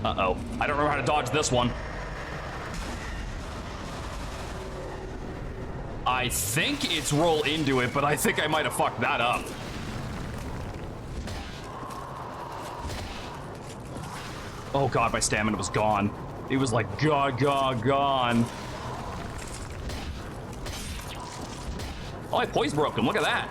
Uh-oh. I don't remember how to dodge this one. I think it's roll into it, but I think I might have fucked that up. Oh God, my stamina was gone. It was like gone. Oh, my poise broken. Look at that.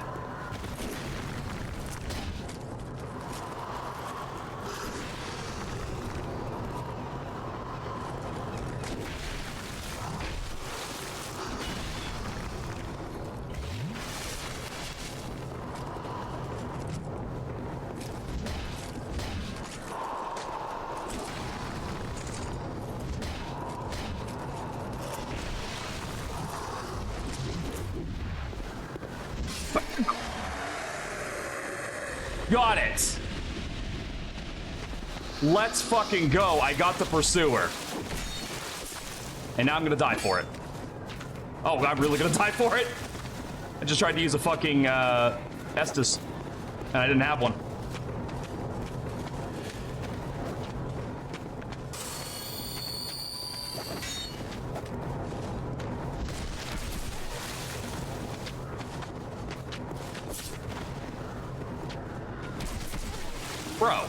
Got it. Let's fucking go. I got the pursuer. And now I'm gonna die for it. Oh, I'm really gonna die for it? I just tried to use a fucking Estus, and I didn't have one. Bro.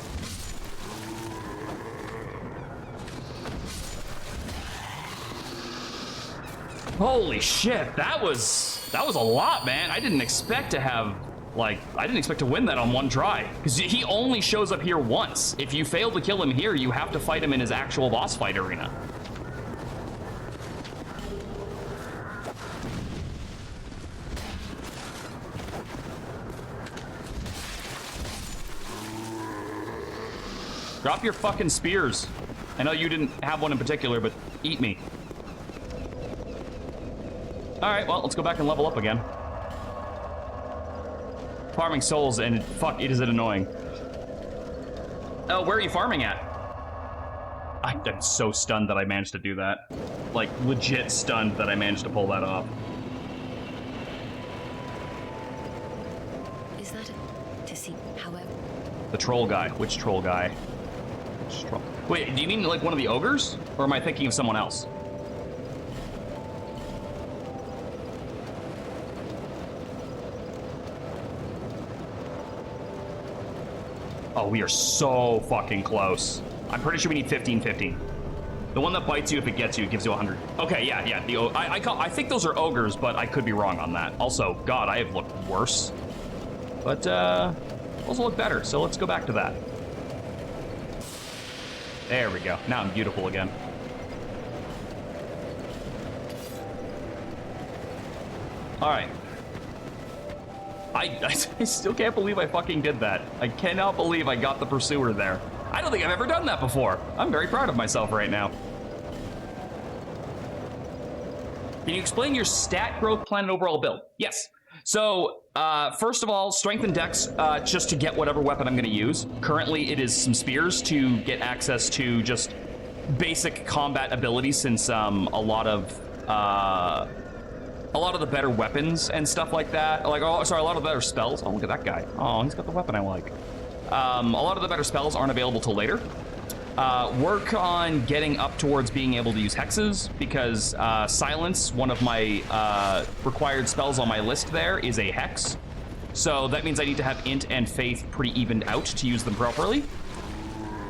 Holy shit, that was a lot, man. I didn't expect to have, like, I didn't expect to win that on one try. Because he only shows up here once. If you fail to kill him here, you have to fight him in his actual boss fight arena. Drop your fucking spears. I know you didn't have one in particular, but eat me. All right, well, let's go back and level up again. Farming souls, and fuck, is it annoying. Oh, where are you farming at? I'm so stunned that I managed to do that. Like, legit stunned that I managed to pull that off. Is that to see, however? The troll guy. Which troll guy? Which troll? Wait, do you mean like one of the ogres? Or am I thinking of someone else? Oh, we are so fucking close. I'm pretty sure we need 15-15. The one that bites you, if it gets you, it gives you 100. Okay, yeah. I think those are ogres, but I could be wrong on that. Also, God, I have looked worse. But, those look better, so let's go back to that. There we go. Now I'm beautiful again. All right. I still can't believe I fucking did that. I cannot believe I got the pursuer there. I don't think I've ever done that before. I'm very proud of myself right now. Can you explain your stat growth plan and overall build? Yes. So, first of all, strength and dex, just to get whatever weapon I'm gonna use. Currently, it is some spears to get access to just basic combat abilities, since a lot of the better weapons and stuff like that, like, oh, sorry, a lot of the better spells. Oh, look at that guy. Oh, he's got the weapon I like. A lot of the better spells aren't available till later. Work on getting up towards being able to use hexes, because silence, one of my required spells on my list there, is a hex. So that means I need to have int and faith pretty evened out to use them properly.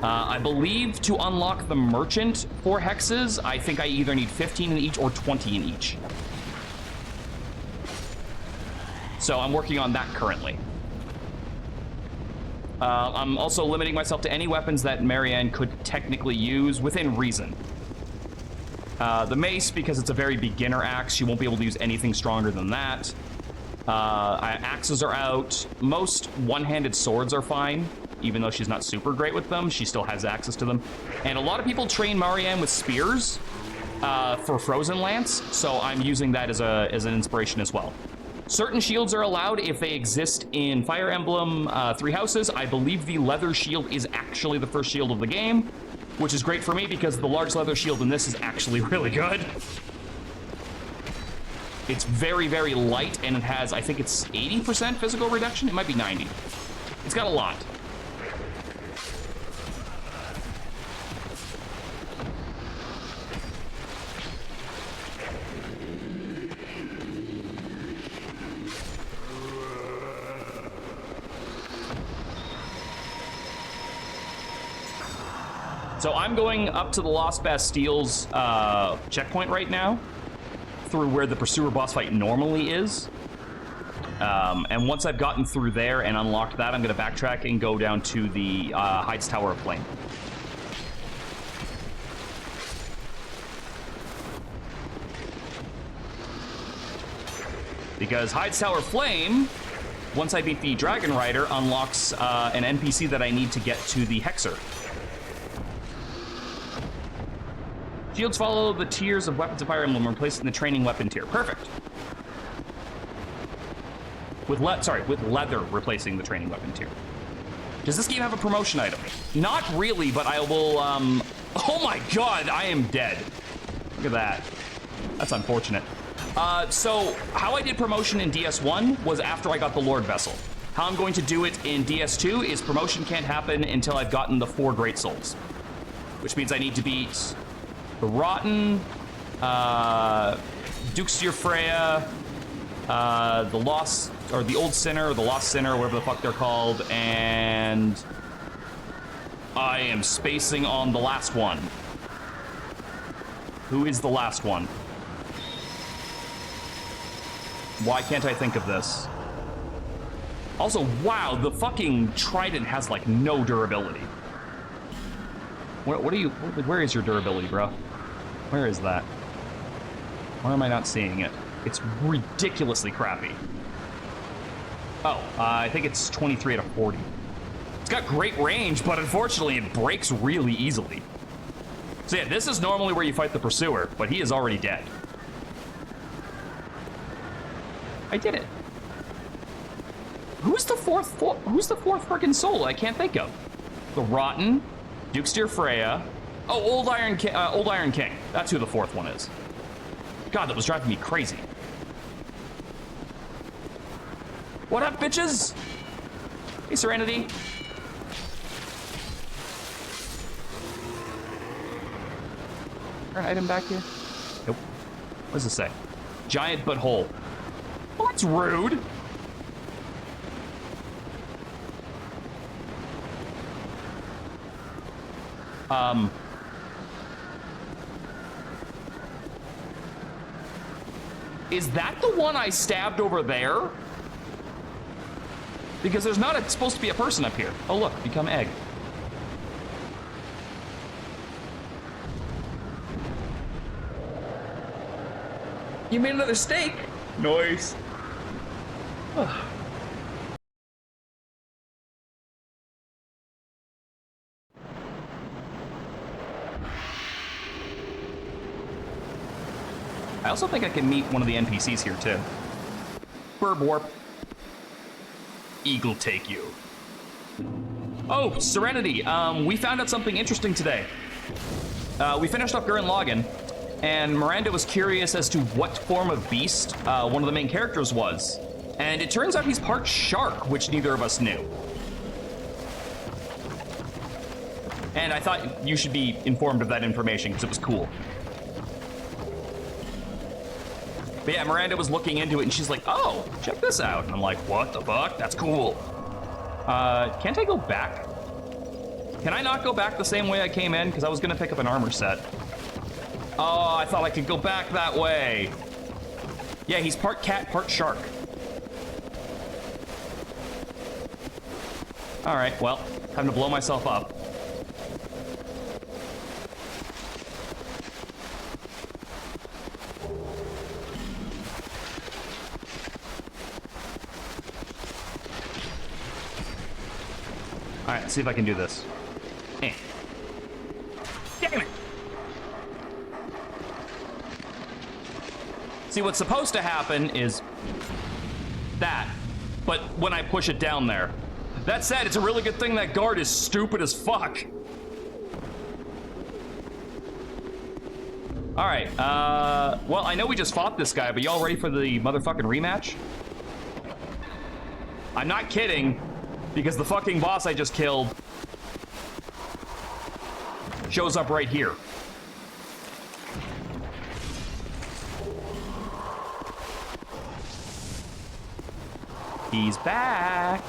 I believe to unlock the merchant for hexes, I think I either need 15 in each or 20 in each. So I'm working on that currently. I'm also limiting myself to any weapons that Marianne could technically use within reason. The mace, because it's a very beginner axe, she won't be able to use anything stronger than that. Axes are out. Most one-handed swords are fine, even though she's not super great with them. She still has access to them. And a lot of people train Marianne with spears for Frozen Lance, so I'm using that as an inspiration as well. Certain shields are allowed if they exist in Fire Emblem Three Houses. I believe the leather shield is actually the first shield of the game, which is great for me because the large leather shield in this is actually really good. It's very, very light, and it has, I think it's 80% physical reduction. It might be 90. It's got a lot. So I'm going up to the Lost Bastilles checkpoint right now, through where the Pursuer boss fight normally is. And once I've gotten through there and unlocked that, I'm going to backtrack and go down to the Heights Tower of Flame. Because Heights Tower of Flame, once I beat the Dragon Rider, unlocks an NPC that I need to get to the Hexer. Shields follow the tiers of weapons of Fire Emblem, replacing the training weapon tier. Perfect. With leather replacing the training weapon tier. Does this game have a promotion item? Not really, but I will, oh my god, I am dead. Look at that. That's unfortunate. So, how I did promotion in DS1 was after I got the Lord Vessel. How I'm going to do it in DS2 is promotion can't happen until I've gotten the 4 Great Souls. Which means I need to beat the Rotten, Dukeseer Freya, the Lost, or the Old Sinner, or the Lost Sinner, whatever the fuck they're called, and I am spacing on the last one. Who is the last one? Why can't I think of this? Also, wow, the fucking Trident has, like, no durability. What are you, where is your durability, bro? Where is that? Why am I not seeing it? It's ridiculously crappy. Oh, I think it's 23 out of 40. It's got great range, but unfortunately it breaks really easily. So yeah, this is normally where you fight the Pursuer, but he is already dead. I did it. Who's the fourth freaking soul I can't think of? The Rotten, Dukeseer Freya. Oh, Old Iron King. That's who the 4th one is. God, that was driving me crazy. What up, bitches? Hey, Serenity. Is there an item back here? Nope. What does it say? Giant but whole. Well, that's rude. Is that the one I stabbed over there? Because there's not supposed to be a person up here. Oh look, become egg. You made another steak? Nice. I also think I can meet one of the NPCs here too. Burb warp. Eagle take you. Oh, Serenity. We found out something interesting today. We finished up Gurren Lagann, and Miranda was curious as to what form of beast one of the main characters was. And it turns out he's part shark, which neither of us knew. And I thought you should be informed of that information because it was cool. But yeah, Miranda was looking into it and she's like, oh, check this out. And I'm like, what the fuck? That's cool. Can't I go back? Can I not go back the same way I came in? Because I was gonna pick up an armor set. Oh, I thought I could go back that way. Yeah, he's part cat, part shark. All right, well, time to blow myself up. All right, let's see if I can do this. Eh. Damn it! See, what's supposed to happen is that, but when I push it down there. That said, it's a really good thing that guard is stupid as fuck. All right, well, I know we just fought this guy, but y'all ready for the motherfucking rematch? I'm not kidding, because the fucking boss I just killed shows up right here. He's back.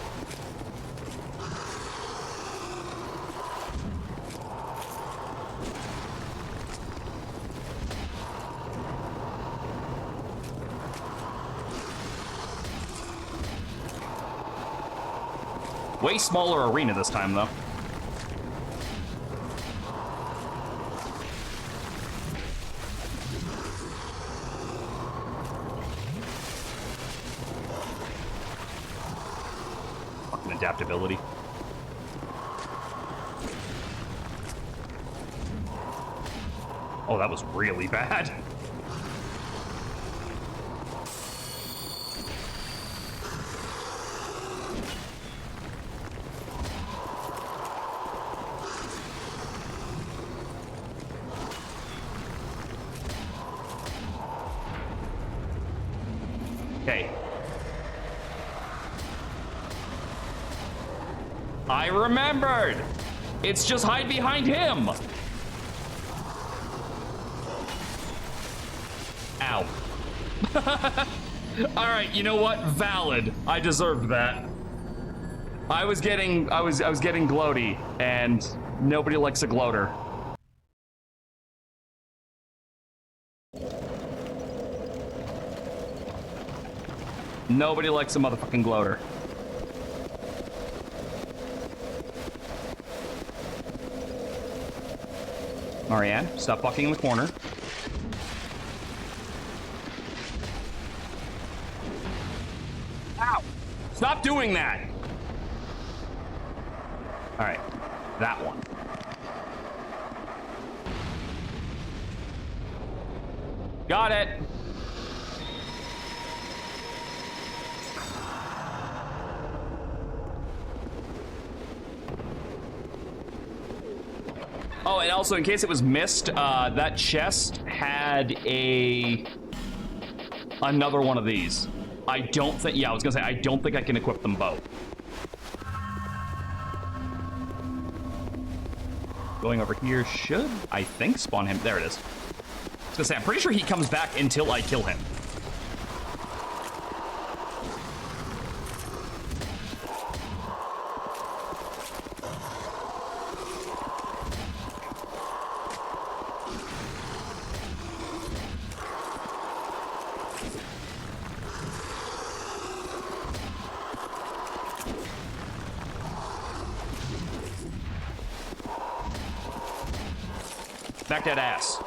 Way smaller arena this time, though. Fucking adaptability. Oh, that was really bad. remembered! It's just hide behind him! Ow. Alright, you know what? Valid. I deserved that. I was getting gloaty, and nobody likes a gloater. Nobody likes a motherfucking gloater. Marianne, stop fucking in the corner. Ow! Stop doing that! Alright, that one. Got it! Oh, and also, in case it was missed, that chest had another one of these. I don't think, yeah, I was gonna say, I don't think I can equip them both. Going over here should, I think, spawn him. There it is. I was gonna say, I'm pretty sure he comes back until I kill him. Back that ass.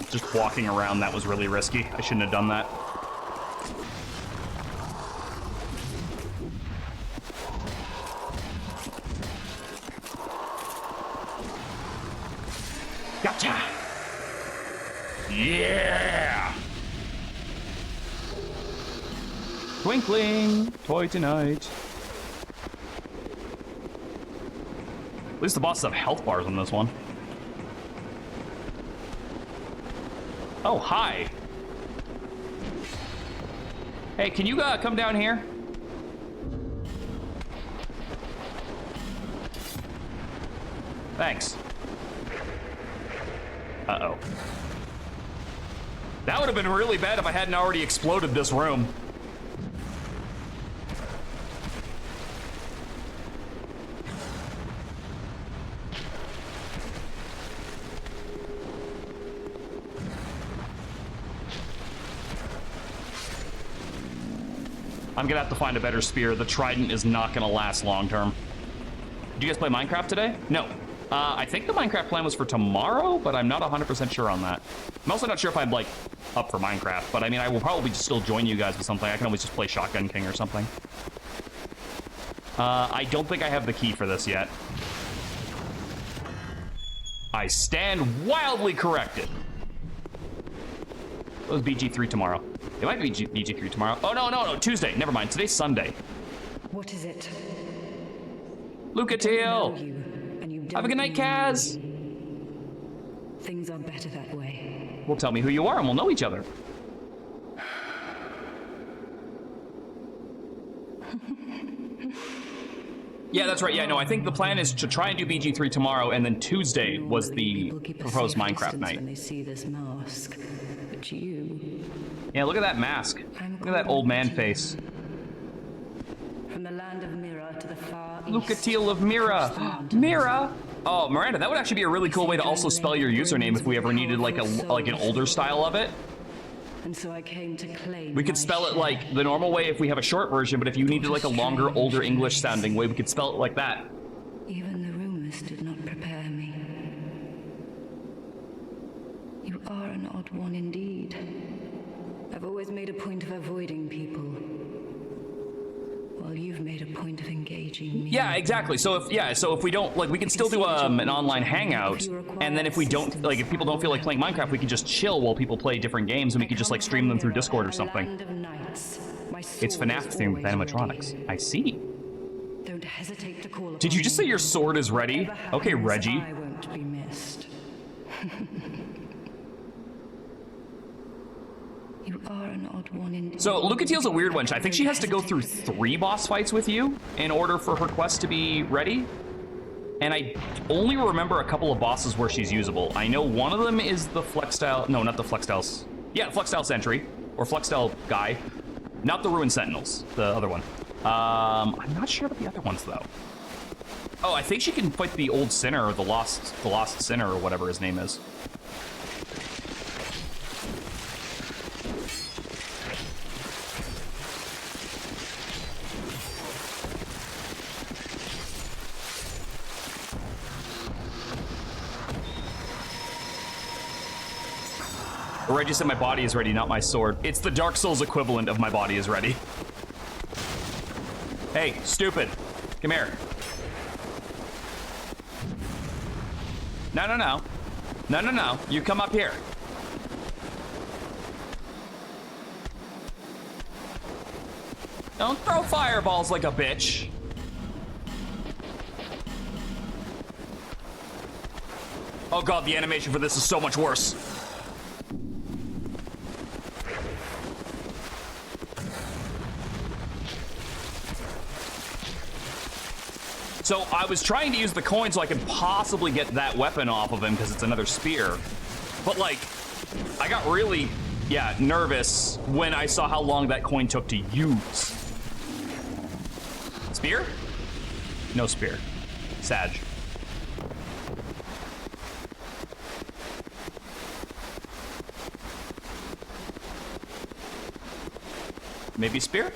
Just walking around, that was really risky. I shouldn't have done that. Gotcha! Yeah! Twinkling, toy tonight. At least the bosses have health bars on this one. Oh, hi. Hey, can you come down here? Thanks. Uh-oh. That would have been really bad if I hadn't already exploded this room. I'm gonna have to find a better spear. The trident is not gonna last long term. Did you guys play Minecraft today? No. I think the Minecraft plan was for tomorrow, but I'm not 100% sure on that. I'm also not sure if I'm, like, up for Minecraft, but I mean, I will probably still join you guys with something. I can always just play Shotgun King or something. I don't think I have the key for this yet. I stand wildly corrected. It was BG3 tomorrow. It might be BG3 tomorrow. Oh, no, Tuesday. Never mind. Today's Sunday. What is it? Luca Teal. Have a good night, Kaz. Things are better that way. Well, tell me who you are and we'll know each other. Yeah, that's right. Yeah, no, I think the plan is to try and do BG3 tomorrow, and then Tuesday was the proposed Minecraft night. When they see this mask, but you... Yeah, look at that mask. Look at that old man face. From the land of Mira to the far east. Luca Teal of Mira. Mira. Oh, Miranda, that would actually be a really cool way to also spell your username if we ever needed like an older style of it. And so I came to claim we could spell it like the normal way if we have a short version, but if you needed like a longer, older English sounding way, we could spell it like that. Even the rumors did not prepare me. You are an odd one indeed. I've always made a point of avoiding people. Well, you've made a point of engaging me. Yeah, exactly. So if we don't, like, we can still do an online hangout, and then if we don't, like, if people don't feel like playing Minecraft, we can just chill while people play different games, and we can just like stream them through Discord or something. It's FNAF themed with animatronics. I see. Don't hesitate to call. Did you just say your sword is ready? Okay, Reggie. I won't be missed. You are an odd one indeed. So Lucatiel's a weird one. I think she has to go through 3 boss fights with you in order for her quest to be ready. And I only remember a couple of bosses where she's usable. I know one of them is the Flexstyle. No, not the Flexstyles. Yeah, Flexstyle Sentry or Flexstyle guy. Not the Ruined Sentinels. The other one. I'm not sure about the other ones though. Oh, I think she can fight the old sinner or the lost sinner or whatever his name is. Reggie said my body is ready, not my sword. It's the Dark Souls equivalent of my body is ready. Hey, stupid. Come here. No, no, no. No, no, no. You come up here. Don't throw fireballs like a bitch. Oh god, the animation for this is so much worse. So I was trying to use the coin so I could possibly get that weapon off of him because it's another spear. But like, I got really, nervous when I saw how long that coin took to use. Spear? No spear. Sag. Maybe spear?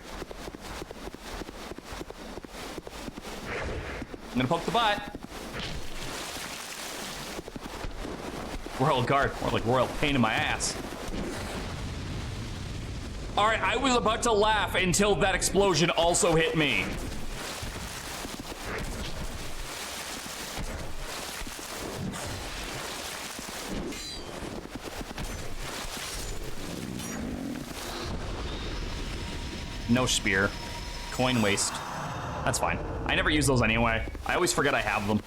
I'm gonna poke the butt. Royal Guard, more like royal pain in my ass. All right, I was about to laugh until that explosion also hit me. No spear. Coin waste. That's fine. I never use those anyway. I always forget I have them.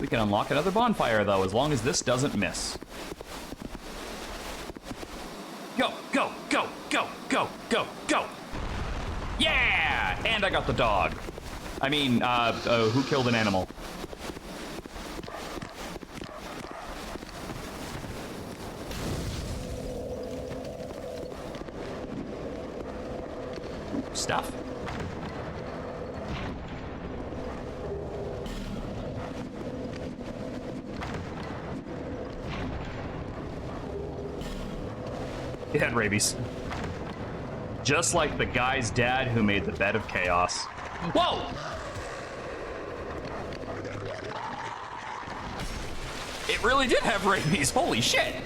We can unlock another bonfire, though, as long as this doesn't miss. Go, go, go, go, go, go, go! Yeah! And I got the dog. I mean, who killed an animal? Stuff. He had rabies. Just like the guy's dad who made the bed of chaos. Whoa! It really did have rabies. Holy shit!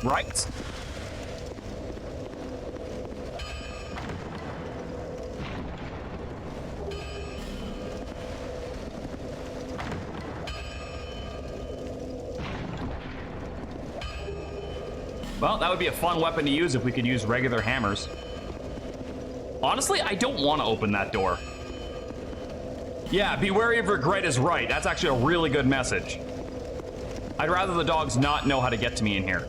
Right. Well, that would be a fun weapon to use if we could use regular hammers. Honestly, I don't want to open that door. Yeah, be wary of regret is right. That's actually a really good message. I'd rather the dogs not know how to get to me in here.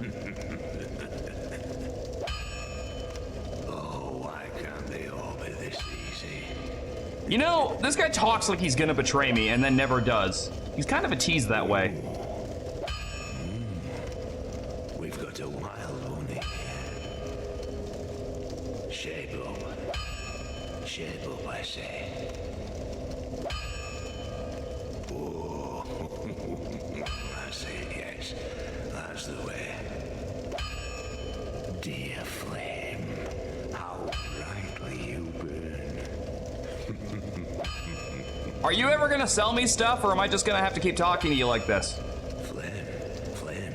You know, this guy talks like he's gonna betray me and then never does. He's kind of a tease that way. We've got a wild one here. Shape up. Shape up, I say. Whoa. Are you ever gonna sell me stuff, or am I just gonna have to keep talking to you like this? Flynn,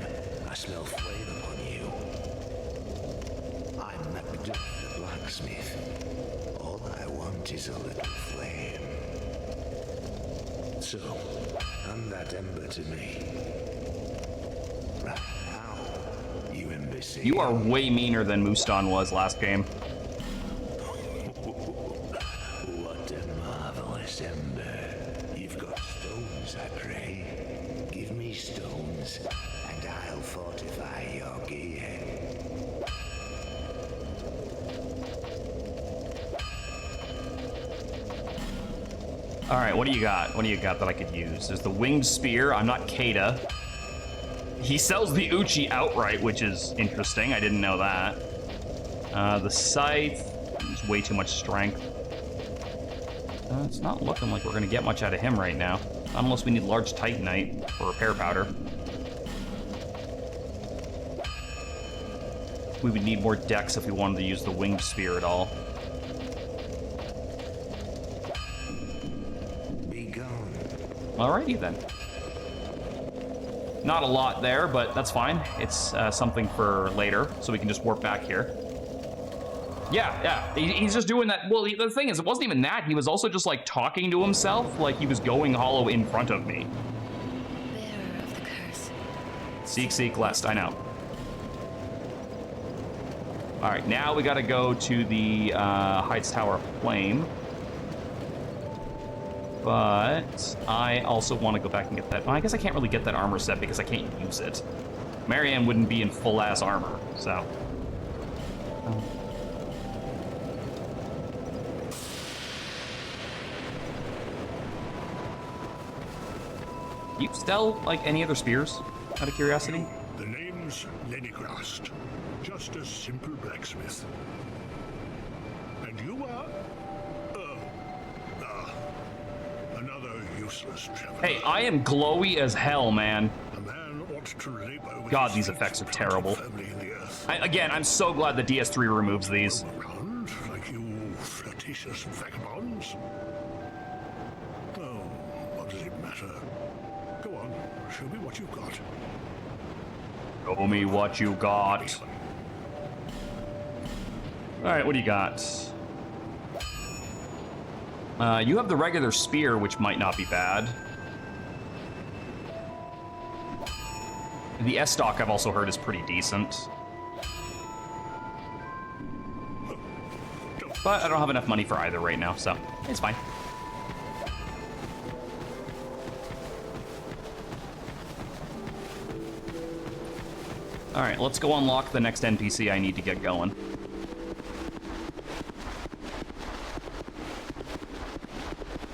I smell flame upon you. I'm Macduff the blacksmith. All I want is a little flame. So, hand that ember to me. Right now, you imbecile. You are way meaner than Mustan was last game. What a marvelous ember. You've got stones, I pray. Give me stones, and I'll fortify your gear. All right, what do you got? What do you got that I could use? There's the winged spear. I'm not Kata. He sells the Uchi outright, which is interesting. I didn't know that. The scythe is way too much strength. It's not looking like we're gonna get much out of him right now, unless we need large titanite for repair powder. We would need more dex if we wanted to use the winged spear at all. Alrighty then. Not a lot there, but that's fine. It's something for later, so we can just warp back here. Yeah, he's just doing that. Well, the thing is, it wasn't even that. He was also just like talking to himself, like he was going hollow in front of me. Bearer of the curse. Seek, lest. I know. All right, now we got to go to the Heights Tower of Flame. But I also want to go back and get that. Well, I guess I can't really get that armor set because I can't use it. Marianne wouldn't be in full-ass armor, so. You sell, like, any other spears, out of curiosity? The name's Lenigrast. Just a simple blacksmith. And you are... another useless traveler. Hey, I am glowy as hell, man. A man ought to labor with God, his these feet effects are planted terrible. firmly in the earth. Again, I'm so glad the DS3 removes these. Around like you flirtatious vagabonds. Oh, what does it matter? Go on, show me what you've got. Show me what you got. All right, what do you got? You have the regular spear, which might not be bad. The S-Stock, I've also heard, is pretty decent. But I don't have enough money for either right now, so it's fine. All right, let's go unlock the next NPC I need to get going.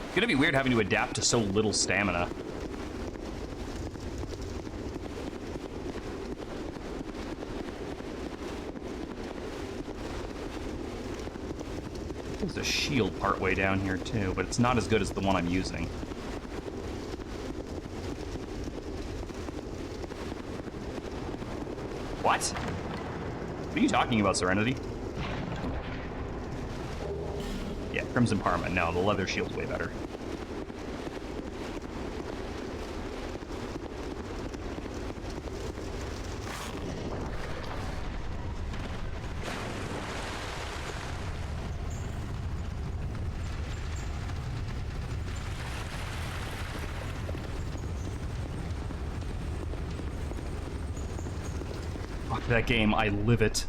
It's gonna be weird having to adapt to so little stamina. There's a shield partway down here too, but it's not as good as the one I'm using. What? What are you talking about, Serenity? Yeah, Crimson Parma. No, the leather shield's way better. Fuck that game, I live it.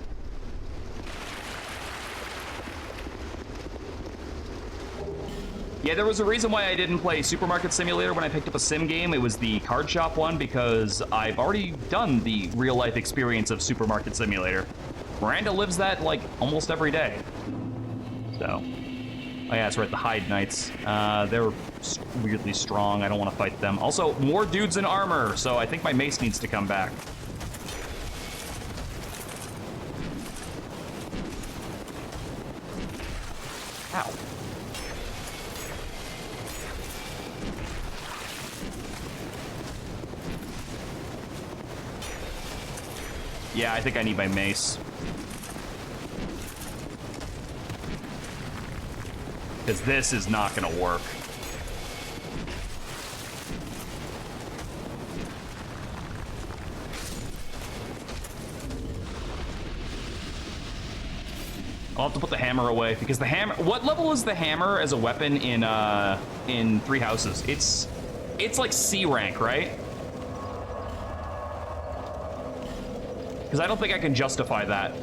Yeah, there was a reason why I didn't play Supermarket Simulator when I picked up a sim game. It was the card shop one because I've already done the real-life experience of Supermarket Simulator. Miranda lives that, like, almost every day. So. Oh yeah, that's right, the Hyde Knights. They're weirdly strong. I don't want to fight them. Also, more dudes in armor, so I think my mace needs to come back. Ow. Yeah, I think I need my mace. Because this is not going to work. I'll have to put the hammer away because the hammer. What level is the hammer as a weapon in Three Houses? It's like C rank, right? Because I don't think I can justify that.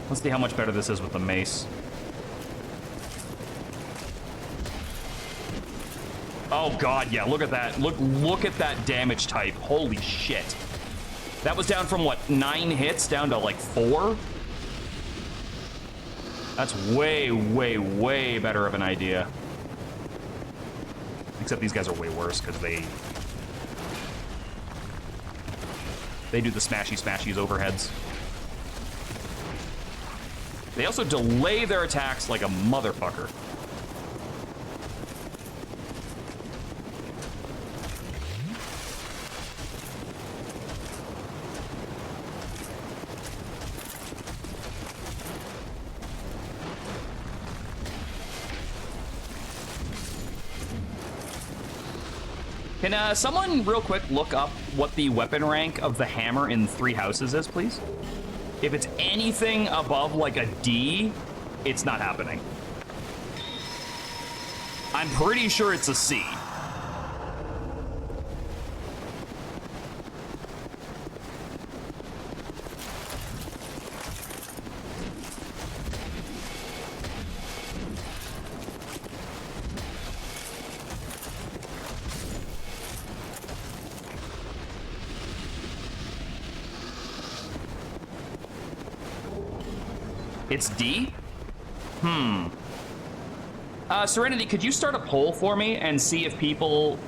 Let's see how much better this is with the mace. Oh god, yeah, look at that. Look at that damage type. Holy shit. That was down from, what, 9 hits down to, like, 4? That's way, way, way better of an idea. Except these guys are way worse, because they do the smashy-smashies overheads. They also delay their attacks like a motherfucker. Can someone real quick look up what the weapon rank of the hammer in Three Houses is, please? If it's anything above like a D, it's not happening. I'm pretty sure it's a C. It's D? Serenity, could you start a poll for me and see if people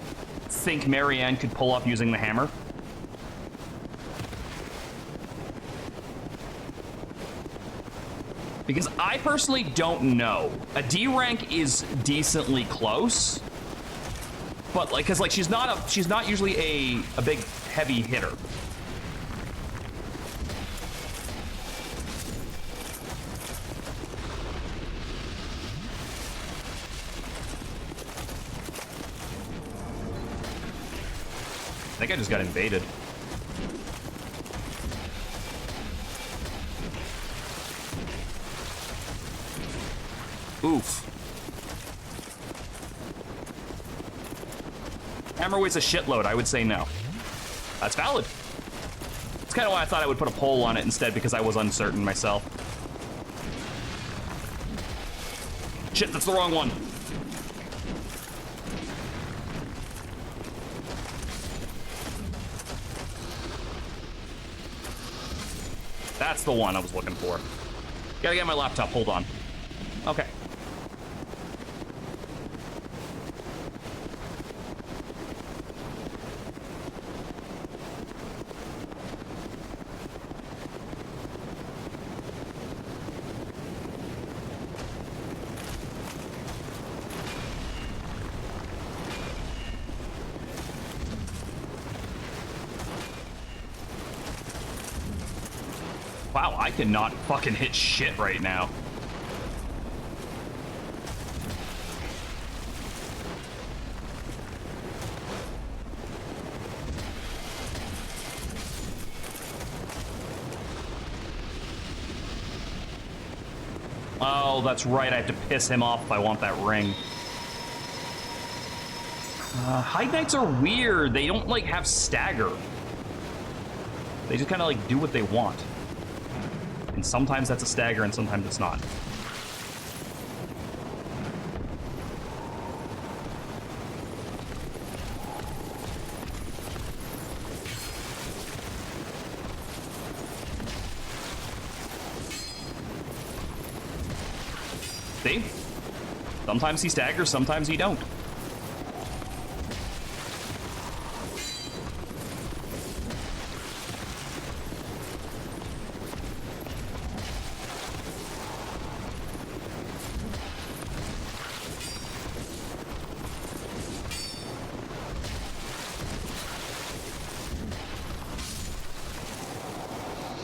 think Marianne could pull off using the hammer? Because I personally don't know. A D rank is decently close, but like, cause like she's not usually a big heavy hitter. I think I just got invaded. Oof. Hammer weighs a shitload. I would say no. That's valid. That's kind of why I thought I would put a poll on it instead, because I was uncertain myself. Shit, that's the wrong one. That's the one I was looking for. Gotta get my laptop, hold on. Okay. Wow, I cannot fucking hit shit right now. Oh, that's right. I have to piss him off if I want that ring. Hide Knights are weird. They don't, like, have stagger. They just kind of, like, do what they want. And sometimes that's a stagger and sometimes it's not. See? Sometimes he staggers, sometimes he don't.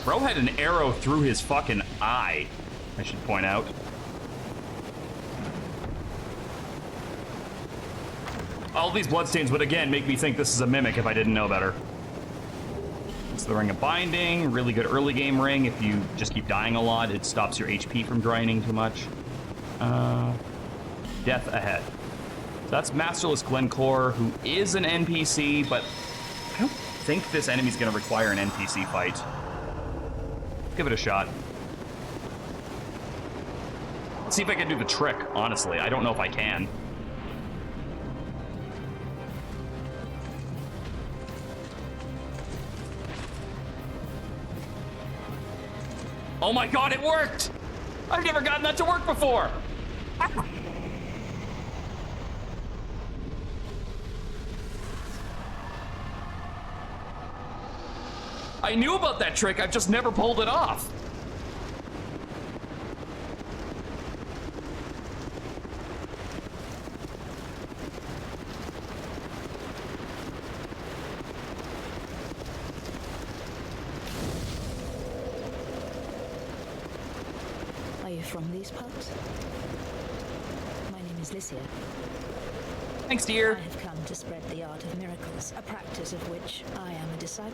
Bro had an arrow through his fucking eye, I should point out. All these bloodstains would again make me think this is a mimic if I didn't know better. It's the Ring of Binding, really good early game ring. If you just keep dying a lot, it stops your HP from draining too much. Death ahead. So that's Masterless Glencore, who is an NPC, but I don't think this enemy's gonna require an NPC fight. Give it a shot. Let's see if I can do the trick, honestly. I don't know if I can. Oh my god, it worked! I've never gotten that to work before! I knew about that trick, I've just never pulled it off. Are you from these parts? My name is Lycia. Thanks, dear. I have come to spread the art of miracles, a practice of which I am a disciple.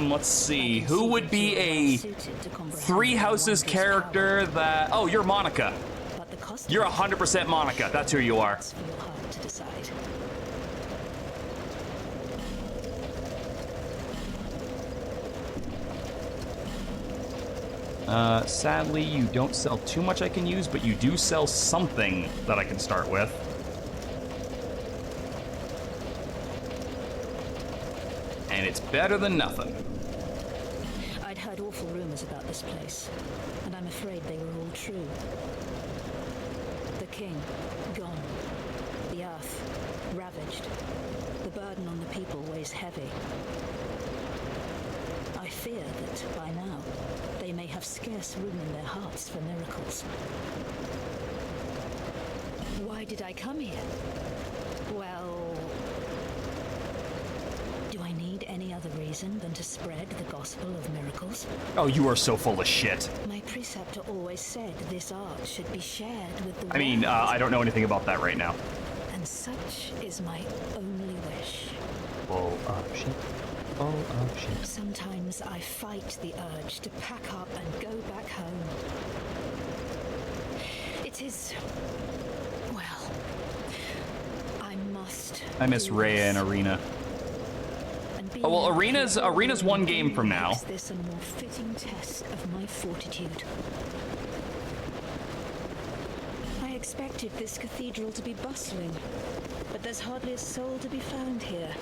Let's see. Who would be a Three Houses character that... Oh, you're Monica. You're 100% Monica. That's who you are. It's for your heart to decide. Sadly, you don't sell too much I can use, but you do sell something that I can start with. And it's better than nothing. I'd heard awful rumors about this place, and I'm afraid they were all true. The king, gone. The earth, ravaged. The burden on the people weighs heavy. I fear that by now, they may have scarce room in their hearts for miracles. Why did I come here? Well... do I need any other reason than to spread the gospel of miracles? Oh, you are so full of shit. My preceptor always said this art should be shared with the world. I mean, I don't know anything about that right now. And such is my only wish. Full of shit. Full of shit. Sometimes I fight the urge to pack up and go back home. It is... well... I must... I miss Rhea in Arena. Oh, well, Arena's one game from now. Makes this a more fitting test of my fortitude. I expected this cathedral to be bustling, but there's hardly a soul to be found here.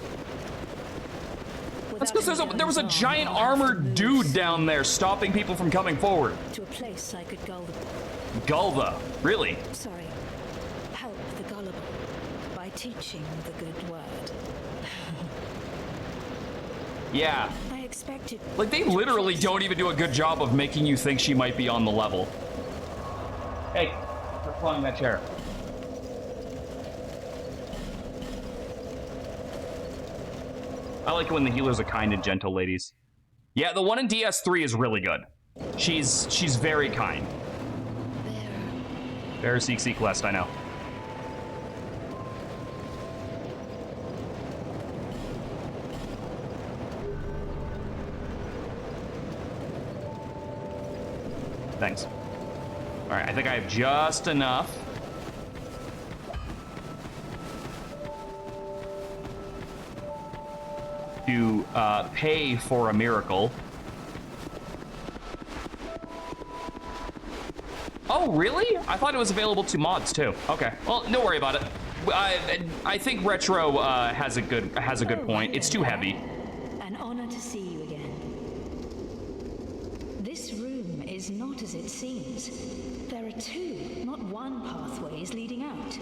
That's because there was a giant armored dude down there stopping people from coming forward. To a place I could gull the... Gulva? Really? Sorry. Help the gullible by teaching the good word. Yeah. I expected... Like, they literally don't even do a good job of making you think she might be on the level. Hey, stop clawing that chair. I like it when the healers are kind and gentle, ladies. Yeah, the one in DS3 is really good. She's very kind. Bear Seek West, I know. Thanks. All right, I think I have just enough. To pay for a miracle. Oh, really? I thought it was available to mods too. Okay, well, don't worry about it. I think Retro has a good point. It's too heavy. An honor to see you again. This room is not as it seems. There are two, not one pathways leading out.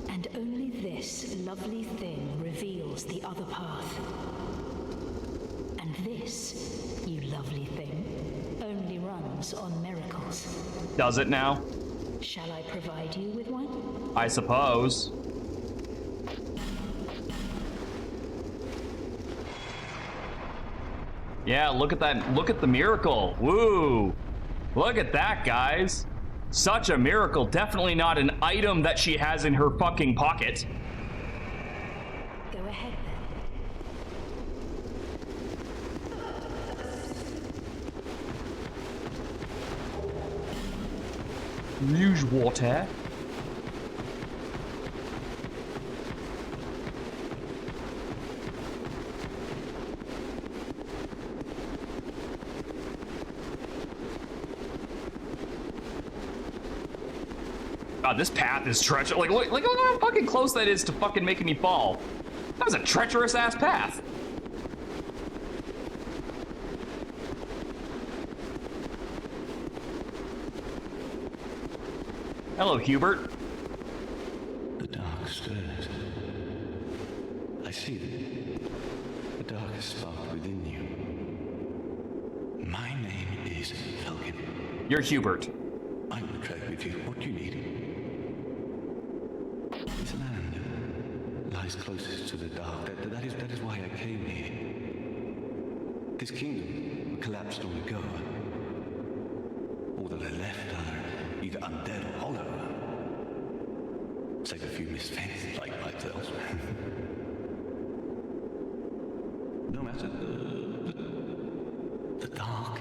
And only this lovely thing reveals the other path. And this, you lovely thing, only runs on miracles. Does it now? Shall I provide you with one? I suppose. Yeah, look at that. Look at the miracle. Woo! Look at that, guys. Such a miracle. Definitely not an item that she has in her fucking pocket. Go ahead then. Rouge water. God, this path is treacherous. Like, look how fucking close that is to fucking making me fall. That was a treacherous ass path. Hello, Hubert. The dark stirs. I see the dark has sparked within you. My name is Falcon. You're Hubert. I will trade with you. What do you need? This land lies closest to the dark. That is why I came here. This kingdom collapsed long ago. All that are left are either undead or hollow. Save a few misfits like myself. No matter the dark.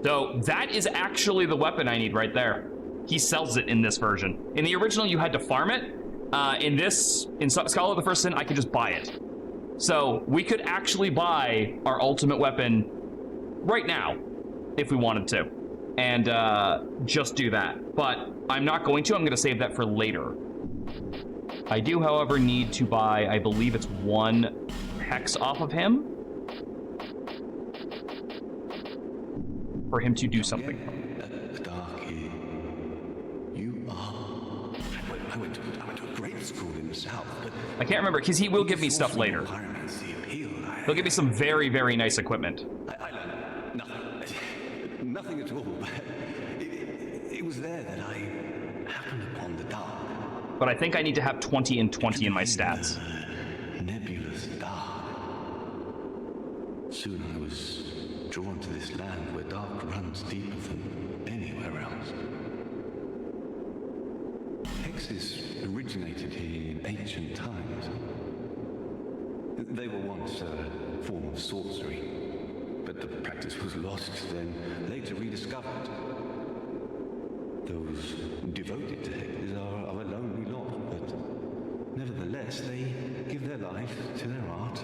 So that is actually the weapon I need right there. He sells it in this version. In the original, you had to farm it. In Scholar of the First Sin, I could just buy it. So we could actually buy our ultimate weapon right now, if we wanted to, and just do that. But I'm not going to. I'm going to save that for later. I do, however, need to buy, I believe it's 1 hex off of him for him to do something. The dark here. You are. I went to a great school in the south, but I can't remember, because he will give me stuff later. He'll give me some very, very nice equipment. I learned nothing at all. It was there that I happened upon the dark. But I think I need to have 20 and 20 in my stats. Nebulous dark. Soon I was drawn to this land where dark runs deeper than anywhere else. Hexes originated here in ancient times. They were once a form of sorcery, but the practice was lost, then later rediscovered. Those devoted to hexes are a lonely lot, but nevertheless they give their life to their art.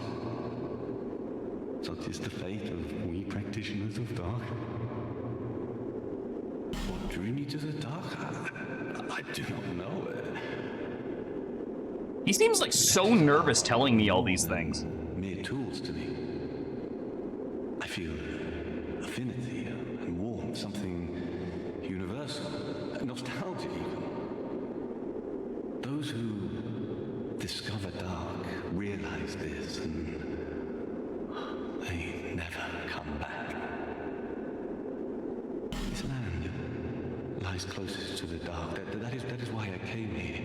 Such is the fate of we practitioners of dark. What drew me to the dark? I do not know. He seems like so nervous telling me all these things. Mere tools to me. I feel affinity and warmth, something universal, nostalgia even. Those who discover dark realize this and they never come back. This land lies closest to the dark. That is why I came here.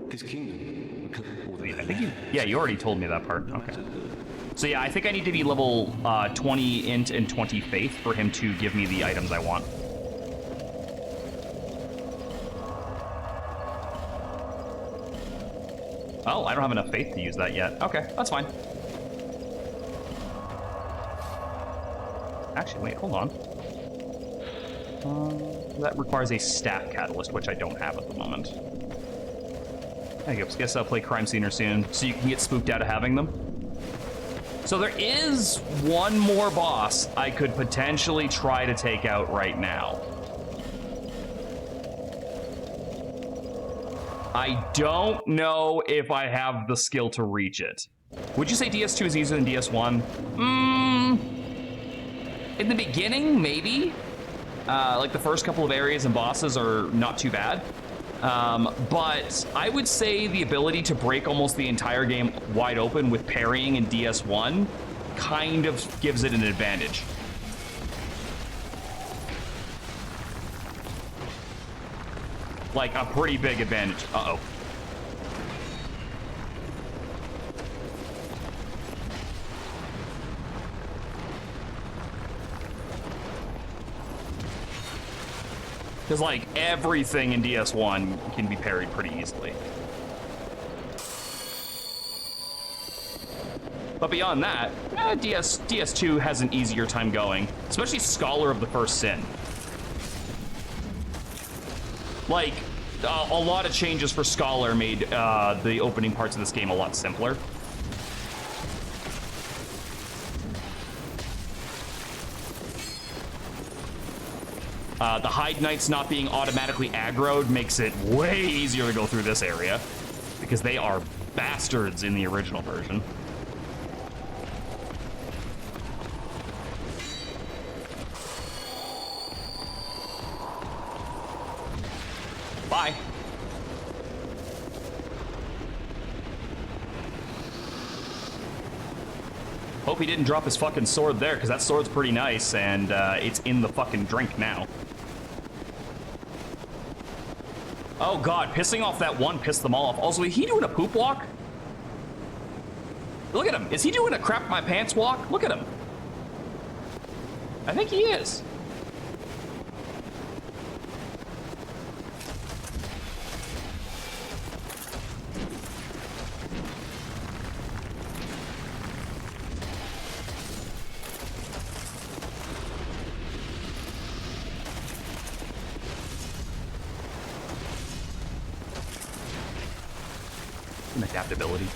This kingdom. I think you already told me that part. Okay. So yeah, I think I need to be level 20 int and 20 faith for him to give me the items I want. Oh, I don't have enough faith to use that yet. Okay, that's fine. Actually, wait, hold on. That requires a staff catalyst, which I don't have at the moment. I guess I'll play Crime Scener soon, so you can get spooked out of having them. So there is one more boss I could potentially try to take out right now. I don't know if I have the skill to reach it. Would you say DS2 is easier than DS1? In the beginning, maybe. Like the first couple of areas and bosses are not too bad. But I would say the ability to break almost the entire game wide open with parrying in DS1 kind of gives it an advantage. Like a pretty big advantage. Uh-oh. Because, like, everything in DS1 can be parried pretty easily. But beyond that, DS2 has an easier time going, especially Scholar of the First Sin. Like, a lot of changes for Scholar made the opening parts of this game a lot simpler. The Hide Knights not being automatically aggroed makes it way easier to go through this area, because they are bastards in the original version. Bye. Hope he didn't drop his fucking sword there, because that sword's pretty nice, and it's in the fucking drink now. Oh god, pissing off that one pissed them all off. Also, is he doing a poop walk? Look at him. Is he doing a crap my pants walk? Look at him. I think he is. Adaptability.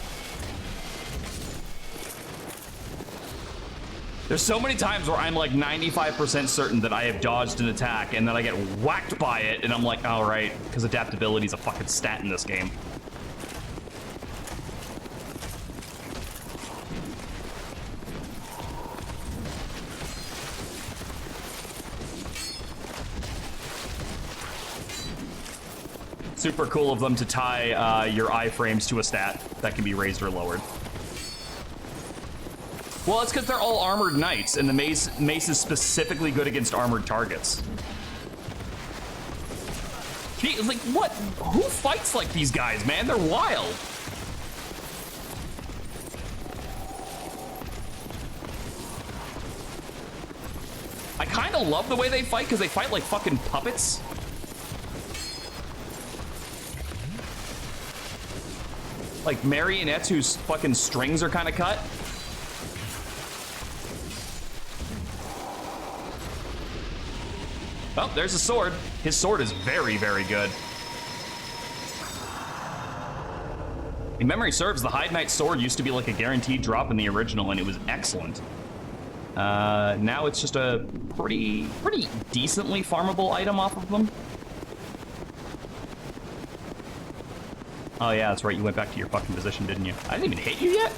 There's so many times where I'm like 95% certain that I have dodged an attack and then I get whacked by it and I'm like, all right, because adaptability is a fucking stat in this game. Super cool of them to tie your iframes to a stat that can be raised or lowered. Well, it's because they're all armored knights, and the mace is specifically good against armored targets. Like, what? Who fights like these guys, man? They're wild. I kind of love the way they fight, because they fight like fucking puppets. Like marionettes whose fucking strings are kind of cut. Oh, there's a sword. His sword is very, very good. If memory serves, the Hide Knight sword used to be like a guaranteed drop in the original, and it was excellent. Now it's just a pretty decently farmable item off of them. Oh yeah, that's right, you went back to your fucking position, didn't you? I didn't even hit you yet?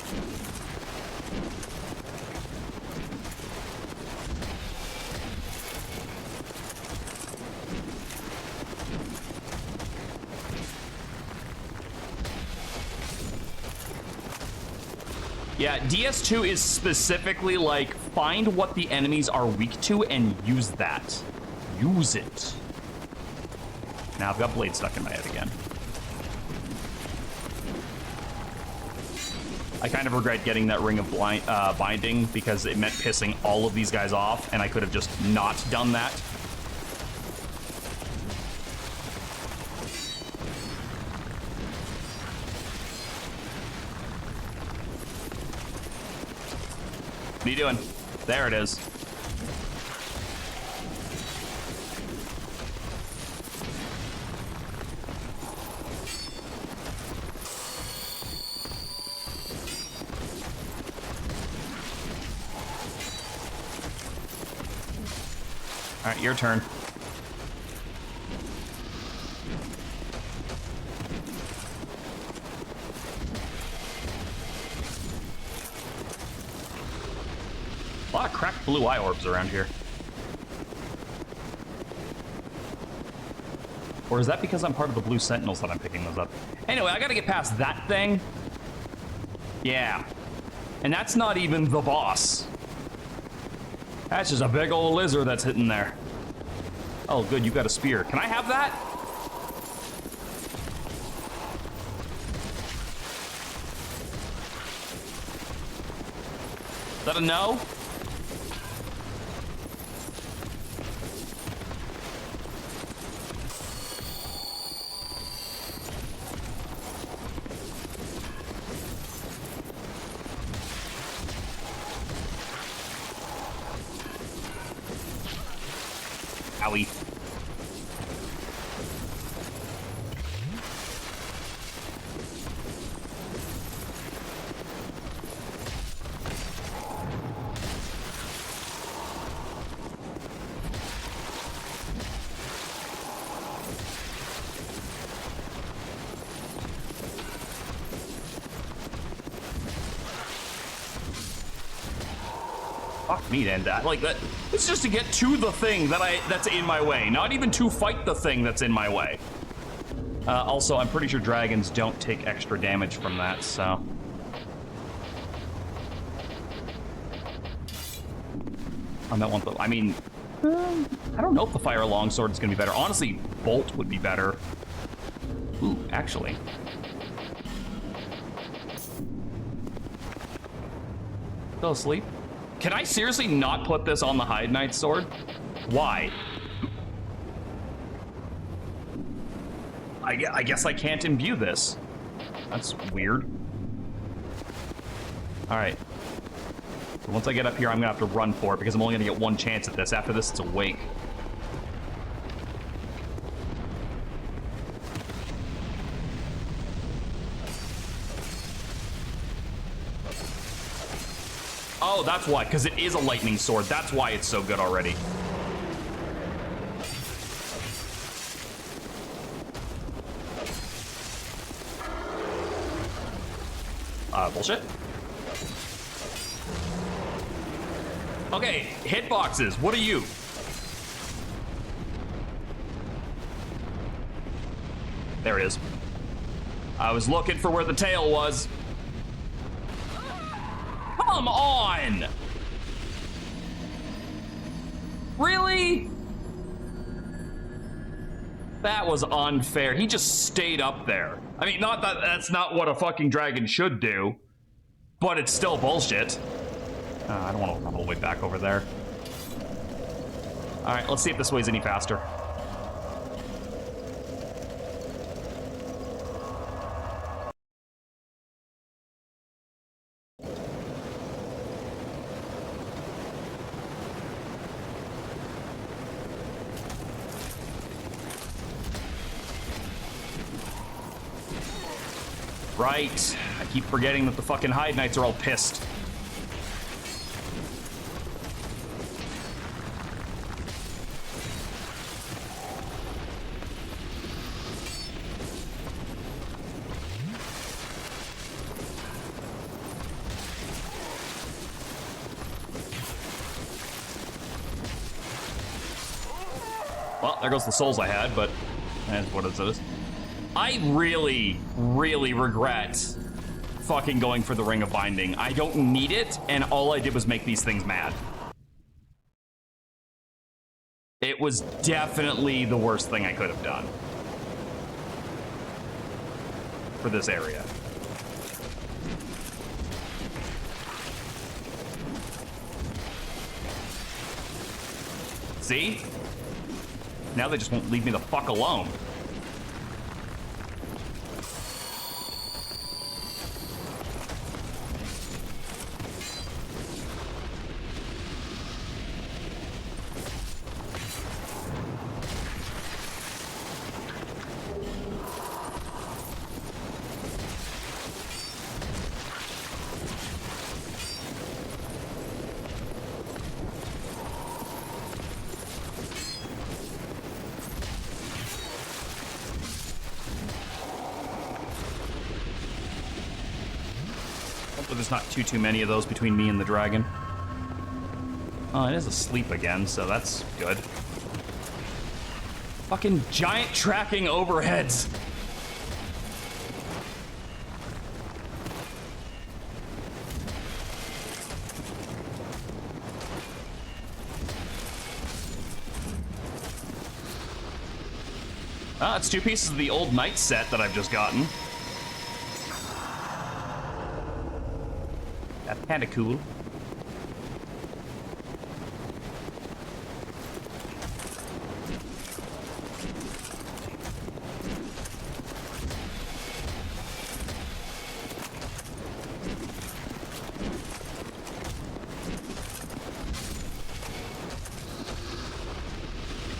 Yeah, DS2 is specifically like, find what the enemies are weak to and use that. Use it. Now I've got Blade stuck in my head again. I kind of regret getting that Ring of Binding because it meant pissing all of these guys off, and I could have just not done that. What are you doing? There it is. All right, your turn. A lot of cracked blue eye orbs around here. Or is that because I'm part of the Blue Sentinels that I'm picking those up? Anyway, I gotta get past that thing. Yeah. And that's not even the boss. That's just a big old lizard that's hitting there. Oh, good, you got a spear. Can I have that? Is that a no? Owie. Fuck me, and that like that. It's just to get to the thing that's in my way, not even to fight the thing that's in my way. Also, I'm pretty sure dragons don't take extra damage from that, so. On that one, though, I mean, I don't know if the fire longsword is gonna be better. Honestly, bolt would be better. Ooh, actually. Still asleep? Can I seriously not put this on the Hide Knight sword? Why? I guess I can't imbue this. That's weird. All right. So once I get up here, I'm gonna have to run for it because I'm only gonna get one chance at this. After this, it's awake. Oh, that's why, because it is a lightning sword. That's why it's so good already. Bullshit. Okay, hitboxes, what are you? There it is. I was looking for where the tail was. Come on! Really? That was unfair. He just stayed up there. I mean, not that that's not what a fucking dragon should do, but it's still bullshit. I don't want to run all the way back over there. All right, let's see if this way's any faster. Right. I keep forgetting that the fucking Hide Knights are all pissed. Well, there goes the souls I had, but that's what it is. I really, really regret fucking going for the Ring of Binding. I don't need it, and all I did was make these things mad. It was definitely the worst thing I could have done for this area. See? Now they just won't leave me the fuck alone. There's not too many of those between me and the dragon. Oh, it is asleep again, so that's good. Fucking giant tracking overheads. Ah, it's 2 pieces of the old knight set that I've just gotten. That's kind of cool.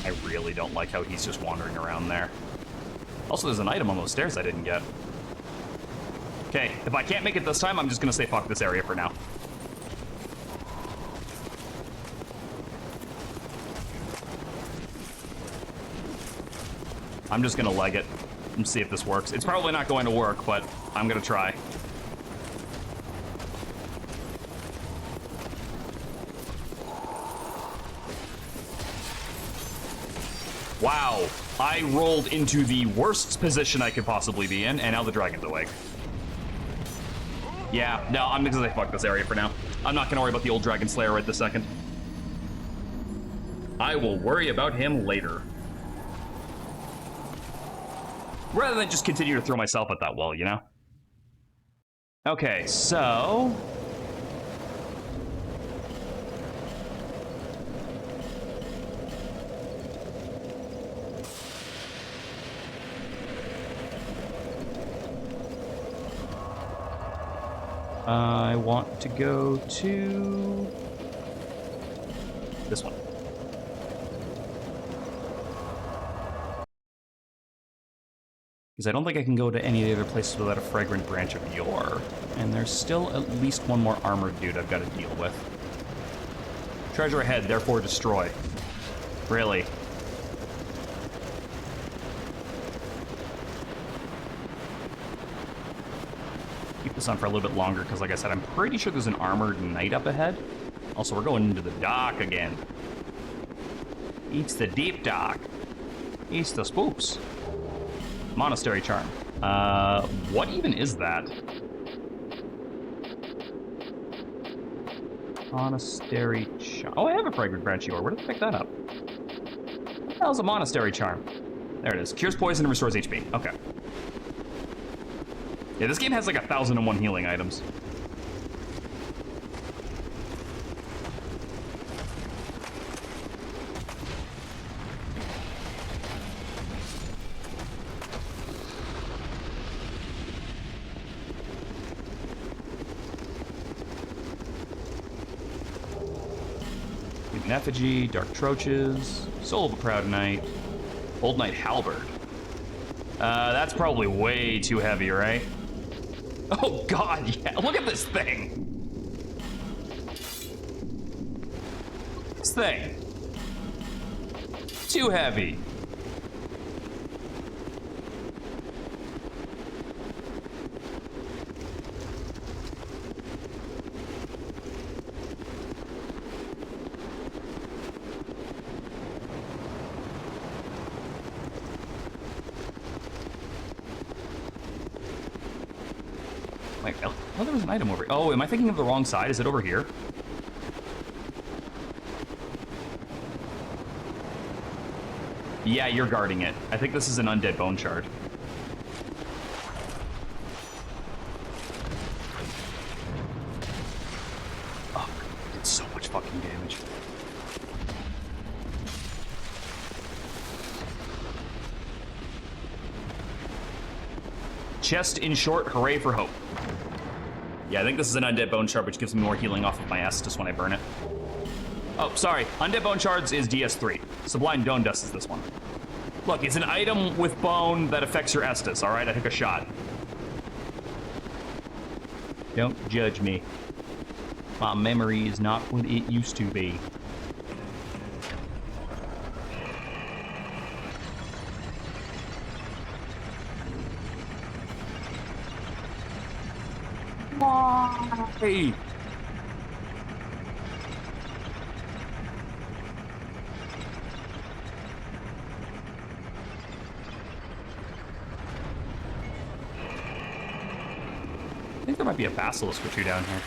I really don't like how he's just wandering around there. Also, there's an item on those stairs I didn't get. Okay, if I can't make it this time, I'm just gonna say fuck this area for now. I'm just gonna leg it and see if this works. It's probably not going to work, but I'm gonna try. Wow, I rolled into the worst position I could possibly be in, and now the dragon's awake. Yeah, no, I'm just gonna say fuck this area for now. I'm not gonna worry about the old Dragon Slayer right this second. I will worry about him later. Rather than just continue to throw myself at that wall, you know? Okay, so... I want to go to... this one. Because I don't think I can go to any of the other places without a fragrant branch of yore. And there's still at least one more armored dude I've got to deal with. Treasure ahead, therefore destroy. Really? Keep this on for a little bit longer, because like I said, I'm pretty sure there's an armored knight up ahead. Also, we're going into the dark again. It's the deep dark. It's the spooks. Monastery charm. What even is that? Monastery charm. Oh, I have a fragrant branch yore. Where did I pick that up? What the hell's a monastery charm? There it is. Cures poison and restores HP. Okay. Yeah, this game has like 1,001 healing items. An effigy, dark troches, soul of a proud knight, old knight halberd. That's probably way too heavy, right? Oh god, yeah, look at this thing! This thing! Too heavy. Oh, there was an item over here. Oh, am I thinking of the wrong side? Is it over here? Yeah, you're guarding it. I think this is an undead bone shard. Oh, it did so much fucking damage. Chest in short, hooray for hope. Yeah, I think this is an undead bone shard, which gives me more healing off of my Estus when I burn it. Oh, sorry. Undead bone shards is DS3. Sublime Bone Dust is this one. Look, it's an item with bone that affects your Estus, alright? I took a shot. Don't judge me. My memory is not what it used to be. Why? I think there might be a basilisk or two down here.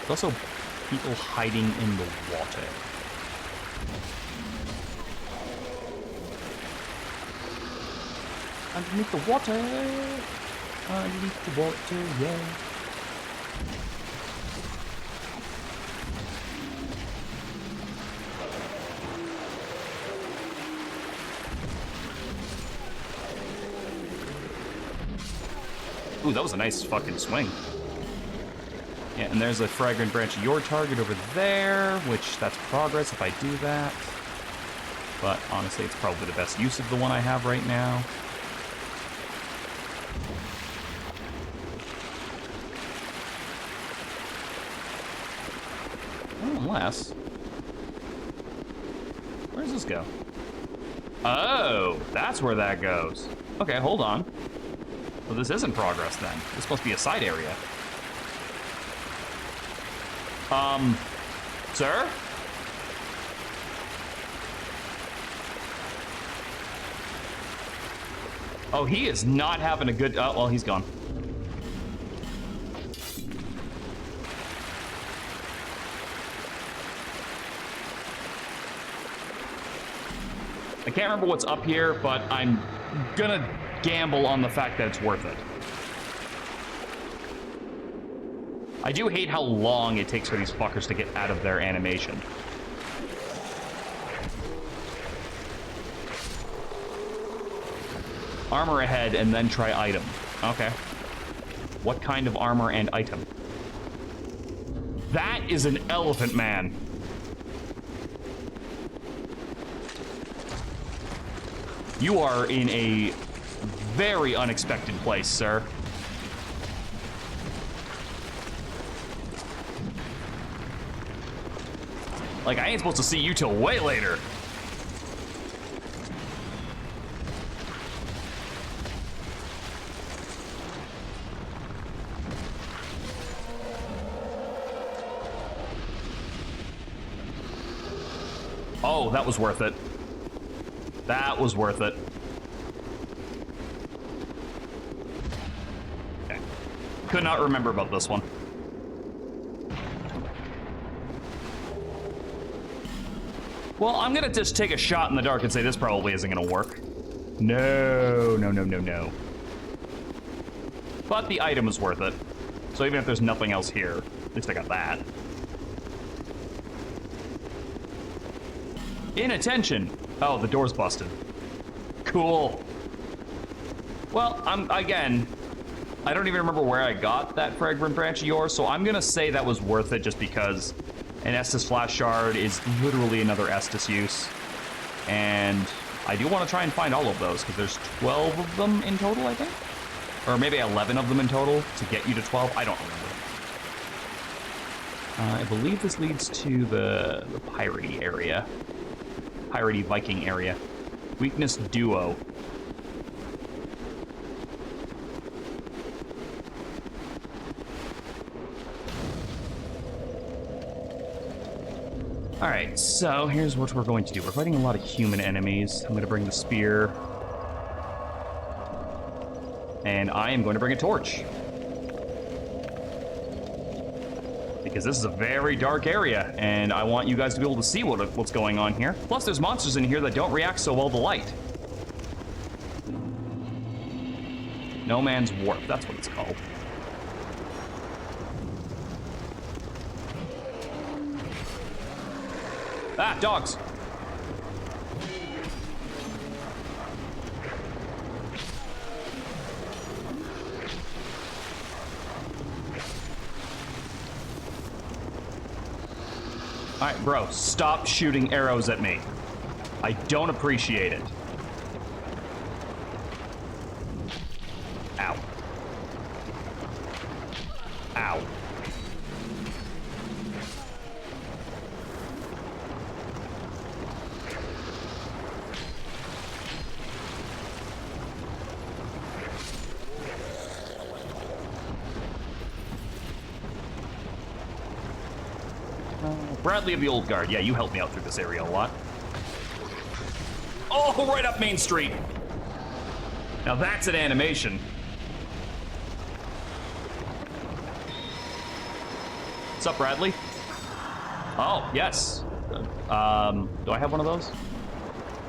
There's also people hiding in the water. Underneath the water. Underneath the water, yeah. Ooh, that was a nice fucking swing. Yeah, and there's a fragrant branch of your target over there, which that's progress if I do that. But honestly, it's probably the best use of the one I have right now. Unless... Where does this go? Oh, that's where that goes. Okay, hold on. So this isn't progress then. This must be a side area. Sir? Oh, he is not having a good... Oh, well, he's gone. I can't remember what's up here, but I'm gonna gamble on the fact that it's worth it. I do hate how long it takes for these fuckers to get out of their animation. Armor ahead and then try item. Okay. What kind of armor and item? That is an elephant man. You are in a very unexpected place, sir. Like, I ain't supposed to see you till way later. Oh, that was worth it. That was worth it. Okay. Could not remember about this one. Well, I'm gonna just take a shot in the dark and say this probably isn't gonna work. No, no, no, no, no. But the item is worth it. So even if there's nothing else here, at least I got that. Inattention! Oh, the door's busted. Cool. Well, again, I don't even remember where I got that fragrant branch of yours, so I'm gonna say that was worth it just because an Estus flash shard is literally another Estus use. And I do want to try and find all of those, because there's 12 of them in total, I think? Or maybe 11 of them in total to get you to 12? I don't remember. I believe this leads to the piratey area. Piratey Viking area. Weakness duo. Alright, so here's what we're going to do. We're fighting a lot of human enemies. I'm going to bring the spear. And I am going to bring a torch. Because this is a very dark area, and I want you guys to be able to see what's going on here. Plus, there's monsters in here that don't react so well to light. No Man's Warp, that's what it's called. Ah, dogs! Alright, bro, stop shooting arrows at me. I don't appreciate it. Ow. Ow. Bradley of the Old Guard. Yeah, you helped me out through this area a lot. Oh, right up Main Street. Now that's an animation. What's up, Bradley? Oh, yes. Do I have one of those?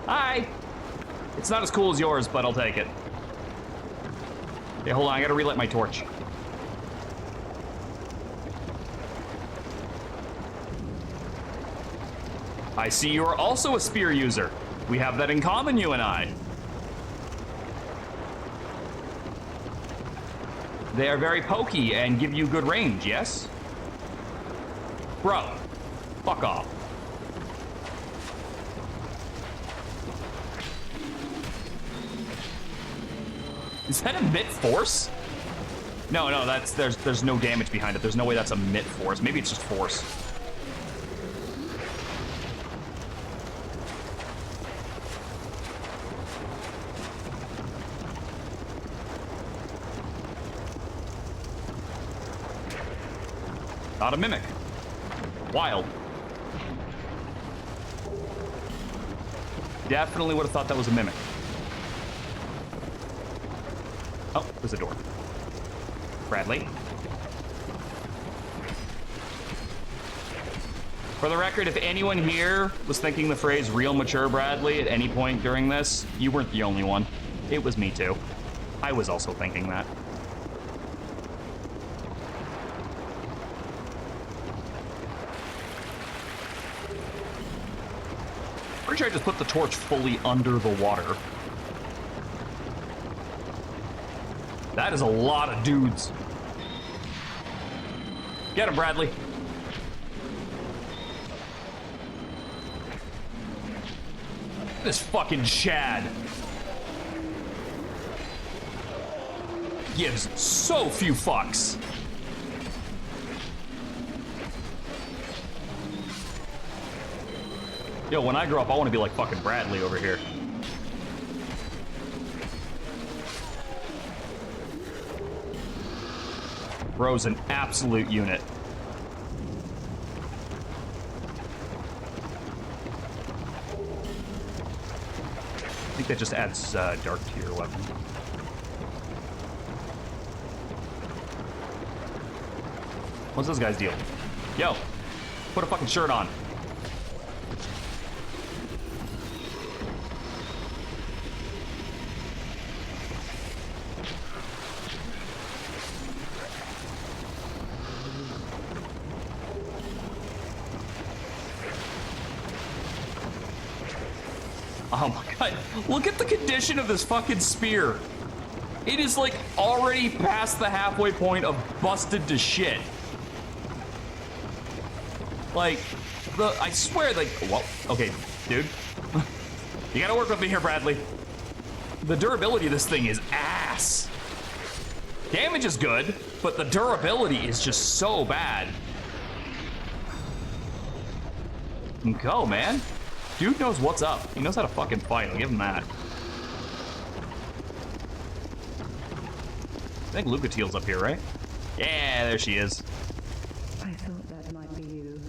Hi. It's not as cool as yours, but I'll take it. Okay, hold on. I gotta relight my torch. I see you are also a spear user. We have that in common, you and I. They are very pokey and give you good range, yes? Bro, fuck off. Is that emit force? No, there's no damage behind it. There's no way that's emit force. Maybe it's just force. Not a mimic. Wild. Definitely would have thought that was a mimic. Oh, there's a door. Bradley. For the record, if anyone here was thinking the phrase real mature Bradley at any point during this, you weren't the only one. It was me too. I was also thinking that. Pretty sure I just put the torch fully under the water. That is a lot of dudes. Get him, Bradley. This fucking Chad gives so few fucks. Yo, when I grow up, I want to be like fucking Bradley over here. Bro's an absolute unit. I think that just adds dark to your weapon. What's this guy's deal? Yo, put a fucking shirt on. Oh my god, look at the condition of this fucking spear. It is like already past the halfway point of busted to shit. Like, I swear, like, well, okay, dude. You gotta work with me here, Bradley. The durability of this thing is ass. Damage is good, but the durability is just so bad. Go, man. Dude knows what's up. He knows how to fucking fight. I'll give him that. I think Lucatiel's up here, right? Yeah, there she is. I thought that might be you.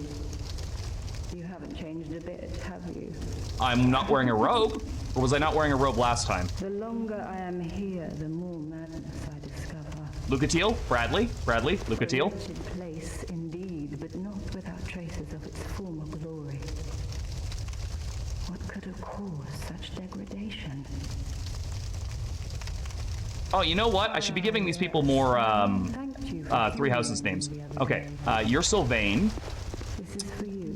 You haven't changed a bit, have you? I'm not wearing a robe. Or was I not wearing a robe last time? The longer I am here, the more madness I discover. Lucatiel? Bradley? Lucatiel? A wretched place indeed, but not without traces of its former glory. What could have caused such degradation? Oh, you know what? I should be giving these people more, Three Houses names. Okay, you're Sylvain. This is for you.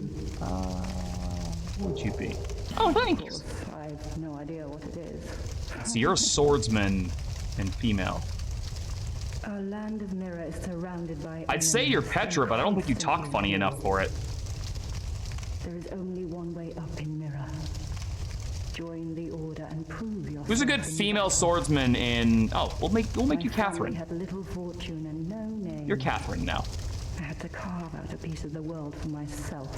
What would you be? Oh, thanks. I have no idea what it is. So you're a swordsman and female. Our land of Mirror is surrounded by... I'd say you're Petra, but I don't think you talk funny enough for it. There is only one way up in Mirror. Join the Order and prove yourself. Who's a good female swordsman in... Oh, we'll make you Catherine. Had little fortune and no name. You're Catherine now. I had to carve out a piece of the world for myself.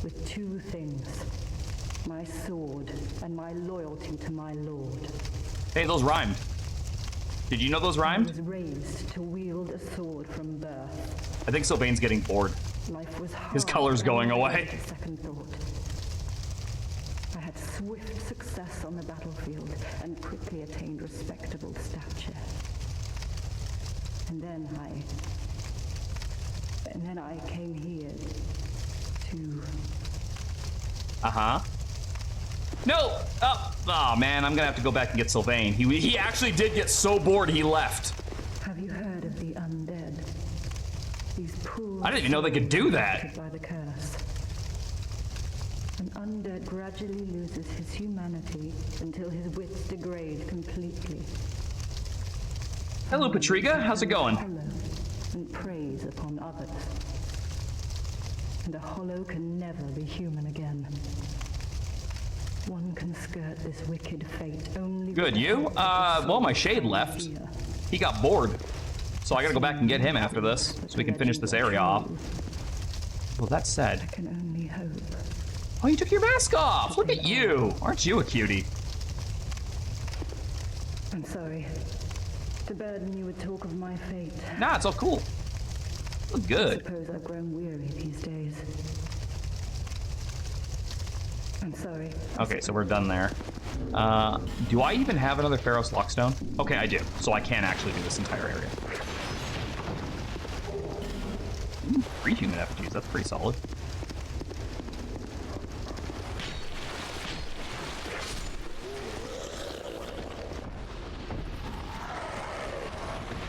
With two things. My sword and my loyalty to my lord. Hey, those rhymed. Did you know those rhymed? I was raised to wield a sword from birth. I think Sylvain's getting bored. Life was hard. His color's going away. Second thought. I had swift success on the battlefield and quickly attained respectable stature. And then I came here to... Uh-huh. No! Oh, man, I'm gonna have to go back and get Sylvain. He actually did get so bored he left. Have you heard of the undead? These poor... I didn't even know they could do that. ...by the curse. An undead gradually loses his humanity until his wits degrade completely. Hello, Patriga. How's it going? And preys upon others. and a hollow can never be human again. One can skirt this wicked fate only... Good, you? Well, my shade left. He got bored. So I gotta go back and get him after this, so we can finish this area off. Well, that said... I can only hope. Oh, you took your mask off! Look at you! Aren't you a cutie? I'm sorry to burden you with talk of my fate. Nah, it's all cool. Look I good. suppose I've grown weary these days. I'm sorry. Okay, so we're done there. Do I even have another Pharaoh's Lockstone? Okay, I do. So I can actually do this entire area. Ooh, 3 human effigies, that's pretty solid.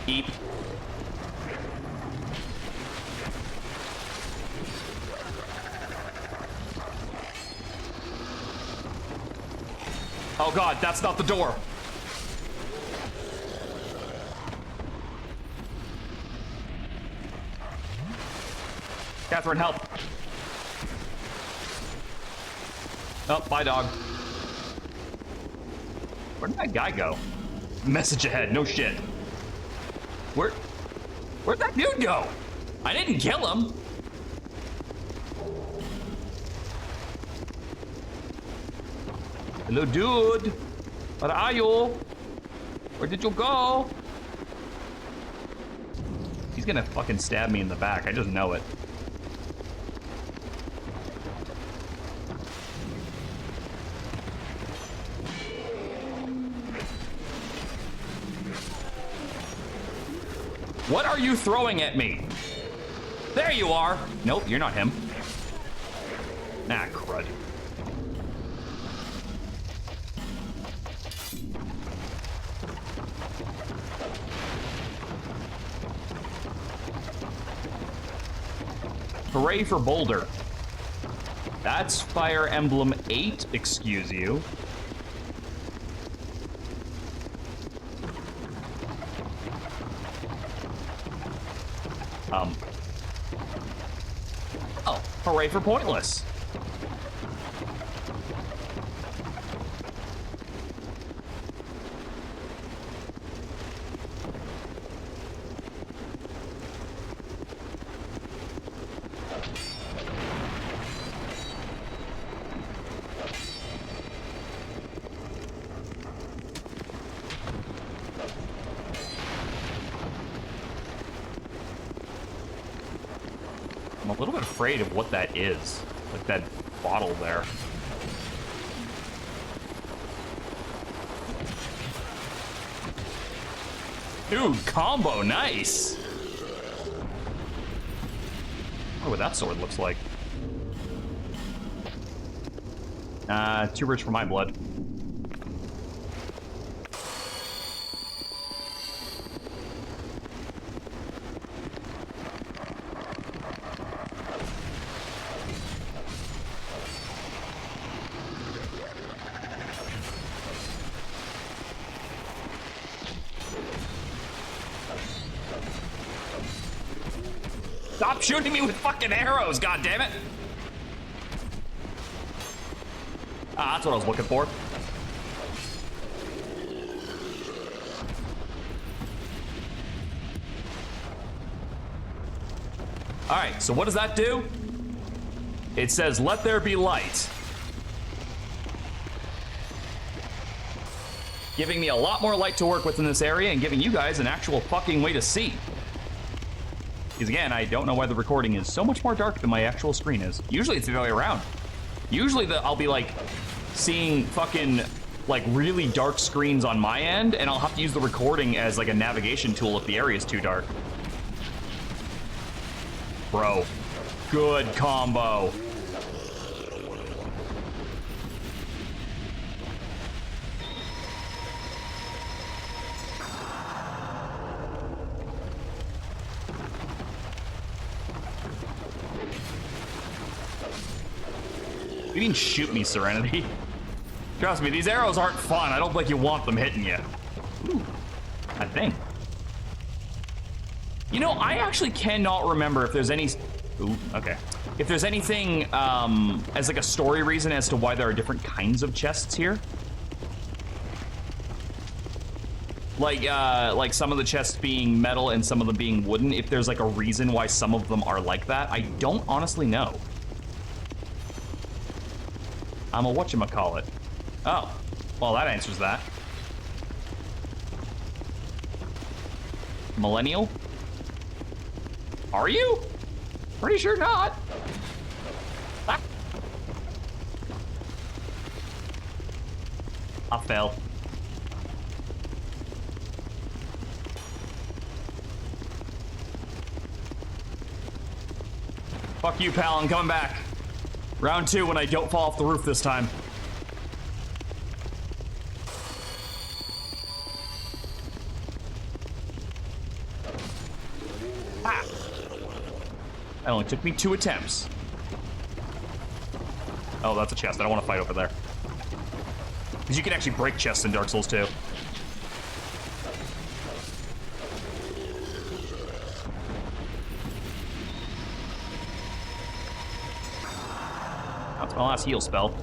Eep. Oh god, that's not the door. Catherine, help. Oh, bye, dog. Where did that guy go? Message ahead, no shit. Where'd that dude go? I didn't kill him. Hello, dude. Where are you? Where did you go? He's gonna fucking stab me in the back. I just know it. What are you throwing at me? There you are. Nope, you're not him. Ah, crud. Hooray for Boulder. That's Fire Emblem 8, excuse you. Oh, hooray for Pointless. I'm a little bit afraid of what that is. Like that bottle there. Dude, combo, nice! I wonder what that sword looks like. Too rich for my blood. Stop shooting me with fucking arrows, goddammit! Ah, that's what I was looking for. Alright, so what does that do? It says, let there be light. Giving me a lot more light to work with in this area and giving you guys an actual fucking way to see. Because again, I don't know why the recording is so much more dark than my actual screen is. Usually it's the other way around. Usually I'll be like seeing fucking like really dark screens on my end, and I'll have to use the recording as like a navigation tool if the area is too dark. Bro, good combo. You didn't shoot me, Serenity. Trust me, these arrows aren't fun. I don't think you want them hitting you. Ooh, I think. You know, I actually cannot remember if there's any... Ooh, okay. if there's anything as like a story reason as to why there are different kinds of chests here. Like some of the chests being metal and some of them being wooden. If there's like a reason why some of them are like that, I don't honestly know. I'm a whatchamacallit. Oh, well that answers that. Millennial? Are you? Pretty sure not. Ah. I fell. Fuck you, pal, I'm coming back. Round 2 when I don't fall off the roof this time. Ah! That only took me 2 attempts. Oh, that's a chest. I don't want to fight over there. Because you can actually break chests in Dark Souls 2. That's my last heal spell.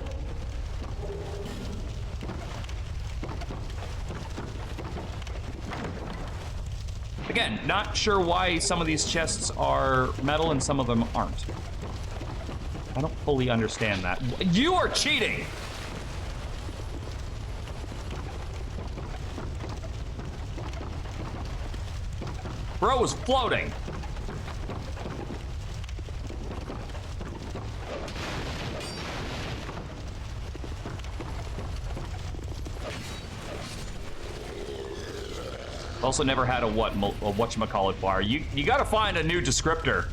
Again, not sure why some of these chests are metal and some of them aren't. I don't fully understand that. You are cheating! Bro was floating. Also never had a whatchamacallit bar. You gotta find a new descriptor.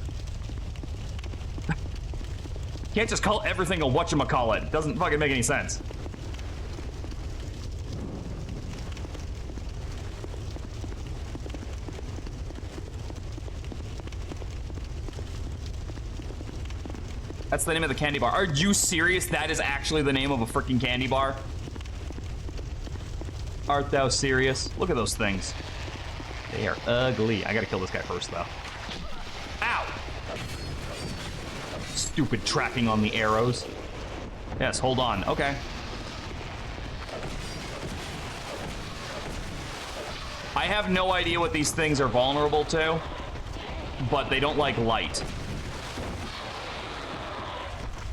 Can't just call everything a whatchamacallit. It doesn't fucking make any sense. That's the name of the candy bar. Are you serious? That is actually the name of a freaking candy bar? Art thou serious? Look at those things. They are ugly. I gotta kill this guy first, though. Ow! Stupid tracking on the arrows. Yes, hold on. Okay. I have no idea what these things are vulnerable to, but they don't like light.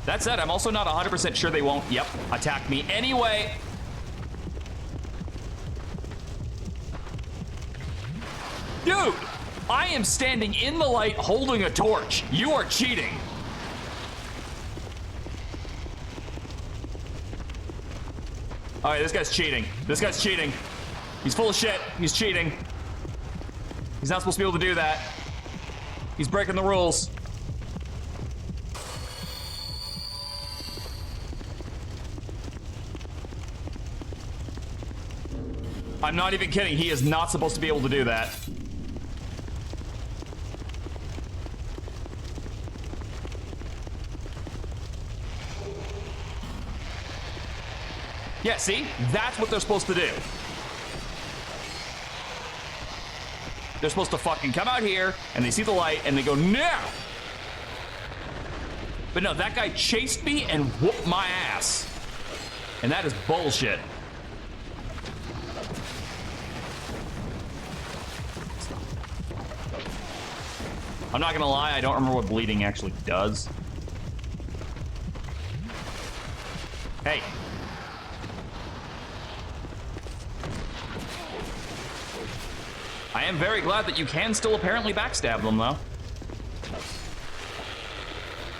That said, I'm also not 100% sure they won't, yep, attack me anyway. Dude, I am standing in the light holding a torch. You are cheating. All right, this guy's cheating. This guy's cheating. He's full of shit. He's cheating. He's not supposed to be able to do that. He's breaking the rules. I'm not even kidding. He is not supposed to be able to do that. Yeah, see? That's what they're supposed to do. They're supposed to fucking come out here, and they see the light, and they go, no! But no, that guy chased me and whooped my ass. And that is bullshit. I'm not gonna lie, I don't remember what bleeding actually does. Hey. I am very glad that you can still apparently backstab them, though.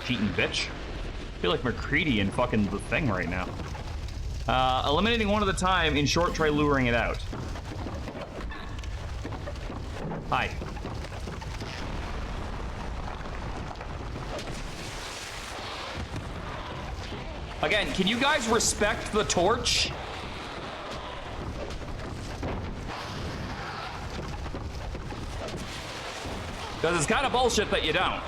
Cheating bitch. I feel like McCready in fucking the thing right now. Eliminating one at a time, in short, try luring it out. Hi. Again, can you guys respect the torch? Because it's kind of bullshit that you don't.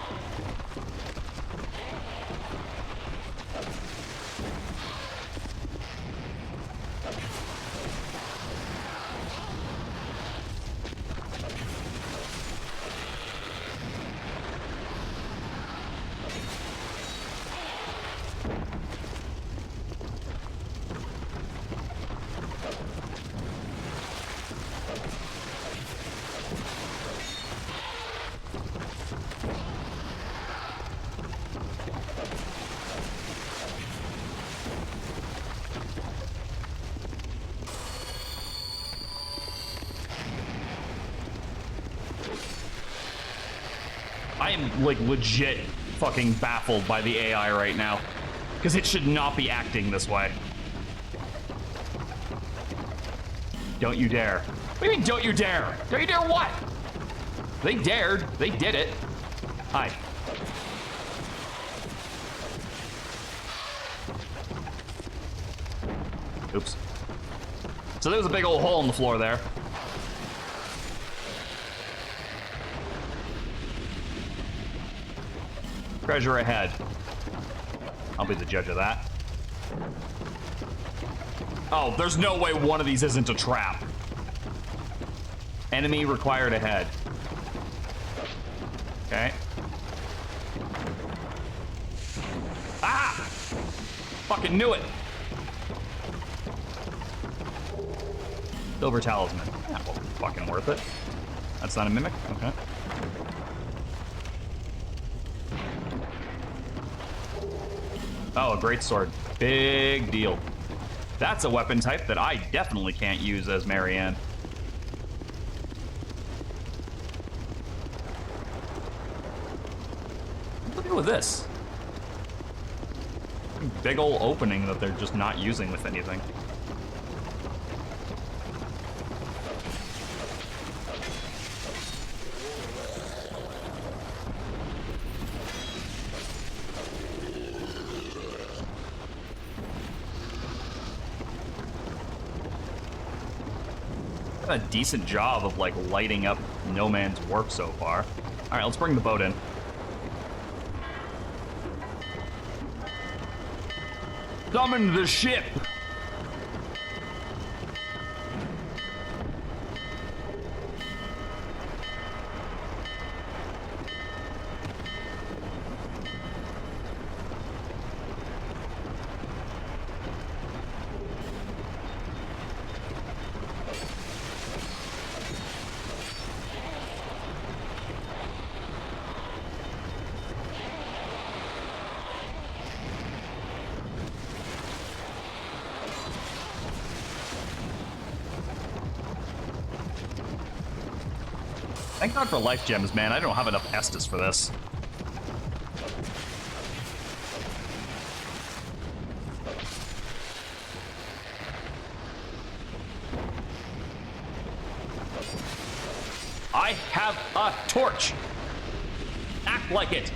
I am, like, legit fucking baffled by the AI right now. Because it should not be acting this way. Don't you dare. What do you mean, don't you dare? Don't you dare what? They dared. They did it. Hi. Oops. So there was a big old hole in the floor there. Treasure ahead. I'll be the judge of that. Oh, there's no way one of these isn't a trap. Enemy required ahead. Okay. Ah! Fucking knew it. Silver talisman. Yeah, well, fucking worth it. That's not a mimic? Okay. Oh, a great sword. Big deal. That's a weapon type that I definitely can't use as Marianne. Look at this. Big old opening that they're just not using with anything. A decent job of like lighting up No Man's work so far. All right, let's bring the boat in. Summon the ship. Thank God for life gems, man. I don't have enough Estus for this. I have a torch. Act like it.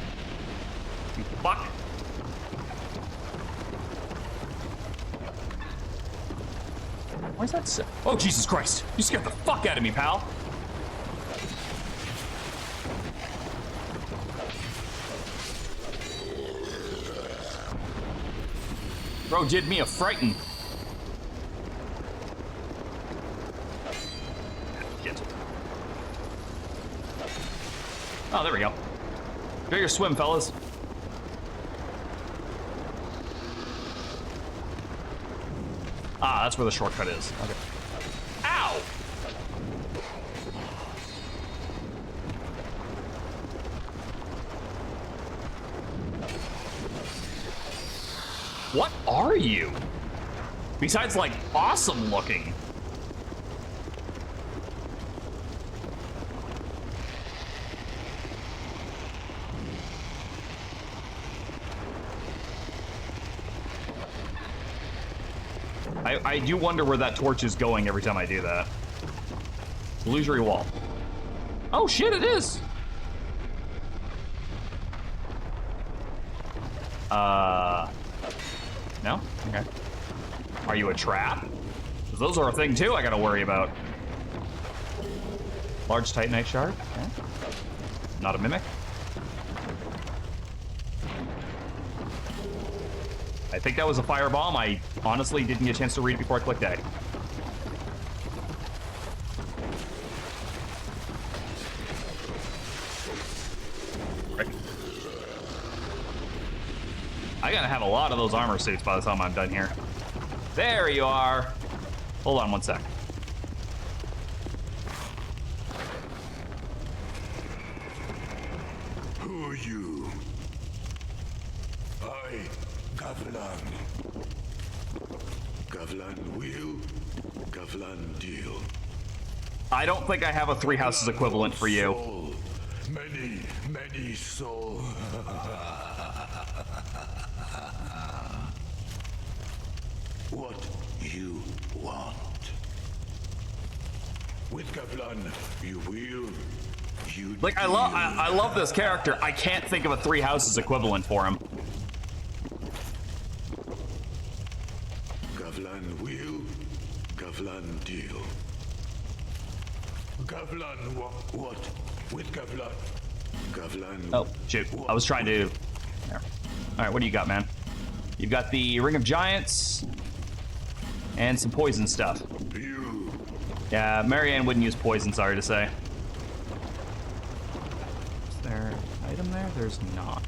You fuck. Where's that? Oh, Jesus Christ. You scared the fuck out of me, pal. Bro did me a frighten. Shit. Oh, there we go. Go your swim, fellas. Ah, that's where the shortcut is. Okay. Ow! What are you? Besides, like, awesome looking. I do wonder where that torch is going every time I do that. Illusory wall. Oh shit, it is! No? Okay. Are you a trap? 'Cause those are a thing too I gotta worry about. Large titanite shard. Okay. Not a mimic. I think that was a firebomb. I honestly didn't get a chance to read it before I clicked A. I gotta have a lot of those armor suits by the time I'm done here. There you are. Hold on one sec. Who are you? I, Gavlan. Gavlan will, Gavlan deal. I don't think I have a Three Houses equivalent for you. Soul, Many, many souls. What you want. With Gavlan, you will. You Like, I love this character. I can't think of a Three Houses equivalent for him. Gavlan will, Gavlan deal. Gavlan what? With Gavlan. Gavlan. Oh, shoot. I was trying to... There. All right, what do you got, man? You've got the Ring of Giants and some poison stuff. You. Yeah, Marianne wouldn't use poison, sorry to say. Is there an item there? There's not.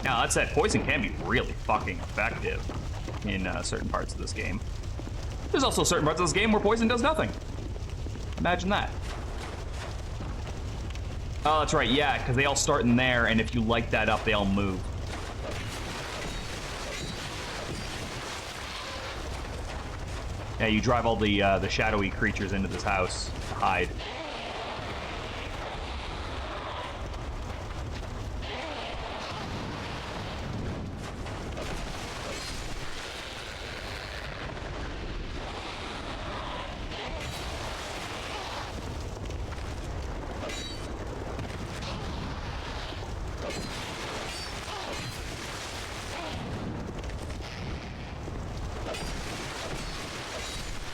Now, that said, poison can be really fucking effective in certain parts of this game. There's also certain parts of this game where poison does nothing. Imagine that. Oh, that's right, yeah, because they all start in there, and if you light that up, they all move. Yeah, you drive all the shadowy creatures into this house to hide.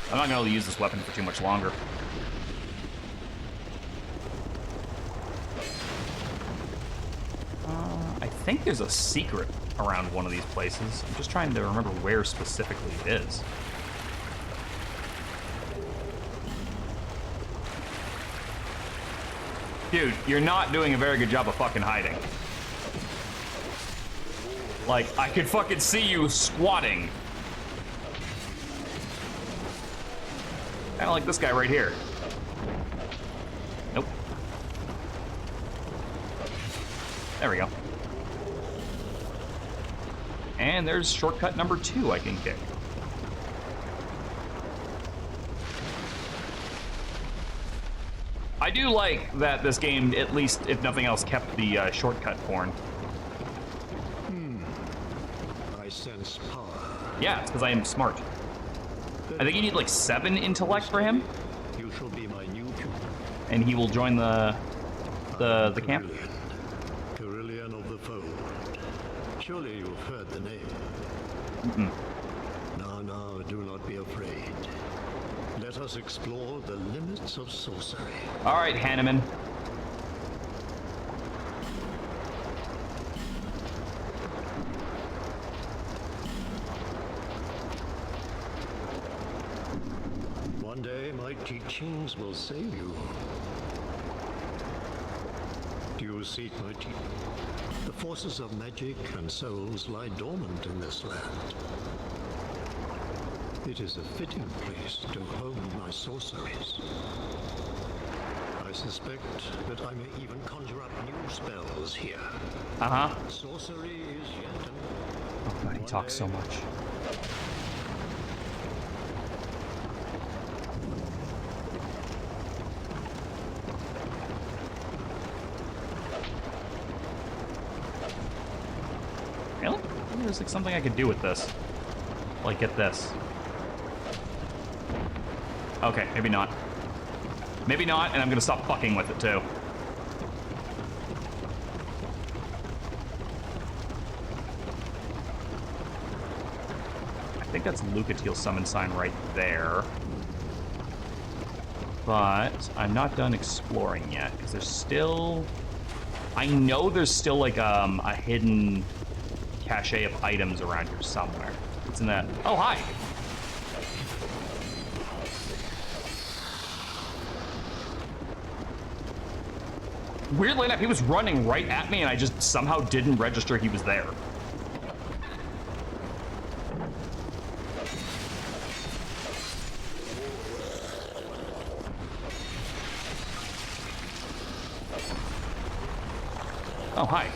I'm not going to be able to use this weapon for too much longer. I think there's a secret around one of these places. I'm just trying to remember where specifically it is. Dude, you're not doing a very good job of fucking hiding. Like, I could fucking see you squatting. Kinda like this guy right here. Nope. There we go. And there's shortcut number 2 I can kick. I do like that this game, at least if nothing else, kept the shortcut porn. I sense power. Yeah, it's because I am smart. I think you need like 7 intellect for him, You shall be my new and he will join the camp. Carillion of the Fold. Surely you've heard the name. Mm-mm. Now, do not be afraid. Let us explore the limits of sorcery. All right, Hanneman. One day, my teachings will save you. Do you seek my teaching? The forces of magic and souls lie dormant in this land. It is a fitting place to hone my sorceries. I suspect that I may even conjure up new spells here. Uh-huh. Sorcery is yet Oh god, he talks so much. Really? There's like something I could do with this. Like, get this. Okay, maybe not. Maybe not, and I'm gonna stop fucking with it too. I think that's Lucatiel's summon sign right there. But I'm not done exploring yet, because there's still... I know there's still like a hidden cache of items around here somewhere. It's in that... Oh, hi! Weirdly enough, he was running right at me and I just somehow didn't register he was there. Oh, hi.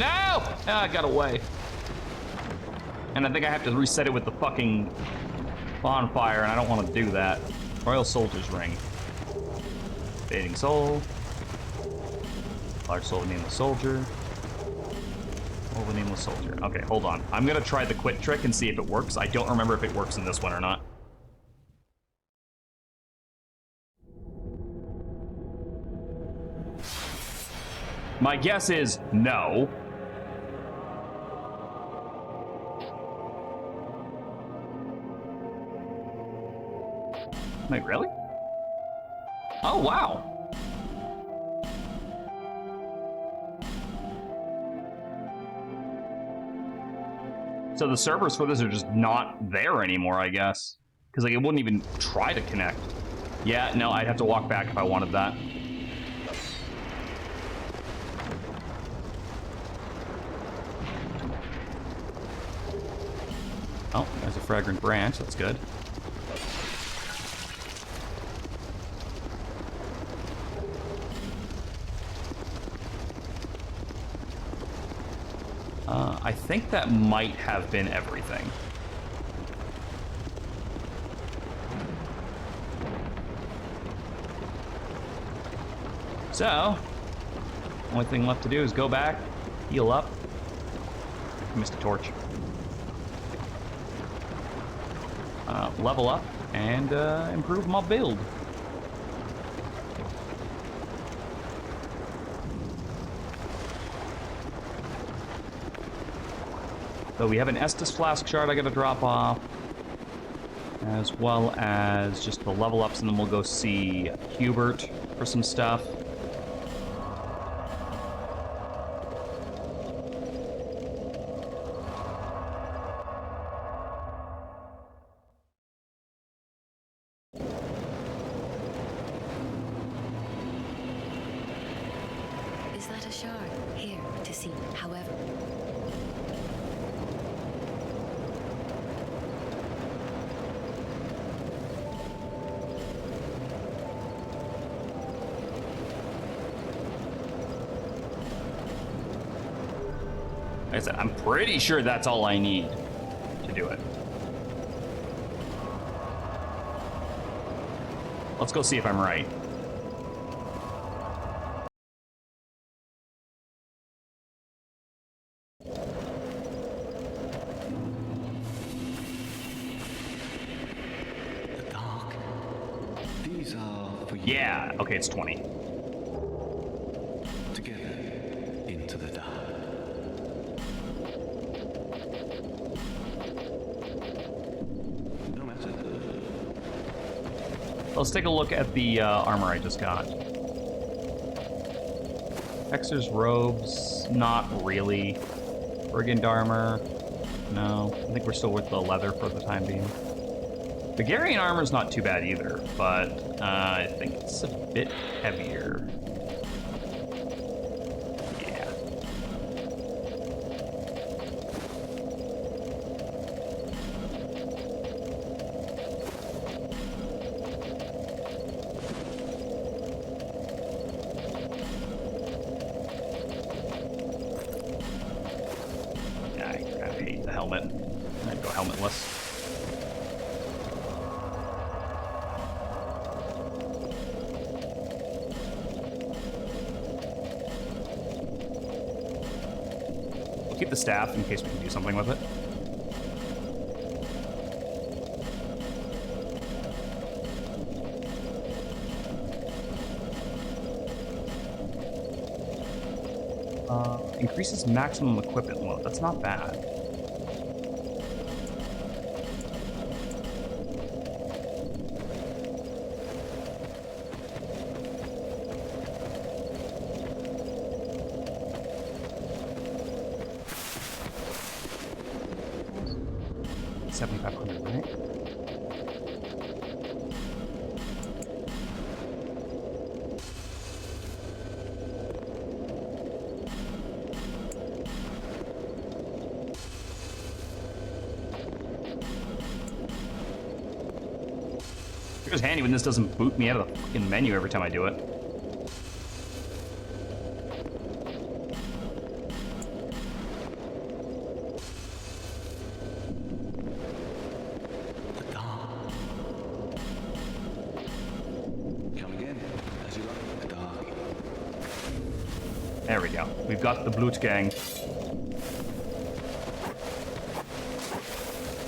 No! Ah, it got away. And I think I have to reset it with the fucking bonfire, and I don't want to do that. Royal Soldier's Ring. Fading Soul. Large Soul, Nameless Soldier. Over Nameless Soldier. Okay, hold on. I'm gonna try the quit trick and see if it works. I don't remember if it works in this one or not. My guess is no. Wait, really? Oh, wow. So the servers for this are just not there anymore, I guess. Because like it wouldn't even try to connect. Yeah, no, I'd have to walk back if I wanted that. Oh, there's a fragrant branch, that's good. I think that might have been everything. So, only thing left to do is go back, heal up. I missed a torch. Level up and improve my build. So we have an Estus Flask Shard I gotta drop off, as well as just the level ups, and then we'll go see Hubert for some stuff. Is that a shard? Here, to see, however. Like I said, I'm pretty sure that's all I need to do it. Let's go see if I'm right. The dark. These are for you. Yeah, okay, it's 20. Together into the dark. No matter. Let's take a look at the armor I just got. Hexer's robes, not really. Brigand armor, no. I think we're still with the leather for the time being. Bulgarian armor's not too bad either, but I think it's a bit heavier. Yeah. I hate the helmet. I'd go helmetless. We'll keep the staff in case we can do something with it. Increases maximum equipment load. That's not bad. $7,500, right? It was handy when this doesn't boot me out of the fucking menu every time I do it. There we go. We've got the Blutgang.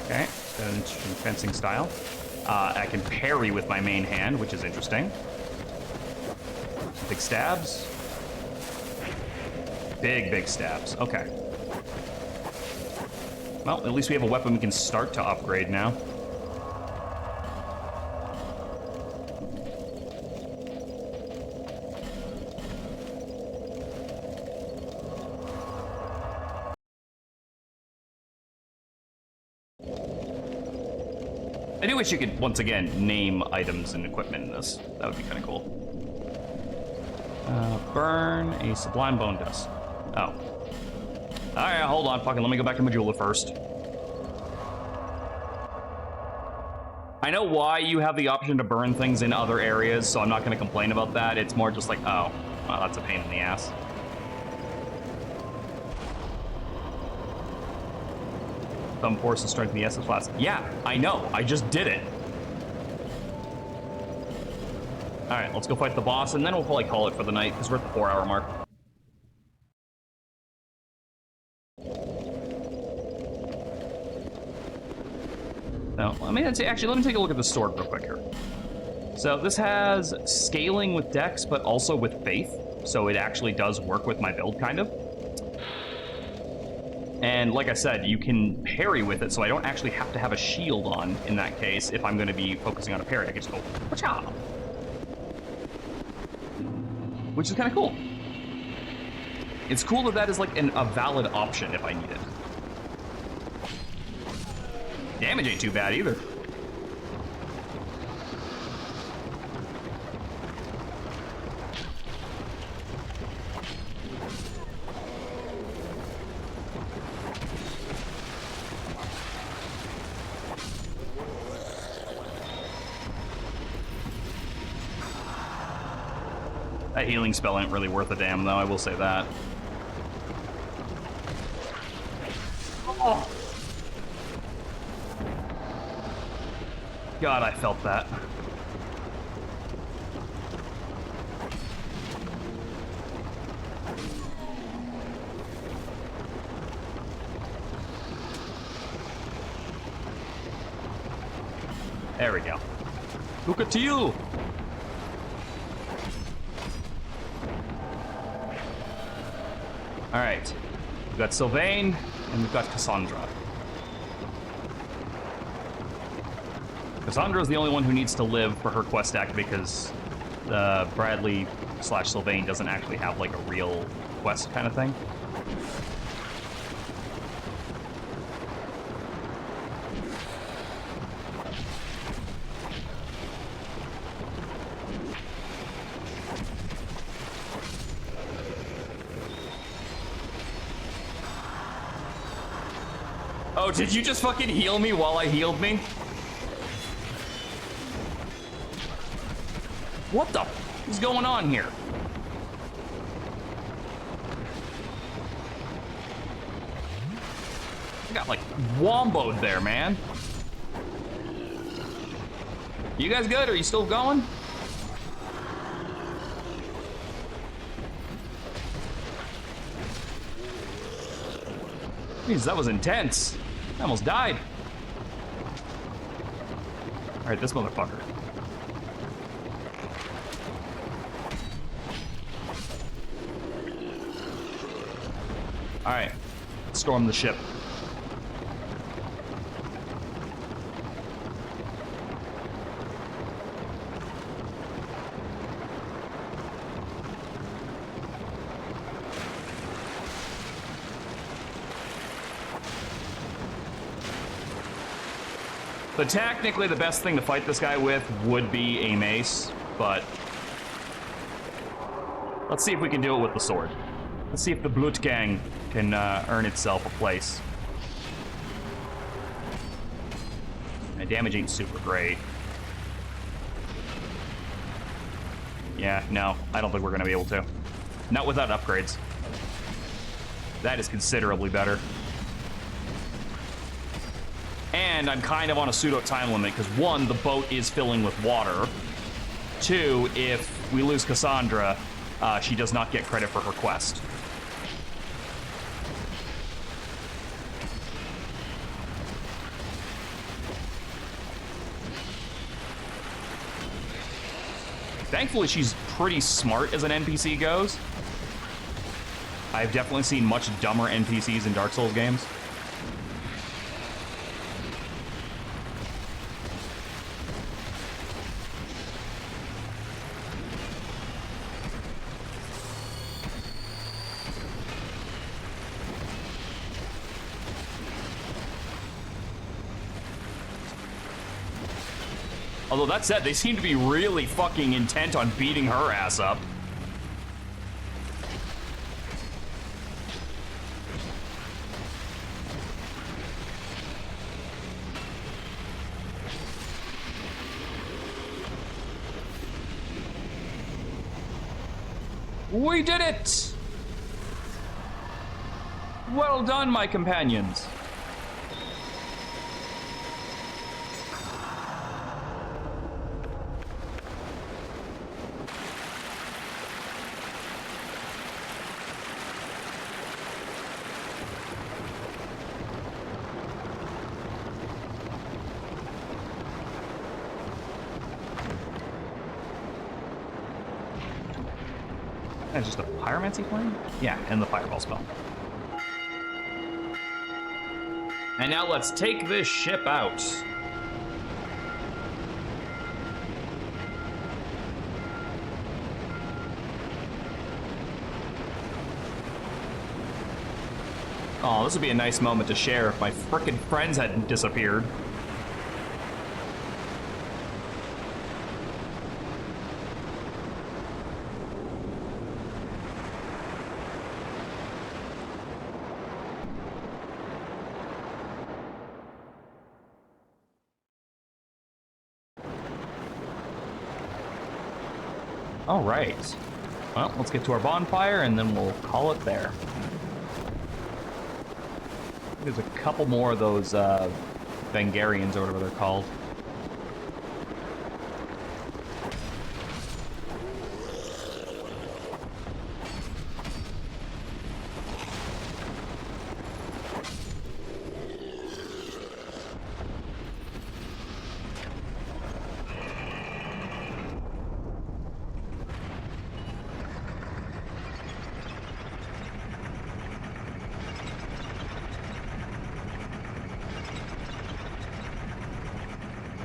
Okay, an interesting fencing style. I can parry with my main hand, which is interesting. Big stabs. Big stabs. Okay. Well, at least we have a weapon we can start to upgrade now. I do wish you could, once again, name items and equipment in this. That would be kind of cool. Burn a Sublime Bone Dust. Oh. Alright, hold on. Fucking let me go back to Majula first. I know why you have the option to burn things in other areas, so I'm not going to complain about that. It's more just like, oh, well, that's a pain in the ass. Thumb force and strength in the Essence Flask. Yeah, I know. I just did it. Alright, let's go fight the boss, and then we'll probably call it for the night, because we're at the 4-hour mark. No, I mean, actually, let me take a look at the sword real quick here. So this has scaling with dex, but also with faith. So it actually does work with my build, kind of. And like I said, you can parry with it, so I don't actually have to have a shield on in that case. If I'm going to be focusing on a parry, I can just go, whatcha? Which is kind of cool. It's cool that that is like a valid option if I need it. Damage ain't too bad either. That healing spell ain't really worth a damn, though, I will say that. Oh. God, I felt that. There we go. Look at you! Alright. We've got Sylvain, and we've got Cassandra. Cassandra's the only one who needs to live for her quest act because Bradley/Sylvain doesn't actually have like a real quest kind of thing. Oh, did you just fucking heal me while I healed me? What the f is going on here? I got like womboed there, man. You guys good? Are you still going? Jeez, that was intense. I almost died. All right, this motherfucker. All right, storm the ship. So technically the best thing to fight this guy with would be a mace, but let's see if we can do it with the sword. Let's see if the Blutgang can earn itself a place. My damage ain't super great. Yeah, no, I don't think we're gonna be able to. Not without upgrades. That is considerably better. And I'm kind of on a pseudo time limit because 1, the boat is filling with water. 2, if we lose Cassandra, she does not get credit for her quest. Thankfully, she's pretty smart as an NPC goes. I've definitely seen much dumber NPCs in Dark Souls games. Although that said, they seem to be really fucking intent on beating her ass up. We did it! Well done, my companions. That's just a pyromancy flame? Yeah, and the fireball spell. And now let's take this ship out. Oh, this would be a nice moment to share if my frickin' friends hadn't disappeared. All right. Well, let's get to our bonfire and then we'll call it there. There's a couple more of those Vengarians or whatever they're called.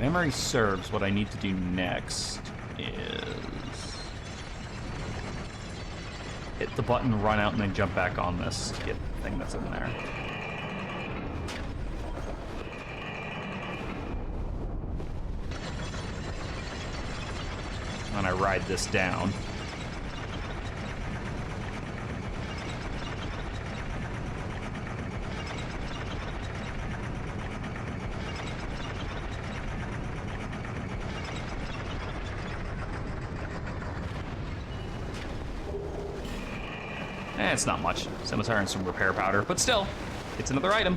Memory serves, what I need to do next is hit the button, run out, and then jump back on this to get the thing that's in there. And I ride this down. It's not much. Scimitar and some repair powder, but still, it's another item.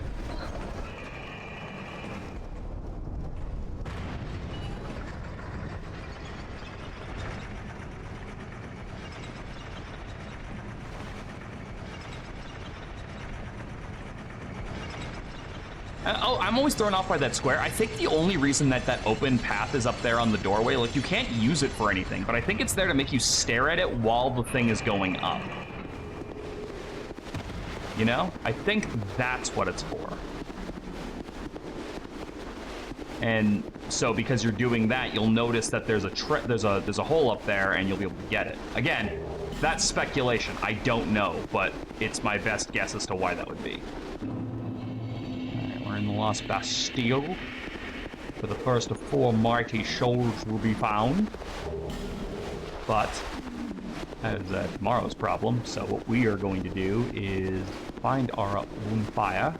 Oh, I'm always thrown off by that square. I think the only reason that open path is up there on the doorway, like you can't use it for anything, but I think it's there to make you stare at it while the thing is going up. You know? I think that's what it's for. And so because you're doing that, you'll notice that there's a hole up there and you'll be able to get it. Again, that's speculation. I don't know, but it's my best guess as to why that would be. Alright, we're in the Lost Bastille, where the first of 4 mighty souls will be found. But that is tomorrow's problem, so what we are going to do is find our own fire.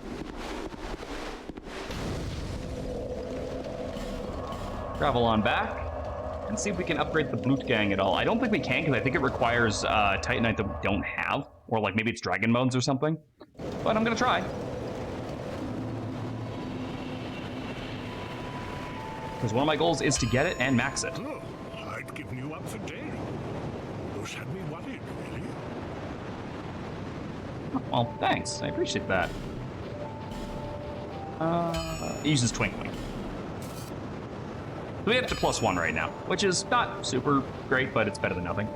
Travel on back, and see if we can upgrade the Blut Gang at all. I don't think we can, because I think it requires Titanite that we don't have, or like maybe it's Dragon Bones or something. But I'm gonna try. Because one of my goals is to get it and max it. Oh, I'd given you up for dead. Those had me worried, really. Well, thanks. I appreciate that. It uses Twinkling. we have to +1 right now, which is not super great, but it's better than nothing.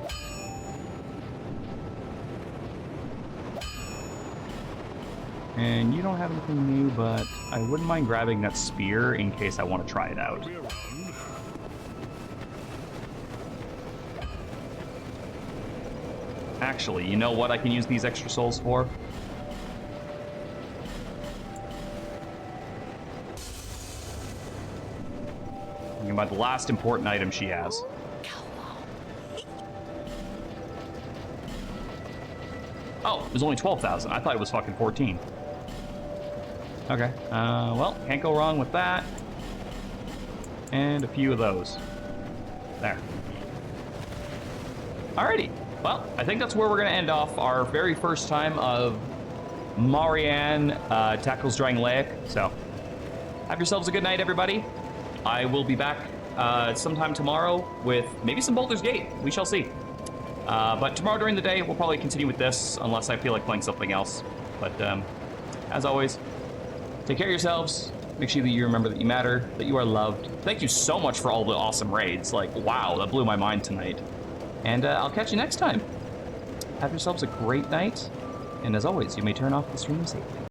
And you don't have anything new, but I wouldn't mind grabbing that spear in case I want to try it out. Actually, you know what I can use these extra souls for? Thinking about the last important item she has. Oh, it was only 12,000. I thought it was fucking 14. Okay. Well, can't go wrong with that. And a few of those. There. Alrighty. Well, I think that's where we're going to end off our very first time of Marianne tackles Drangleic. So, have yourselves a good night, everybody. I will be back sometime tomorrow with maybe some Baldur's Gate. We shall see. But tomorrow during the day, we'll probably continue with this, unless I feel like playing something else. But as always, take care of yourselves. Make sure that you remember that you matter, that you are loved. Thank you so much for all the awesome raids. Like, wow, that blew my mind tonight. And I'll catch you next time. Have yourselves a great night. And as always, you may turn off the stream safely.